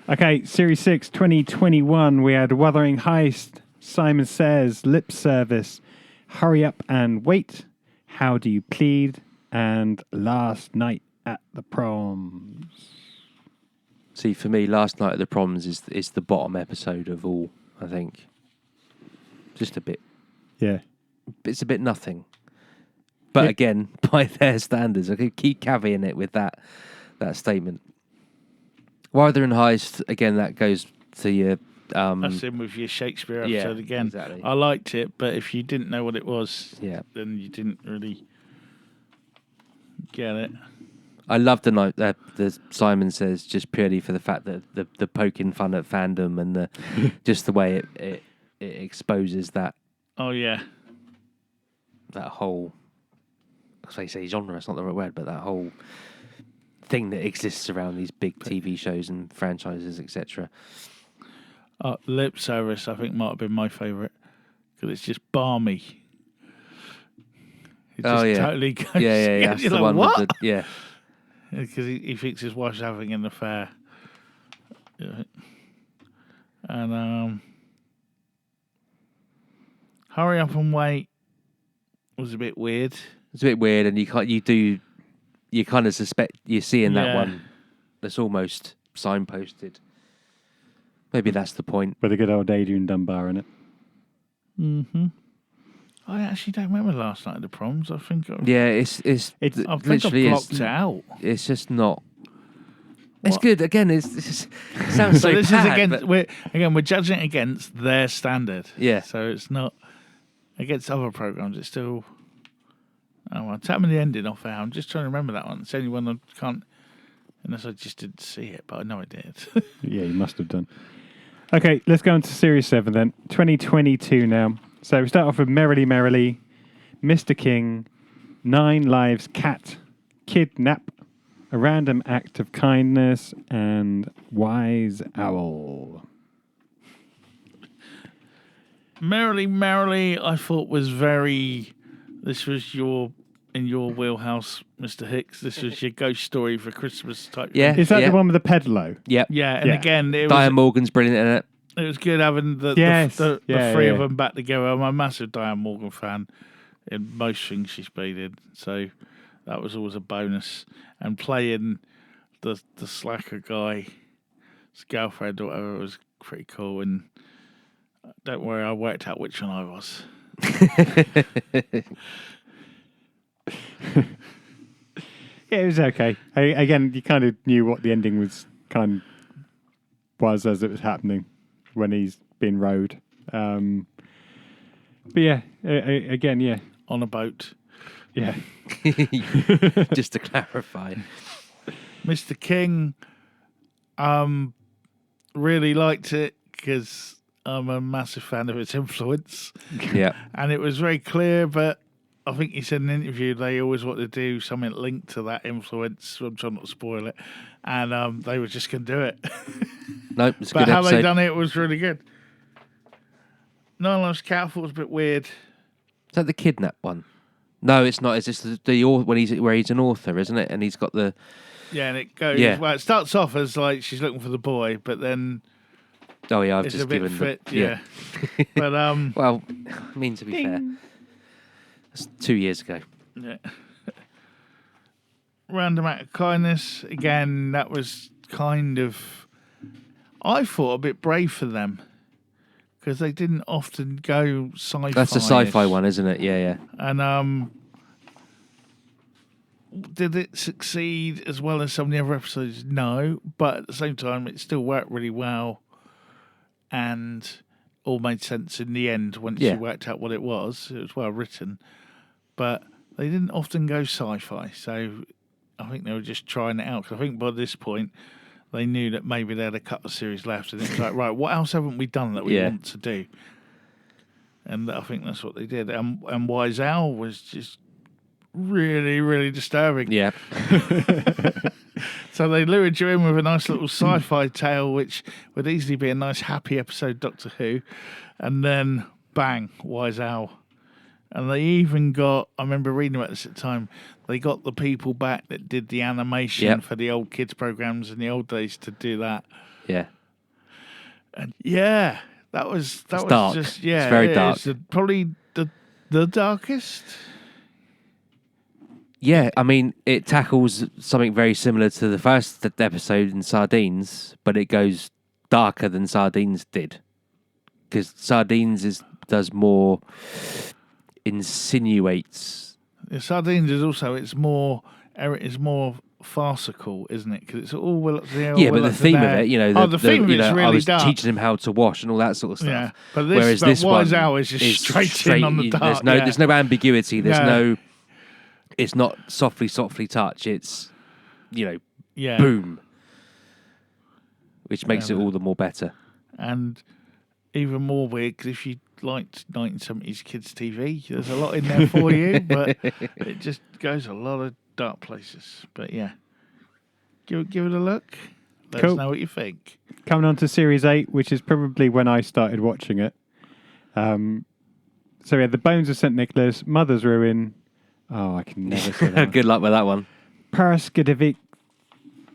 [SPEAKER 1] Okay, Series 6, 2021, we had Wuthering Heist, Simon Says, Lip Service, Hurry Up and Wait, How Do You Plead, and Last Night at the Proms.
[SPEAKER 4] See, for me, Last Night at the Proms is the bottom episode of all, I think. Just a bit.
[SPEAKER 1] Yeah.
[SPEAKER 4] It's a bit nothing. But
[SPEAKER 1] Yeah.
[SPEAKER 4] again, by their standards, I could keep caveating it with that statement. Wuthering Heist, again, that goes to your...
[SPEAKER 3] That's in with your Shakespeare
[SPEAKER 4] yeah,
[SPEAKER 3] episode again.
[SPEAKER 4] exactly.
[SPEAKER 3] I liked it, but if you didn't know what it was,
[SPEAKER 4] Yeah.
[SPEAKER 3] then you didn't really get it.
[SPEAKER 4] I love the night that the Simon Says, just purely for the fact that the poking fun at fandom and the just the way it exposes that
[SPEAKER 3] Oh yeah,
[SPEAKER 4] whole I say genre, it's not the right word, but that whole thing that exists around these big TV shows and franchises, etc.
[SPEAKER 3] Lip Service, I think, might have been my favourite because it's just balmy. It just totally goes.
[SPEAKER 4] Yeah. That's
[SPEAKER 3] You're
[SPEAKER 4] the
[SPEAKER 3] like,
[SPEAKER 4] one
[SPEAKER 3] what?
[SPEAKER 4] with the yeah.
[SPEAKER 3] Because he thinks his wife's having an affair. Yeah. And Hurry Up and Wait was a bit weird.
[SPEAKER 4] It's a bit weird, and you kind of suspect you're seeing that one that's almost signposted. Maybe that's the point.
[SPEAKER 1] With a good old Adrian Dunbar in it.
[SPEAKER 3] Mm-hmm. I actually don't remember last night at the proms. I think
[SPEAKER 4] I think
[SPEAKER 3] literally I've blocked it out.
[SPEAKER 4] It's just not. It's good. Again, it sounds so
[SPEAKER 3] this
[SPEAKER 4] bad,
[SPEAKER 3] is against.
[SPEAKER 4] but
[SPEAKER 3] We're judging it against their standard.
[SPEAKER 4] Yeah.
[SPEAKER 3] So it's not against other programs. It's still. Oh, well, tell me the ending off air. I'm just trying to remember that one. It's the only one I can't. Unless I just didn't see it, but I know I did.
[SPEAKER 1] Yeah, you must have done. Okay, let's go on to Series 7 then. 2022 now. So we start off with Merrily Merrily, Mr. King, 9 Lives Cat, Kidnap, A Random Act of Kindness, and Wise Owl.
[SPEAKER 3] Merrily Merrily, I thought was very. This was in your wheelhouse, Mr. Hicks. This was your ghost story for Christmas type.
[SPEAKER 4] Yeah.
[SPEAKER 1] Is that the one with the pedalo?
[SPEAKER 4] Yep.
[SPEAKER 3] Yeah, and
[SPEAKER 1] Yeah.
[SPEAKER 3] again, it
[SPEAKER 4] Diane
[SPEAKER 3] was,
[SPEAKER 4] Morgan's brilliant in it.
[SPEAKER 3] it was good having the three of them back together. I'm a massive Diane Morgan fan in most things she's been in, so that was always a bonus. And playing the slacker guy, his girlfriend or whatever, was pretty cool. And don't worry, I worked out which one I was.
[SPEAKER 1] Yeah, it was okay. Again, you kind of knew what the ending was as it was happening when he's being rowed. But yeah, again, yeah.
[SPEAKER 3] On a boat.
[SPEAKER 1] Yeah.
[SPEAKER 4] Just to clarify.
[SPEAKER 3] Mr. King, really liked it because I'm a massive fan of its influence.
[SPEAKER 4] Yeah.
[SPEAKER 3] And it was very clear, but I think he said in an interview they always want to do something linked to that influence. I'm trying not to spoil it. And they were just going to do it.
[SPEAKER 4] Nope, it's a
[SPEAKER 3] But
[SPEAKER 4] good
[SPEAKER 3] how
[SPEAKER 4] episode.
[SPEAKER 3] they done it was really good. Nine Lives Cat I thought was a bit weird.
[SPEAKER 4] Is that the kidnap one? No, it's not. It's just the when he's an author, isn't it? And he's got the
[SPEAKER 3] Yeah, and it goes.
[SPEAKER 4] Yeah.
[SPEAKER 3] Well, it starts off as like she's looking for the boy, but then
[SPEAKER 4] I've
[SPEAKER 3] it's
[SPEAKER 4] just
[SPEAKER 3] a bit
[SPEAKER 4] given
[SPEAKER 3] fit.
[SPEAKER 4] the
[SPEAKER 3] Yeah. But
[SPEAKER 4] Well, I mean to be fair, that's 2 years ago.
[SPEAKER 3] yeah. Random Act of Kindness again. That was kind of, I thought, a bit brave for them because they didn't often go sci-fi.
[SPEAKER 4] That's a sci-fi one, isn't it? Yeah.
[SPEAKER 3] And did it succeed as well as some of the other episodes? No, but at the same time, it still worked really well, and all made sense in the end once
[SPEAKER 4] Yeah.
[SPEAKER 3] you worked out what it was. It was well written, but they didn't often go sci-fi, so I think they were just trying it out. 'Cause I think by this point, they knew that maybe they had a couple of series left, and it's like, right, what else haven't we done that we
[SPEAKER 4] Yeah.
[SPEAKER 3] want to do? And I think that's what they did. And Wise Owl was just really, really disturbing.
[SPEAKER 4] Yeah.
[SPEAKER 3] So they lured you in with a nice little sci-fi tale, which would easily be a nice happy episode Doctor Who, and then bang, Wise Owl. And they even got, I remember reading about this at the time, they got the people back that did the animation
[SPEAKER 4] Yep.
[SPEAKER 3] for the old kids programs in the old days to do that.
[SPEAKER 4] Yeah.
[SPEAKER 3] And yeah, that was
[SPEAKER 4] dark.
[SPEAKER 3] just, yeah.
[SPEAKER 4] It's very
[SPEAKER 3] it
[SPEAKER 4] dark.
[SPEAKER 3] is probably the darkest.
[SPEAKER 4] Yeah, I mean, it tackles something very similar to the first episode in Sardines, but it goes darker than Sardines did. Because Sardines does more, insinuates.
[SPEAKER 3] The Sardines is also, it's more farcical, isn't it? Because it's all
[SPEAKER 4] Yeah, but the theme of it,
[SPEAKER 3] the theme of it's really
[SPEAKER 4] I was
[SPEAKER 3] dark.
[SPEAKER 4] teaching him how to wash and all that sort of stuff.
[SPEAKER 3] Yeah, but
[SPEAKER 4] Whereas this
[SPEAKER 3] Wise
[SPEAKER 4] one
[SPEAKER 3] Owl is just straight in on the dark.
[SPEAKER 4] There's no ambiguity. There's
[SPEAKER 3] Yeah.
[SPEAKER 4] no. It's not softly touch. It's,
[SPEAKER 3] yeah.
[SPEAKER 4] boom, which makes it all the more better.
[SPEAKER 3] And even more weird because if you liked 1970s kids TV, there's a lot in there for you, but it just goes a lot of dark places. But yeah, give it a look. Let us
[SPEAKER 1] Cool.
[SPEAKER 3] know what you think.
[SPEAKER 1] Coming on to Series 8, which is probably when I started watching it. So we had The Bones of St. Nicholas, Mother's Ruin. Oh, I can never say that one.
[SPEAKER 4] Good luck with that one.
[SPEAKER 1] Paraskedevic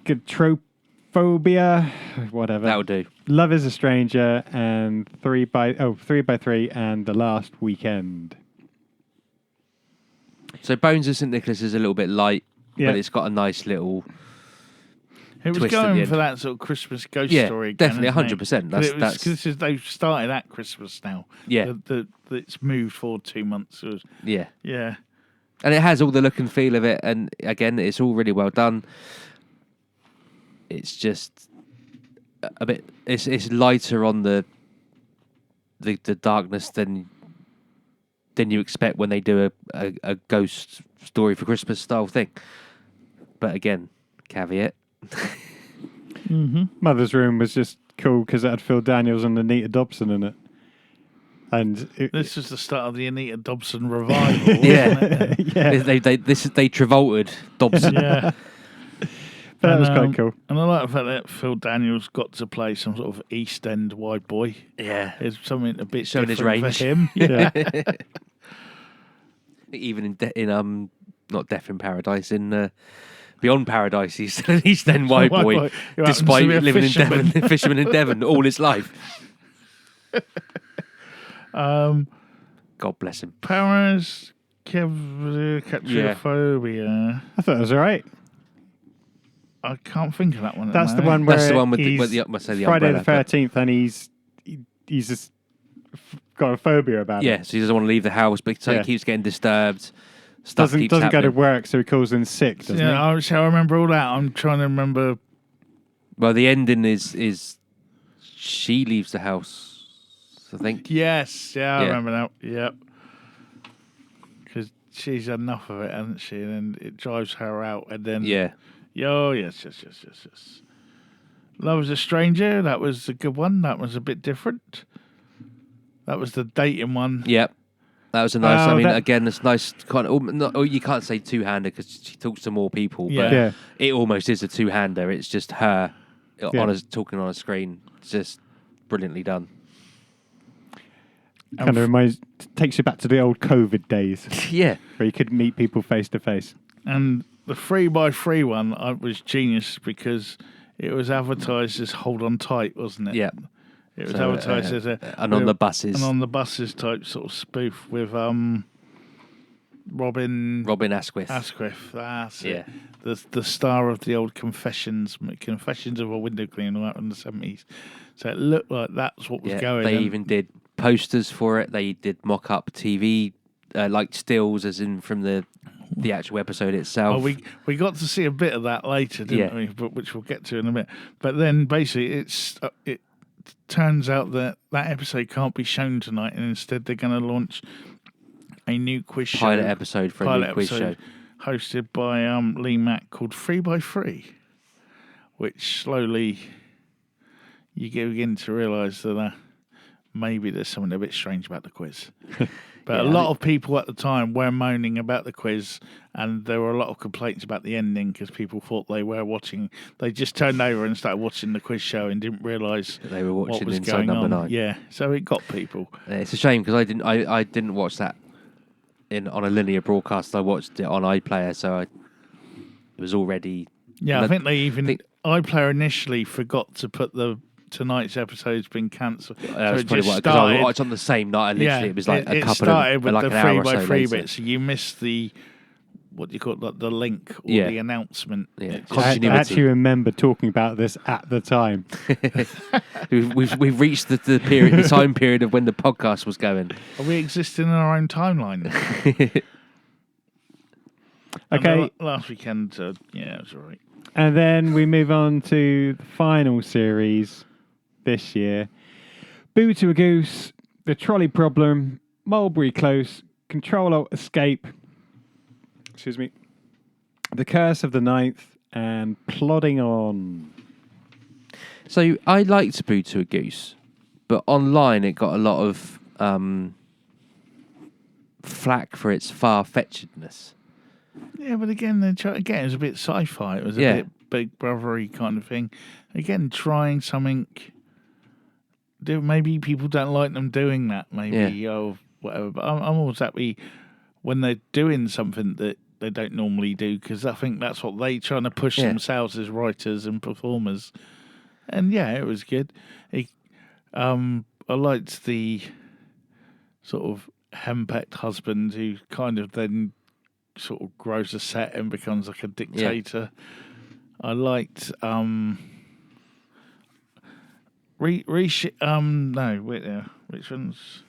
[SPEAKER 1] Gatrophobia, whatever.
[SPEAKER 4] That'll do.
[SPEAKER 1] Love is a Stranger, and 3 by 3, and The Last Weekend.
[SPEAKER 4] So Bones of St. Nicholas is a little bit light,
[SPEAKER 1] Yeah.
[SPEAKER 4] but it's got a nice little...
[SPEAKER 3] It was
[SPEAKER 4] twist at the
[SPEAKER 3] going
[SPEAKER 4] end.
[SPEAKER 3] for that sort of Christmas ghost
[SPEAKER 4] Yeah,
[SPEAKER 3] story.
[SPEAKER 4] definitely,
[SPEAKER 3] again, isn't
[SPEAKER 4] 100%.
[SPEAKER 3] it?
[SPEAKER 4] That's-
[SPEAKER 3] But
[SPEAKER 4] that's-
[SPEAKER 3] because they've started at Christmas now.
[SPEAKER 4] Yeah.
[SPEAKER 3] It's moved forward 2 months. It was,
[SPEAKER 4] Yeah.
[SPEAKER 3] yeah.
[SPEAKER 4] And it has all the look and feel of it, and again, it's all really well done. It's just a bit... It's lighter on the darkness than you expect when they do a ghost story for Christmas style thing. But again, caveat.
[SPEAKER 1] Mother's Room was just cool because it had Phil Daniels and Anita Dobson in it. And
[SPEAKER 3] This was the start of the Anita Dobson revival.
[SPEAKER 4] Yeah.
[SPEAKER 3] Wasn't it?
[SPEAKER 1] yeah,
[SPEAKER 4] They Travolted Dobson.
[SPEAKER 3] Yeah.
[SPEAKER 1] but that was
[SPEAKER 3] And,
[SPEAKER 1] quite cool.
[SPEAKER 3] And I like the fact that Phil Daniels got to play some sort of East End white boy.
[SPEAKER 4] Yeah.
[SPEAKER 3] It's something a bit
[SPEAKER 4] Showing his
[SPEAKER 3] different
[SPEAKER 4] range.
[SPEAKER 3] for him.
[SPEAKER 1] Yeah.
[SPEAKER 4] Even in not Death in Paradise, in Beyond Paradise, he's still an East End white
[SPEAKER 3] White
[SPEAKER 4] boy,
[SPEAKER 3] boy who happens
[SPEAKER 4] despite
[SPEAKER 3] to be a
[SPEAKER 4] living
[SPEAKER 3] fisherman.
[SPEAKER 4] in Devon, fisherman in Devon all his life. God bless him.
[SPEAKER 3] Powers, Catriophobia.
[SPEAKER 1] I thought it was all right.
[SPEAKER 3] I can't think of that one. at
[SPEAKER 1] That's the
[SPEAKER 3] moment.
[SPEAKER 1] one where
[SPEAKER 4] That's the one with
[SPEAKER 1] he's
[SPEAKER 4] I say the
[SPEAKER 1] Friday
[SPEAKER 4] umbrella,
[SPEAKER 1] the
[SPEAKER 4] but-
[SPEAKER 1] 13th, and he's just got a phobia about
[SPEAKER 4] Yeah,
[SPEAKER 1] it.
[SPEAKER 4] so he doesn't want to leave the house, but so
[SPEAKER 1] Yeah.
[SPEAKER 4] he keeps getting disturbed. Stuff
[SPEAKER 1] Doesn't
[SPEAKER 4] keeps
[SPEAKER 1] go to
[SPEAKER 4] happening.
[SPEAKER 1] work, so he calls in sick, doesn't
[SPEAKER 3] Yeah, I remember all that. I'm trying to remember.
[SPEAKER 4] Well, the ending is she leaves the house, I think.
[SPEAKER 3] Yes, yeah, I
[SPEAKER 4] Yeah.
[SPEAKER 3] remember that. Yep. Because she's had enough of it, hasn't she? And then it drives her out, and then
[SPEAKER 4] Yeah.
[SPEAKER 3] Oh, yes. Love is a Stranger. That was a good one. That was a bit different. That was the dating one.
[SPEAKER 4] Yep. That was a nice.
[SPEAKER 1] Oh,
[SPEAKER 4] I mean,
[SPEAKER 1] that-
[SPEAKER 4] again, it's nice. Kind of. You can't say two-hander because she talks to more people.
[SPEAKER 3] Yeah.
[SPEAKER 4] But
[SPEAKER 1] Yeah.
[SPEAKER 4] it almost is a two-hander. It's just her talking on a screen. It's just brilliantly done.
[SPEAKER 1] Kind of takes you back to the old COVID days
[SPEAKER 4] Yeah.
[SPEAKER 1] where you could meet people face to face.
[SPEAKER 3] And the 3x3 one was genius because it was advertised as Hold On Tight, wasn't it?
[SPEAKER 4] Yeah.
[SPEAKER 3] It was
[SPEAKER 4] So,
[SPEAKER 3] advertised as a...
[SPEAKER 4] and on the buses.
[SPEAKER 3] And on the buses type sort of spoof with Robin
[SPEAKER 4] Asquith.
[SPEAKER 3] Asquith. That's it.
[SPEAKER 4] Yeah.
[SPEAKER 3] The star of the old Confessions of a Window Cleaner out in the 70s. So it looked like that's what was
[SPEAKER 4] Yeah.
[SPEAKER 3] going.
[SPEAKER 4] They
[SPEAKER 3] and-
[SPEAKER 4] even did posters for it. They did mock-up TV, like stills, as in from the actual episode itself.
[SPEAKER 3] Oh, we got to see a bit of that later, didn't
[SPEAKER 4] Yeah.
[SPEAKER 3] we? But which we'll get to in a bit. But then basically, it turns out that episode can't be shown tonight, and instead they're going to launch a new quiz show.
[SPEAKER 4] Pilot episode for a new quiz show.
[SPEAKER 3] hosted by Lee Mack called 3x3, which slowly you begin to realise that maybe there's something a bit strange about the quiz. But a lot of people at the time were moaning about the quiz, and there were a lot of complaints about the ending because people thought they were watching. They just turned over and started watching the quiz show and didn't realise
[SPEAKER 4] They were
[SPEAKER 3] what
[SPEAKER 4] watching
[SPEAKER 3] was
[SPEAKER 4] Inside
[SPEAKER 3] going
[SPEAKER 4] Number
[SPEAKER 3] on.
[SPEAKER 4] 9.
[SPEAKER 3] Yeah, so it got people.
[SPEAKER 4] It's a shame because I didn't watch that on a linear broadcast. I watched it on iPlayer, so it was already.
[SPEAKER 3] Yeah, I
[SPEAKER 4] And
[SPEAKER 3] think they even iPlayer initially forgot to put tonight's episode's been cancelled.
[SPEAKER 4] That was
[SPEAKER 3] it
[SPEAKER 4] probably
[SPEAKER 3] just
[SPEAKER 4] why, because I
[SPEAKER 3] started-
[SPEAKER 4] watched on the same night. Literally, it was like a
[SPEAKER 3] it
[SPEAKER 4] couple
[SPEAKER 3] started
[SPEAKER 4] of
[SPEAKER 3] with
[SPEAKER 4] like
[SPEAKER 3] the
[SPEAKER 4] an hour or so
[SPEAKER 3] 3x3
[SPEAKER 4] later.
[SPEAKER 3] bits. So you missed the what do you call it, like the link or
[SPEAKER 4] Yeah.
[SPEAKER 3] the announcement.
[SPEAKER 4] Yeah.
[SPEAKER 3] It just-
[SPEAKER 1] I
[SPEAKER 4] Continuity.
[SPEAKER 1] actually remember talking about this at the time.
[SPEAKER 4] We've reached the time period of when the podcast was going.
[SPEAKER 3] Are we existing in our own timeline? And
[SPEAKER 1] Okay,
[SPEAKER 3] the last weekend, yeah, it was all right.
[SPEAKER 1] and then we move on to the final series this year. Boo to a Goose, The Trolley Problem, Mulberry Close, Control Alt Escape, excuse me, The Curse of the Ninth, and Plodding On.
[SPEAKER 4] So I liked Boo to a Goose, but online it got a lot of flack for its far-fetchedness.
[SPEAKER 3] Yeah, but again, it was a bit sci-fi. It was a
[SPEAKER 4] Yeah.
[SPEAKER 3] bit Big Brothery kind of thing. Again, trying something. Maybe people don't like them doing that. Maybe or whatever. But I'm always happy when they're doing something that they don't normally do, because I think that's what they trying to push themselves as writers and performers. And yeah, it was good. I liked the sort of henpecked husband who kind of then sort of grows a set and becomes like a dictator. I liked which one's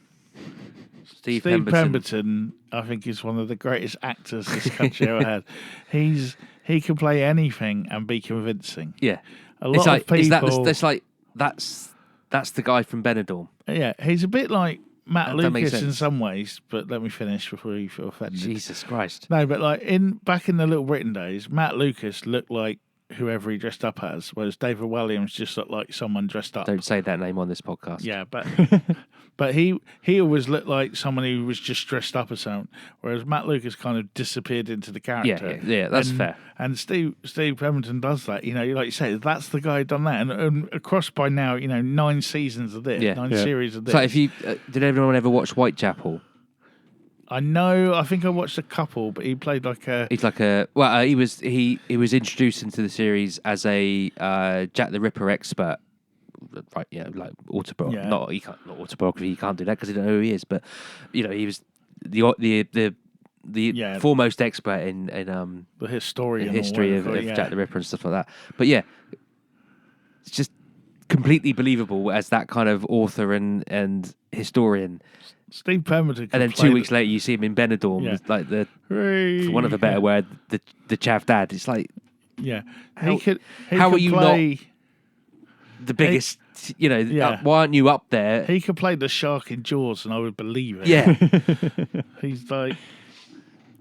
[SPEAKER 4] Steve
[SPEAKER 3] Steve
[SPEAKER 4] Pemberton.
[SPEAKER 3] Pemberton, I think, is one of the greatest actors this country ever had. He can play anything and be convincing.
[SPEAKER 4] Yeah.
[SPEAKER 3] A lot of people.
[SPEAKER 4] That's the guy from Benidorm.
[SPEAKER 3] Yeah, he's a bit like Matt
[SPEAKER 4] That makes
[SPEAKER 3] Lucas in
[SPEAKER 4] sense.
[SPEAKER 3] some ways, but let me finish before you feel offended.
[SPEAKER 4] Jesus Christ.
[SPEAKER 3] No, but like back in the Little Britain days, Matt Lucas looked like whoever he dressed up as, whereas David Williams just looked like someone dressed up.
[SPEAKER 4] Don't say that name on this podcast.
[SPEAKER 3] Yeah, but he always looked like someone who was just dressed up as someone, whereas Matt Lucas kind of disappeared into the character.
[SPEAKER 4] Yeah, that's fair.
[SPEAKER 3] And Steve Pemberton does that. You know, like you say, that's the guy who done that. And across by now, 9 seasons of this, 9 series of this.
[SPEAKER 4] So if you did anyone ever watch Whitechapel?
[SPEAKER 3] I know. I think I watched a couple, but he played like a.
[SPEAKER 4] He's like he was introduced into the series as a Jack the Ripper expert, right? Yeah, like autobiography.
[SPEAKER 3] Yeah.
[SPEAKER 4] Not autobiography. He can't do that because he don't know who he is. But he was the foremost expert in
[SPEAKER 3] the historian,
[SPEAKER 4] the history of
[SPEAKER 3] yeah.
[SPEAKER 4] Jack the Ripper and stuff like that. But yeah, it's just completely believable as that kind of author and historian.
[SPEAKER 3] Steve Pemberton.
[SPEAKER 4] And then 2 weeks later, you see him in Benidorm,
[SPEAKER 3] Yeah.
[SPEAKER 4] with like
[SPEAKER 3] Hooray.
[SPEAKER 4] for want of a better word, the chav dad. It's like,
[SPEAKER 3] Yeah.
[SPEAKER 4] How-
[SPEAKER 3] he could
[SPEAKER 4] are you
[SPEAKER 3] play,
[SPEAKER 4] the biggest,
[SPEAKER 3] Yeah.
[SPEAKER 4] why aren't you up there?
[SPEAKER 3] He could play the shark in Jaws, and I would believe it.
[SPEAKER 4] Yeah,
[SPEAKER 3] He's like.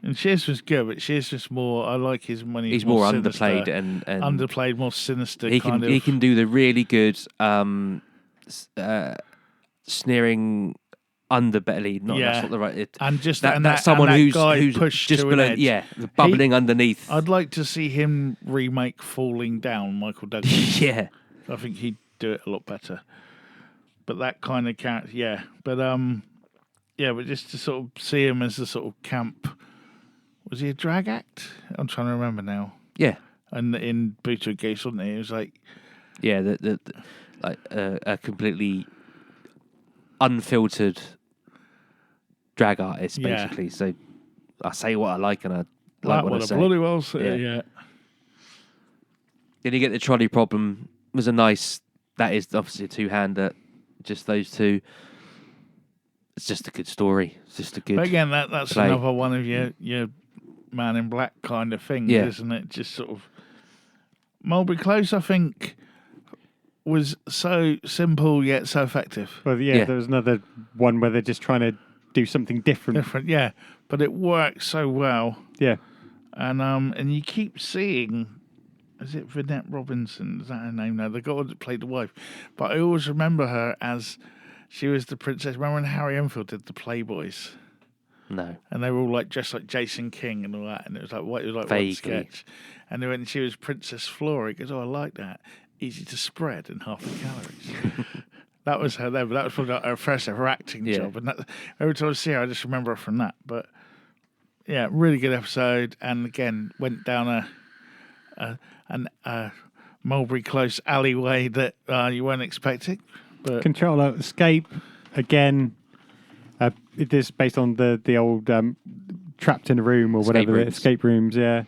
[SPEAKER 3] And Shears was good, but Shears was more. I like his when
[SPEAKER 4] he's more
[SPEAKER 3] sinister,
[SPEAKER 4] underplayed and
[SPEAKER 3] underplayed, more sinister.
[SPEAKER 4] he
[SPEAKER 3] kind
[SPEAKER 4] can
[SPEAKER 3] of,
[SPEAKER 4] he can do the really good sneering underbelly. That's not the right.
[SPEAKER 3] and just
[SPEAKER 4] That's someone
[SPEAKER 3] and that
[SPEAKER 4] who's
[SPEAKER 3] guy
[SPEAKER 4] pushed
[SPEAKER 3] pushed
[SPEAKER 4] just
[SPEAKER 3] to
[SPEAKER 4] below.
[SPEAKER 3] an edge.
[SPEAKER 4] Yeah, the bubbling underneath.
[SPEAKER 3] I'd like to see him remake Falling Down, Michael Douglas.
[SPEAKER 4] Yeah,
[SPEAKER 3] I think he'd do it a lot better. But that kind of character, yeah. But but just to sort of see him as a sort of camp. Was he a drag act? I'm trying to remember now.
[SPEAKER 4] yeah.
[SPEAKER 3] And in Booter Geese, wasn't he? It was like,
[SPEAKER 4] Yeah, the like a completely unfiltered drag artist,
[SPEAKER 3] Yeah.
[SPEAKER 4] basically. So I say what I like, and I like
[SPEAKER 3] that
[SPEAKER 4] what I
[SPEAKER 3] would have
[SPEAKER 4] say.
[SPEAKER 3] bloody well said,
[SPEAKER 4] Yeah.
[SPEAKER 3] yeah.
[SPEAKER 4] Then you get the trolley problem. Was a nice. That is obviously a two-hander. Just those two. It's just a good story. It's just a good.
[SPEAKER 3] But again, that's
[SPEAKER 4] play.
[SPEAKER 3] another one of your Man in Black kind of things,
[SPEAKER 4] Yeah.
[SPEAKER 3] isn't it? Just sort of Mulberry Close, I think, was so simple yet so effective.
[SPEAKER 1] Well,
[SPEAKER 4] Yeah.
[SPEAKER 1] there was another one where they're just trying to do something different.
[SPEAKER 3] Different, yeah, but it works so well,
[SPEAKER 1] Yeah.
[SPEAKER 3] and you keep seeing. Is it Vinette Robinson? Is that her name now? The girl that played the wife, but I always remember her as she was the princess. Remember when Harry Enfield did the Playboys?
[SPEAKER 4] No.
[SPEAKER 3] And they were all like dressed like Jason King and all that, and it was like one
[SPEAKER 4] Vaguely.
[SPEAKER 3] sketch. And then when she was Princess Flora, he goes, "Oh, I like that. Easy to spread and half the calories." That was her there, but that was probably like her first ever acting
[SPEAKER 4] Yeah.
[SPEAKER 3] job. And that, every time I see her, I just remember her from that. But yeah, really good episode. And again, went down a Mulberry Close alleyway that you weren't expecting. But
[SPEAKER 1] Controller Escape again. It is based on the old Trapped in a Room or whatever
[SPEAKER 4] Rooms.
[SPEAKER 1] escape rooms, yeah.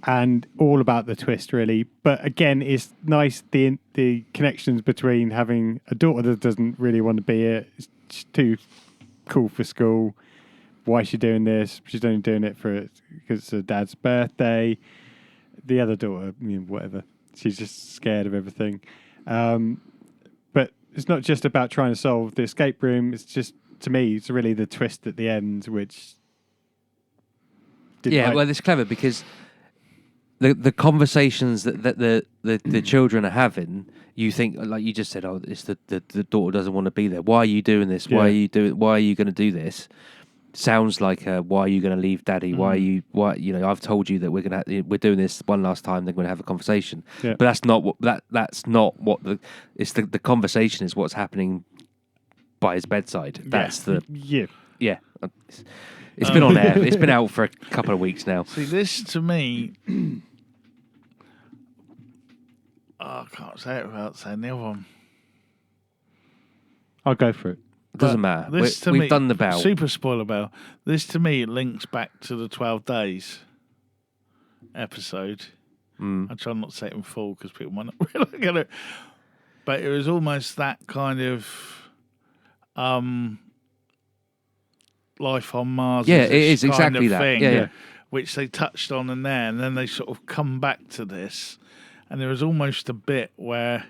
[SPEAKER 1] And all about the twist, really. But again, it's nice the connections between having a daughter that doesn't really want to be it. It's just too cool for school. Why is she doing this? She's only doing it because it's her dad's birthday. The other daughter, whatever. She's just scared of everything. But it's not just about trying to solve the escape room. It's just, to me, it's really the twist at the end, which...
[SPEAKER 4] Well, it's clever because the conversations that the children are having, you think, like you just said, oh, it's the daughter doesn't want to be there. Why are you doing this? Why are you going to do this? Sounds like why are you going to leave Daddy? Why I've told you that we're doing this one last time. They're going to have a conversation, but that's not what the conversation is. What's happening by his bedside. That's yeah. It's been on air. It's been out for a couple of weeks now.
[SPEAKER 3] See, this to me, I can't say it without saying the other one.
[SPEAKER 1] I'll go for it.
[SPEAKER 4] It doesn't matter.
[SPEAKER 3] We've
[SPEAKER 4] We've done the bell.
[SPEAKER 3] Super spoiler bell. This to me links back to the 12 Days episode. I try not to say it in full because people might not really get it. But it was almost that kind of life on Mars.
[SPEAKER 4] Yeah, it is
[SPEAKER 3] kind
[SPEAKER 4] exactly
[SPEAKER 3] of
[SPEAKER 4] that.
[SPEAKER 3] thing,
[SPEAKER 4] Yeah.
[SPEAKER 3] which they touched on in there, and then they sort of come back to this, and there was almost a bit where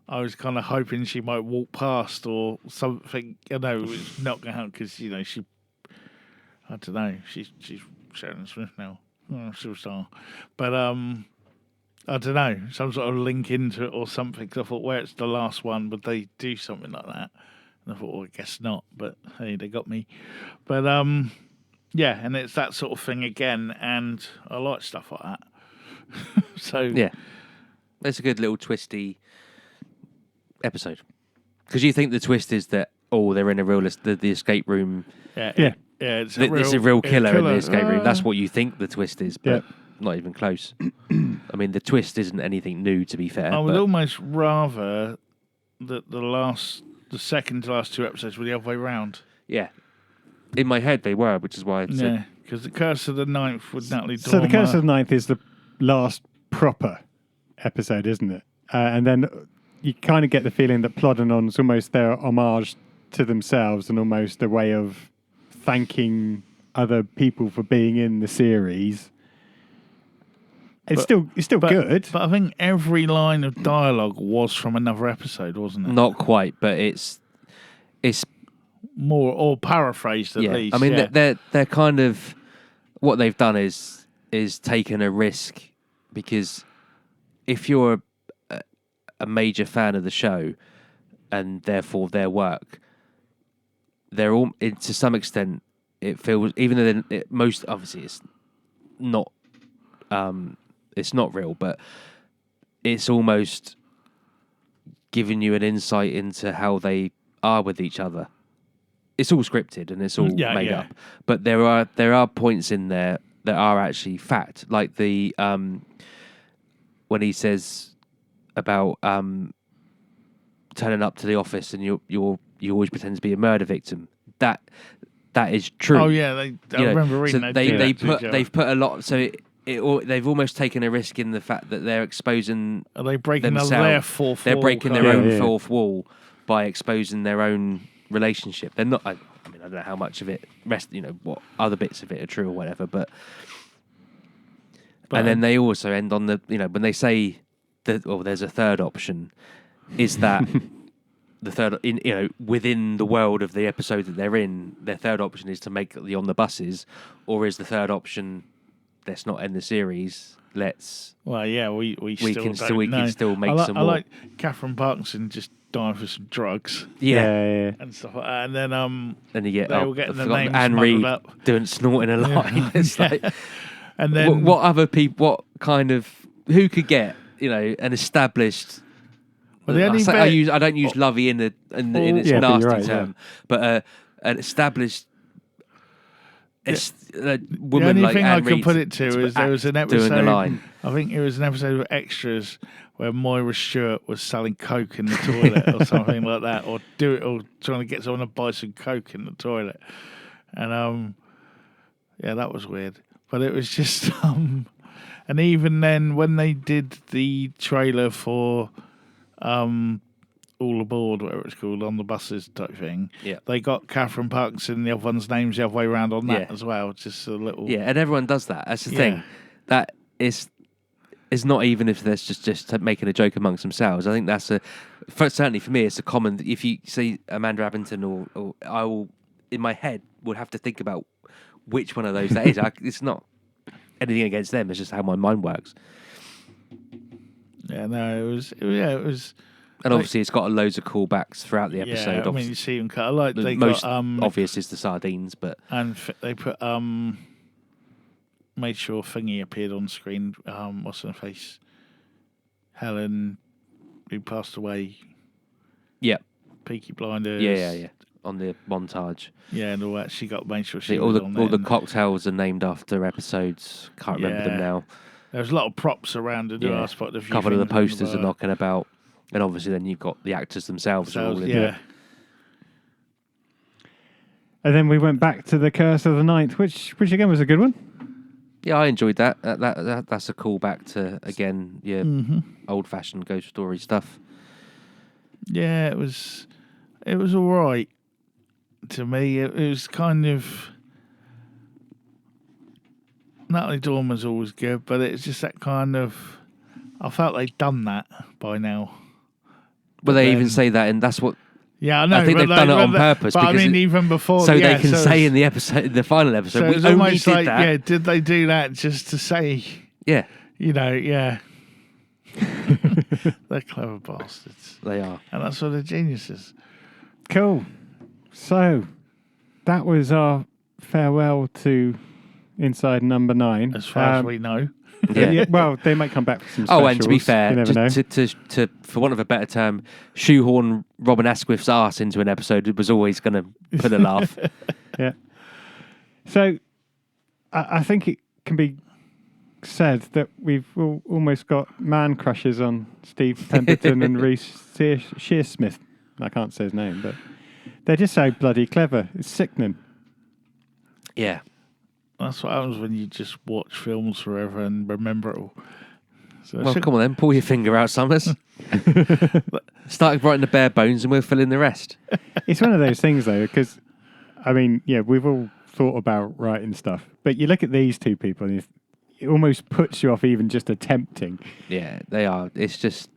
[SPEAKER 3] I was kind of hoping she might walk past or something. It's not going to happen because she, I don't know, she's Sharon Smith now, superstar, but I don't know, some sort of link into it or something. Because I thought, where it's the last one, would they do something like that? And I thought, well, I guess not, but hey, they got me. But yeah, and it's that sort of thing again, and I like stuff like that. So
[SPEAKER 4] Yeah, it's a good little twisty episode because you think the twist is that they're in the escape room.
[SPEAKER 3] Yeah. It's
[SPEAKER 4] There's a real killer in the escape room. That's what you think the twist is, but not even close. I mean, the twist isn't anything new, to be fair.
[SPEAKER 3] I would almost rather that the second to last two episodes were the other way round.
[SPEAKER 4] Yeah, in my head they were, which is why I said.
[SPEAKER 3] Yeah, because the Curse of the Ninth with Natalie Dormer.
[SPEAKER 1] So the Curse of the Ninth is the last proper episode, isn't it? And then you kind of get the feeling that Plodding On's almost their homage to themselves and almost a way of thanking other people for being in the series. It's still good.
[SPEAKER 3] But I think every line of dialogue was from another episode, wasn't it?
[SPEAKER 4] Not quite, but it's
[SPEAKER 3] more or paraphrased at least.
[SPEAKER 4] I mean, they're kind of what they've done is taken a risk, because if you're a major fan of the show and therefore their work, they're all to some extent. It feels, even though most obviously it's not real, but it's almost giving you an insight into how they are with each other. It's all scripted and it's all made up, but there are points in there that are actually fact, like the when he says about turning up to the office and you always pretend to be a murder victim. That is true.
[SPEAKER 3] Oh yeah, I remember reading that.
[SPEAKER 4] They've put a lot. So they've almost taken a risk in the fact that they're exposing.
[SPEAKER 3] Are they breaking
[SPEAKER 4] themselves.
[SPEAKER 3] their fourth wall?
[SPEAKER 4] They're breaking their own fourth wall by exposing their own relationship. They're not. I mean, I don't know how much of it what other bits of it are true or whatever, but and then they also end on the when they say that there's a third option, is that the third within the world of the episode that they're in, their third option is to make the on the buses, or is the third option, let's not end the series, let's
[SPEAKER 3] we can
[SPEAKER 4] still make some more.
[SPEAKER 3] I like Catherine Parkinson just dying for some drugs and stuff like that, and then
[SPEAKER 4] and you get
[SPEAKER 3] they all get the names
[SPEAKER 4] Anne Reid
[SPEAKER 3] up.
[SPEAKER 4] doing snorting a line. It's like,
[SPEAKER 3] and then
[SPEAKER 4] what other people, what kind of, who could get an established.
[SPEAKER 3] Well, the only
[SPEAKER 4] I don't use lovey in its nasty term, but an established woman.
[SPEAKER 3] The only
[SPEAKER 4] like
[SPEAKER 3] thing
[SPEAKER 4] Anne
[SPEAKER 3] I can
[SPEAKER 4] Reid
[SPEAKER 3] put it to is there was an episode.
[SPEAKER 4] Doing a line.
[SPEAKER 3] I think it was an episode of Extras where Moira Stewart was selling coke in the toilet or something like that, or trying to get someone to buy some coke in the toilet, and that was weird. But it was just and even then when they did the trailer for All Aboard, whatever it's called, on the buses type thing.
[SPEAKER 4] Yeah.
[SPEAKER 3] They got Catherine Parkinson, the other one's names the other way around on that as well. Just a little.
[SPEAKER 4] Yeah, and everyone does that. That's the thing. That is not even if they're just making a joke amongst themselves. I think that's certainly for me, it's a common. If you see Amanda Abington, or I will in my head would have to think about which one of those that is. It's not. anything against them. It's just how my mind works.
[SPEAKER 3] Yeah, no, it was.
[SPEAKER 4] And obviously, it's got loads of callbacks throughout the episode.
[SPEAKER 3] Yeah, I mean, you see them cut. Like
[SPEAKER 4] the
[SPEAKER 3] they
[SPEAKER 4] most
[SPEAKER 3] got
[SPEAKER 4] obvious is the sardines, but
[SPEAKER 3] and they put made sure Thingy appeared on screen. What's her face? Helen, who passed away.
[SPEAKER 4] yeah,
[SPEAKER 3] Peaky Blinders.
[SPEAKER 4] yeah. On the montage,
[SPEAKER 3] Yeah, and all that. She got made sure she
[SPEAKER 4] all
[SPEAKER 3] was
[SPEAKER 4] the
[SPEAKER 3] on
[SPEAKER 4] all
[SPEAKER 3] there.
[SPEAKER 4] the cocktails are named after episodes. Can't remember them
[SPEAKER 3] Yeah.
[SPEAKER 4] now.
[SPEAKER 3] There was a lot of props around it.
[SPEAKER 4] Yeah.
[SPEAKER 3] I spotted a
[SPEAKER 4] A
[SPEAKER 3] few
[SPEAKER 4] couple of the
[SPEAKER 3] things on
[SPEAKER 4] posters are
[SPEAKER 3] bar.
[SPEAKER 4] knocking about, and obviously then you've got the actors themselves. Are all in
[SPEAKER 3] Yeah.
[SPEAKER 4] there.
[SPEAKER 1] And then we went back to the Curse of the Ninth, which again was a good one.
[SPEAKER 4] Yeah, I enjoyed that. That's a callback to again your
[SPEAKER 3] Mm-hmm.
[SPEAKER 4] old-fashioned ghost story stuff.
[SPEAKER 3] Yeah, it was all right to me. It was kind of Natalie Dormer's always good, but it's just that kind of. I felt they'd done that by now.
[SPEAKER 4] But they
[SPEAKER 3] then-
[SPEAKER 4] even say that, and that's what.
[SPEAKER 3] Yeah, I know.
[SPEAKER 4] I think
[SPEAKER 3] but
[SPEAKER 4] they've done it on
[SPEAKER 3] but
[SPEAKER 4] purpose
[SPEAKER 3] But I
[SPEAKER 4] because
[SPEAKER 3] mean,
[SPEAKER 4] it-
[SPEAKER 3] even before,
[SPEAKER 4] So
[SPEAKER 3] yeah,
[SPEAKER 4] they can
[SPEAKER 3] so
[SPEAKER 4] say
[SPEAKER 3] it's-
[SPEAKER 4] in the episode, the final episode,
[SPEAKER 3] So
[SPEAKER 4] we
[SPEAKER 3] it's
[SPEAKER 4] only
[SPEAKER 3] almost
[SPEAKER 4] did
[SPEAKER 3] like,
[SPEAKER 4] that.
[SPEAKER 3] yeah, did they do that just to say,
[SPEAKER 4] Yeah,
[SPEAKER 3] yeah, they're clever bastards,
[SPEAKER 4] they are.
[SPEAKER 3] and that's what they're geniuses.
[SPEAKER 1] Cool. So that was our farewell to Inside Number 9.
[SPEAKER 3] As far as we know,
[SPEAKER 4] Yeah.
[SPEAKER 1] Well, they might come back for some
[SPEAKER 4] Oh,
[SPEAKER 1] specials.
[SPEAKER 4] and to be fair,
[SPEAKER 1] you never know.
[SPEAKER 4] to for want of a better term, shoehorn Robin Asquith's arse into an episode was always going to put a laugh.
[SPEAKER 1] Yeah. So I think it can be said that we've almost got man crushes on Steve Pemberton and Reece Shearsmith. I can't say his name, but they're just so bloody clever. It's sickening.
[SPEAKER 4] Yeah.
[SPEAKER 3] that's what happens when you just watch films forever and remember it all. So
[SPEAKER 4] Well, come on then, pull your finger out, Summers. Start writing the bare bones and we'll fill in the rest.
[SPEAKER 1] It's one of those things, though, because, I mean, yeah, we've all thought about writing stuff, but you look at these two people and it almost puts you off even just attempting.
[SPEAKER 4] Yeah, they are. It's just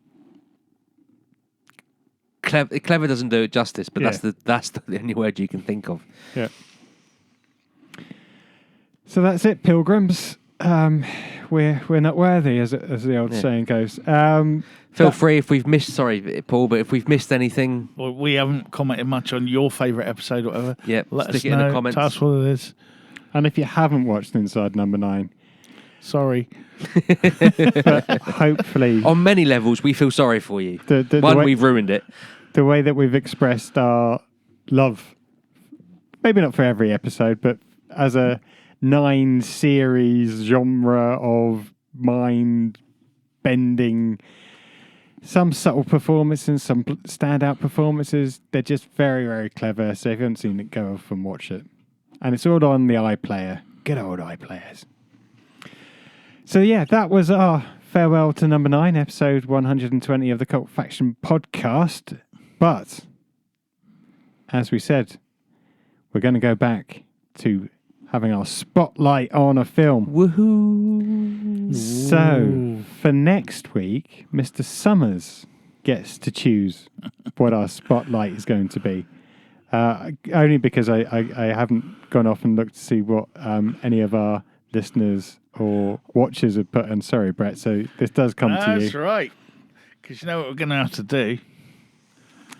[SPEAKER 4] clever. Clever doesn't do it justice, but
[SPEAKER 1] Yeah.
[SPEAKER 4] that's the only word you can think of.
[SPEAKER 1] Yeah. So that's it, pilgrims. We're not worthy, as the old
[SPEAKER 4] Yeah.
[SPEAKER 1] saying goes.
[SPEAKER 4] Feel free if we've missed. Sorry, Paul, but if we've missed anything,
[SPEAKER 3] well, we haven't commented much on your favourite episode or whatever.
[SPEAKER 4] yeah,
[SPEAKER 3] Let
[SPEAKER 4] stick
[SPEAKER 3] us
[SPEAKER 4] it
[SPEAKER 3] know.
[SPEAKER 4] in the comments.
[SPEAKER 3] Tell us what it is.
[SPEAKER 1] And if you haven't watched Inside Number 9,
[SPEAKER 3] Sorry.
[SPEAKER 1] hopefully
[SPEAKER 4] On many levels, we feel sorry for you.
[SPEAKER 1] the
[SPEAKER 4] One,
[SPEAKER 1] way,
[SPEAKER 4] we've ruined it.
[SPEAKER 1] the way that we've expressed our love, maybe not for every episode, but as a 9-series genre of mind-bending, some subtle performances, some standout performances. They're just very, very clever. So if you haven't seen it, go off and watch it. And it's all on the iPlayer. Good old iPlayers. So yeah, that was our farewell to number 9, episode 120 of the Cult Faction podcast. But as we said, we're going to go back to having our spotlight on a film.
[SPEAKER 4] Woohoo!
[SPEAKER 1] So for next week, Mr. Summers gets to choose what our spotlight is going to be. Only because I haven't gone off and looked to see what any of our listeners or watchers have put. And sorry, Brett. So this does come to
[SPEAKER 3] That's
[SPEAKER 1] you.
[SPEAKER 3] right. Because you know what we're going to have to do?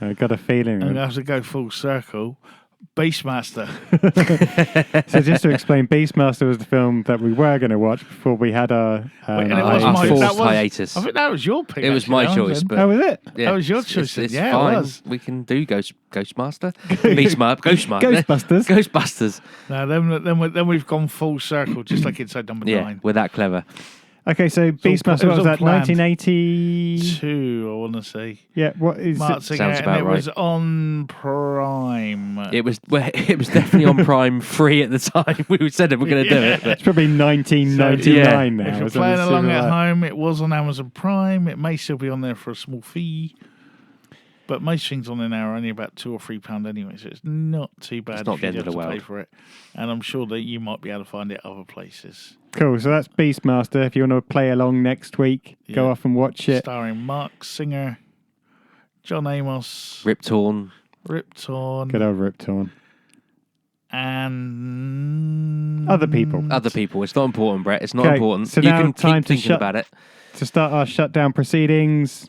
[SPEAKER 1] I got a feeling.
[SPEAKER 3] I'm going to have to go full circle. Beastmaster.
[SPEAKER 1] So just to explain, Beastmaster was the film that we were going to watch before we had our.
[SPEAKER 3] Wait, and it
[SPEAKER 4] was
[SPEAKER 3] was
[SPEAKER 4] my-
[SPEAKER 3] my
[SPEAKER 4] forced
[SPEAKER 3] that was,
[SPEAKER 4] hiatus.
[SPEAKER 3] I think that was your pick.
[SPEAKER 4] It was my
[SPEAKER 3] actually,
[SPEAKER 4] choice,
[SPEAKER 3] Alan.
[SPEAKER 4] but
[SPEAKER 1] Oh, was it?
[SPEAKER 4] yeah,
[SPEAKER 3] That was your
[SPEAKER 4] it's-
[SPEAKER 3] choice,
[SPEAKER 4] It's
[SPEAKER 3] yeah, it
[SPEAKER 4] fine.
[SPEAKER 3] was.
[SPEAKER 4] We can do Ghostmaster, Beastmaster,
[SPEAKER 1] Ghostbusters.
[SPEAKER 4] Ghostbusters.
[SPEAKER 3] No, then we've gone full circle, just like inside number
[SPEAKER 4] Yeah,
[SPEAKER 3] 9.
[SPEAKER 4] we're that clever.
[SPEAKER 1] Okay, so Beastmaster,
[SPEAKER 3] it
[SPEAKER 1] what
[SPEAKER 3] was
[SPEAKER 1] was
[SPEAKER 3] all
[SPEAKER 1] that?
[SPEAKER 3] planned.
[SPEAKER 1] 1980.
[SPEAKER 3] 2, I want to say.
[SPEAKER 1] Yeah, what is
[SPEAKER 3] Mark
[SPEAKER 1] it?
[SPEAKER 3] Singer,
[SPEAKER 4] Sounds
[SPEAKER 3] and
[SPEAKER 4] about
[SPEAKER 3] it
[SPEAKER 4] right.
[SPEAKER 3] was on Prime.
[SPEAKER 4] It was definitely on Prime 3 at the time. We said it, we're going to do it. But
[SPEAKER 1] It's probably 1999
[SPEAKER 4] Yeah.
[SPEAKER 1] now.
[SPEAKER 3] If you're
[SPEAKER 1] isn't
[SPEAKER 3] playing
[SPEAKER 1] it?
[SPEAKER 3] along
[SPEAKER 1] Something
[SPEAKER 3] at
[SPEAKER 1] like that.
[SPEAKER 3] home, it was on Amazon Prime. It may still be on there for a small fee. But most things on there now are only about £2 or £3 anyway, so it's not too bad.
[SPEAKER 4] It's not
[SPEAKER 3] if
[SPEAKER 4] the
[SPEAKER 3] you
[SPEAKER 4] end of
[SPEAKER 3] have
[SPEAKER 4] the
[SPEAKER 3] to pay
[SPEAKER 4] world.
[SPEAKER 3] for it. And I'm sure that you might be able to find it other places.
[SPEAKER 1] Cool, so that's Beastmaster. If you want to play along next week, go
[SPEAKER 3] Yeah.
[SPEAKER 1] off and watch it.
[SPEAKER 3] Starring Mark Singer, John Amos,
[SPEAKER 4] Rip Torn.
[SPEAKER 3] Rip Torn,
[SPEAKER 1] Good old Rip Torn.
[SPEAKER 3] and
[SPEAKER 1] Other people.
[SPEAKER 4] Other people. It's not important, Brett. It's not
[SPEAKER 1] Okay,
[SPEAKER 4] important.
[SPEAKER 1] so
[SPEAKER 4] You
[SPEAKER 1] now
[SPEAKER 4] can
[SPEAKER 1] time
[SPEAKER 4] keep
[SPEAKER 1] to
[SPEAKER 4] thinking
[SPEAKER 1] shut-
[SPEAKER 4] about it.
[SPEAKER 1] To start our shutdown proceedings.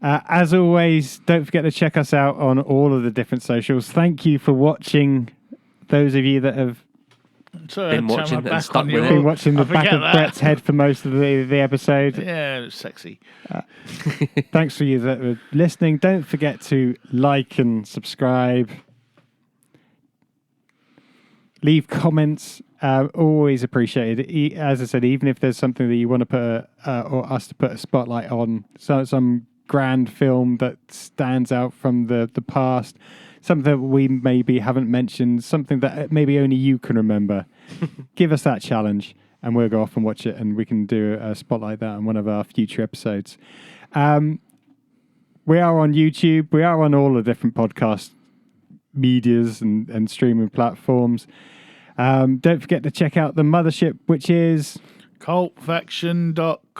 [SPEAKER 1] As always, don't forget to check us out on all of the different socials. Thank you for watching. Those of you that have
[SPEAKER 3] so
[SPEAKER 4] Been
[SPEAKER 3] turn
[SPEAKER 4] watching
[SPEAKER 3] my
[SPEAKER 4] and
[SPEAKER 3] back
[SPEAKER 4] stuck
[SPEAKER 3] on
[SPEAKER 4] with
[SPEAKER 3] you.
[SPEAKER 4] it.
[SPEAKER 1] been watching the
[SPEAKER 3] I
[SPEAKER 1] back
[SPEAKER 3] forget
[SPEAKER 1] of
[SPEAKER 3] that.
[SPEAKER 1] Brett's head for most of the episode.
[SPEAKER 3] Yeah, it's sexy.
[SPEAKER 1] Thanks for you that were listening. Don't forget to like and subscribe. Leave comments. Always appreciated. As I said, even if there's something that you want to put or us to put a spotlight on, some grand film that stands out from the past, something that we maybe haven't mentioned, something that maybe only you can remember, give us that challenge and we'll go off and watch it and we can do a spotlight that on one of our future episodes. We are on YouTube. We are on all the different podcast medias and streaming platforms. Don't forget to check out the mothership, which is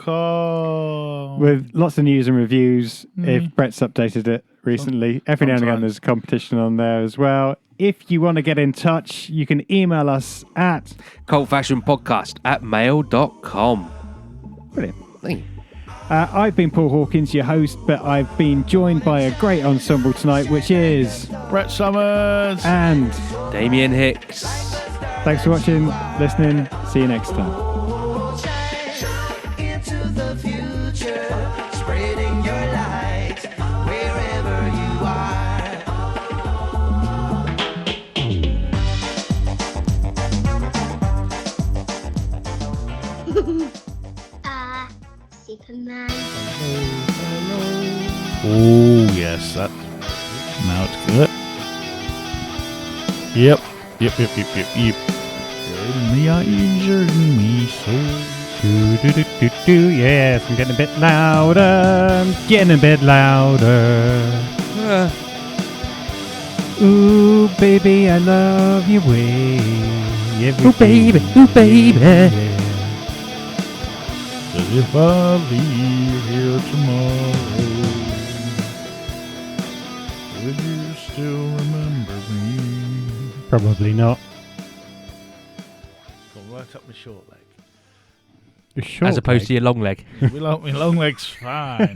[SPEAKER 3] Cultfaction.com.
[SPEAKER 1] with lots of news and reviews. If Brett's updated it recently, every now and again
[SPEAKER 3] sometimes.
[SPEAKER 1] there's a competition on there as well. If you want to get in touch, you can email us at
[SPEAKER 4] Cultfashionpodcast@mail.com.
[SPEAKER 1] brilliant.
[SPEAKER 4] Thank you.
[SPEAKER 1] I've been Paul Hawkins, your host, but I've been joined by a great ensemble tonight, which is
[SPEAKER 3] Brett Summers.
[SPEAKER 1] and
[SPEAKER 4] Damien Hicks.
[SPEAKER 1] thanks for watching, listening. See you next time.
[SPEAKER 5] Into the future, spreading your light wherever you
[SPEAKER 2] Superman.
[SPEAKER 3] Oh, yes. That. Now it's good. Yep. Turn me eyes, turn me soul.
[SPEAKER 1] Yes, I'm getting a bit louder. I'm getting a bit louder. Ooh, baby, I love your way.
[SPEAKER 4] Ooh, baby, ooh, baby.
[SPEAKER 3] Cause if I leave here tomorrow, will you still remember me?
[SPEAKER 1] Probably not.
[SPEAKER 3] Go right up my short leg.
[SPEAKER 4] As opposed to your long leg.
[SPEAKER 3] My long leg's fine.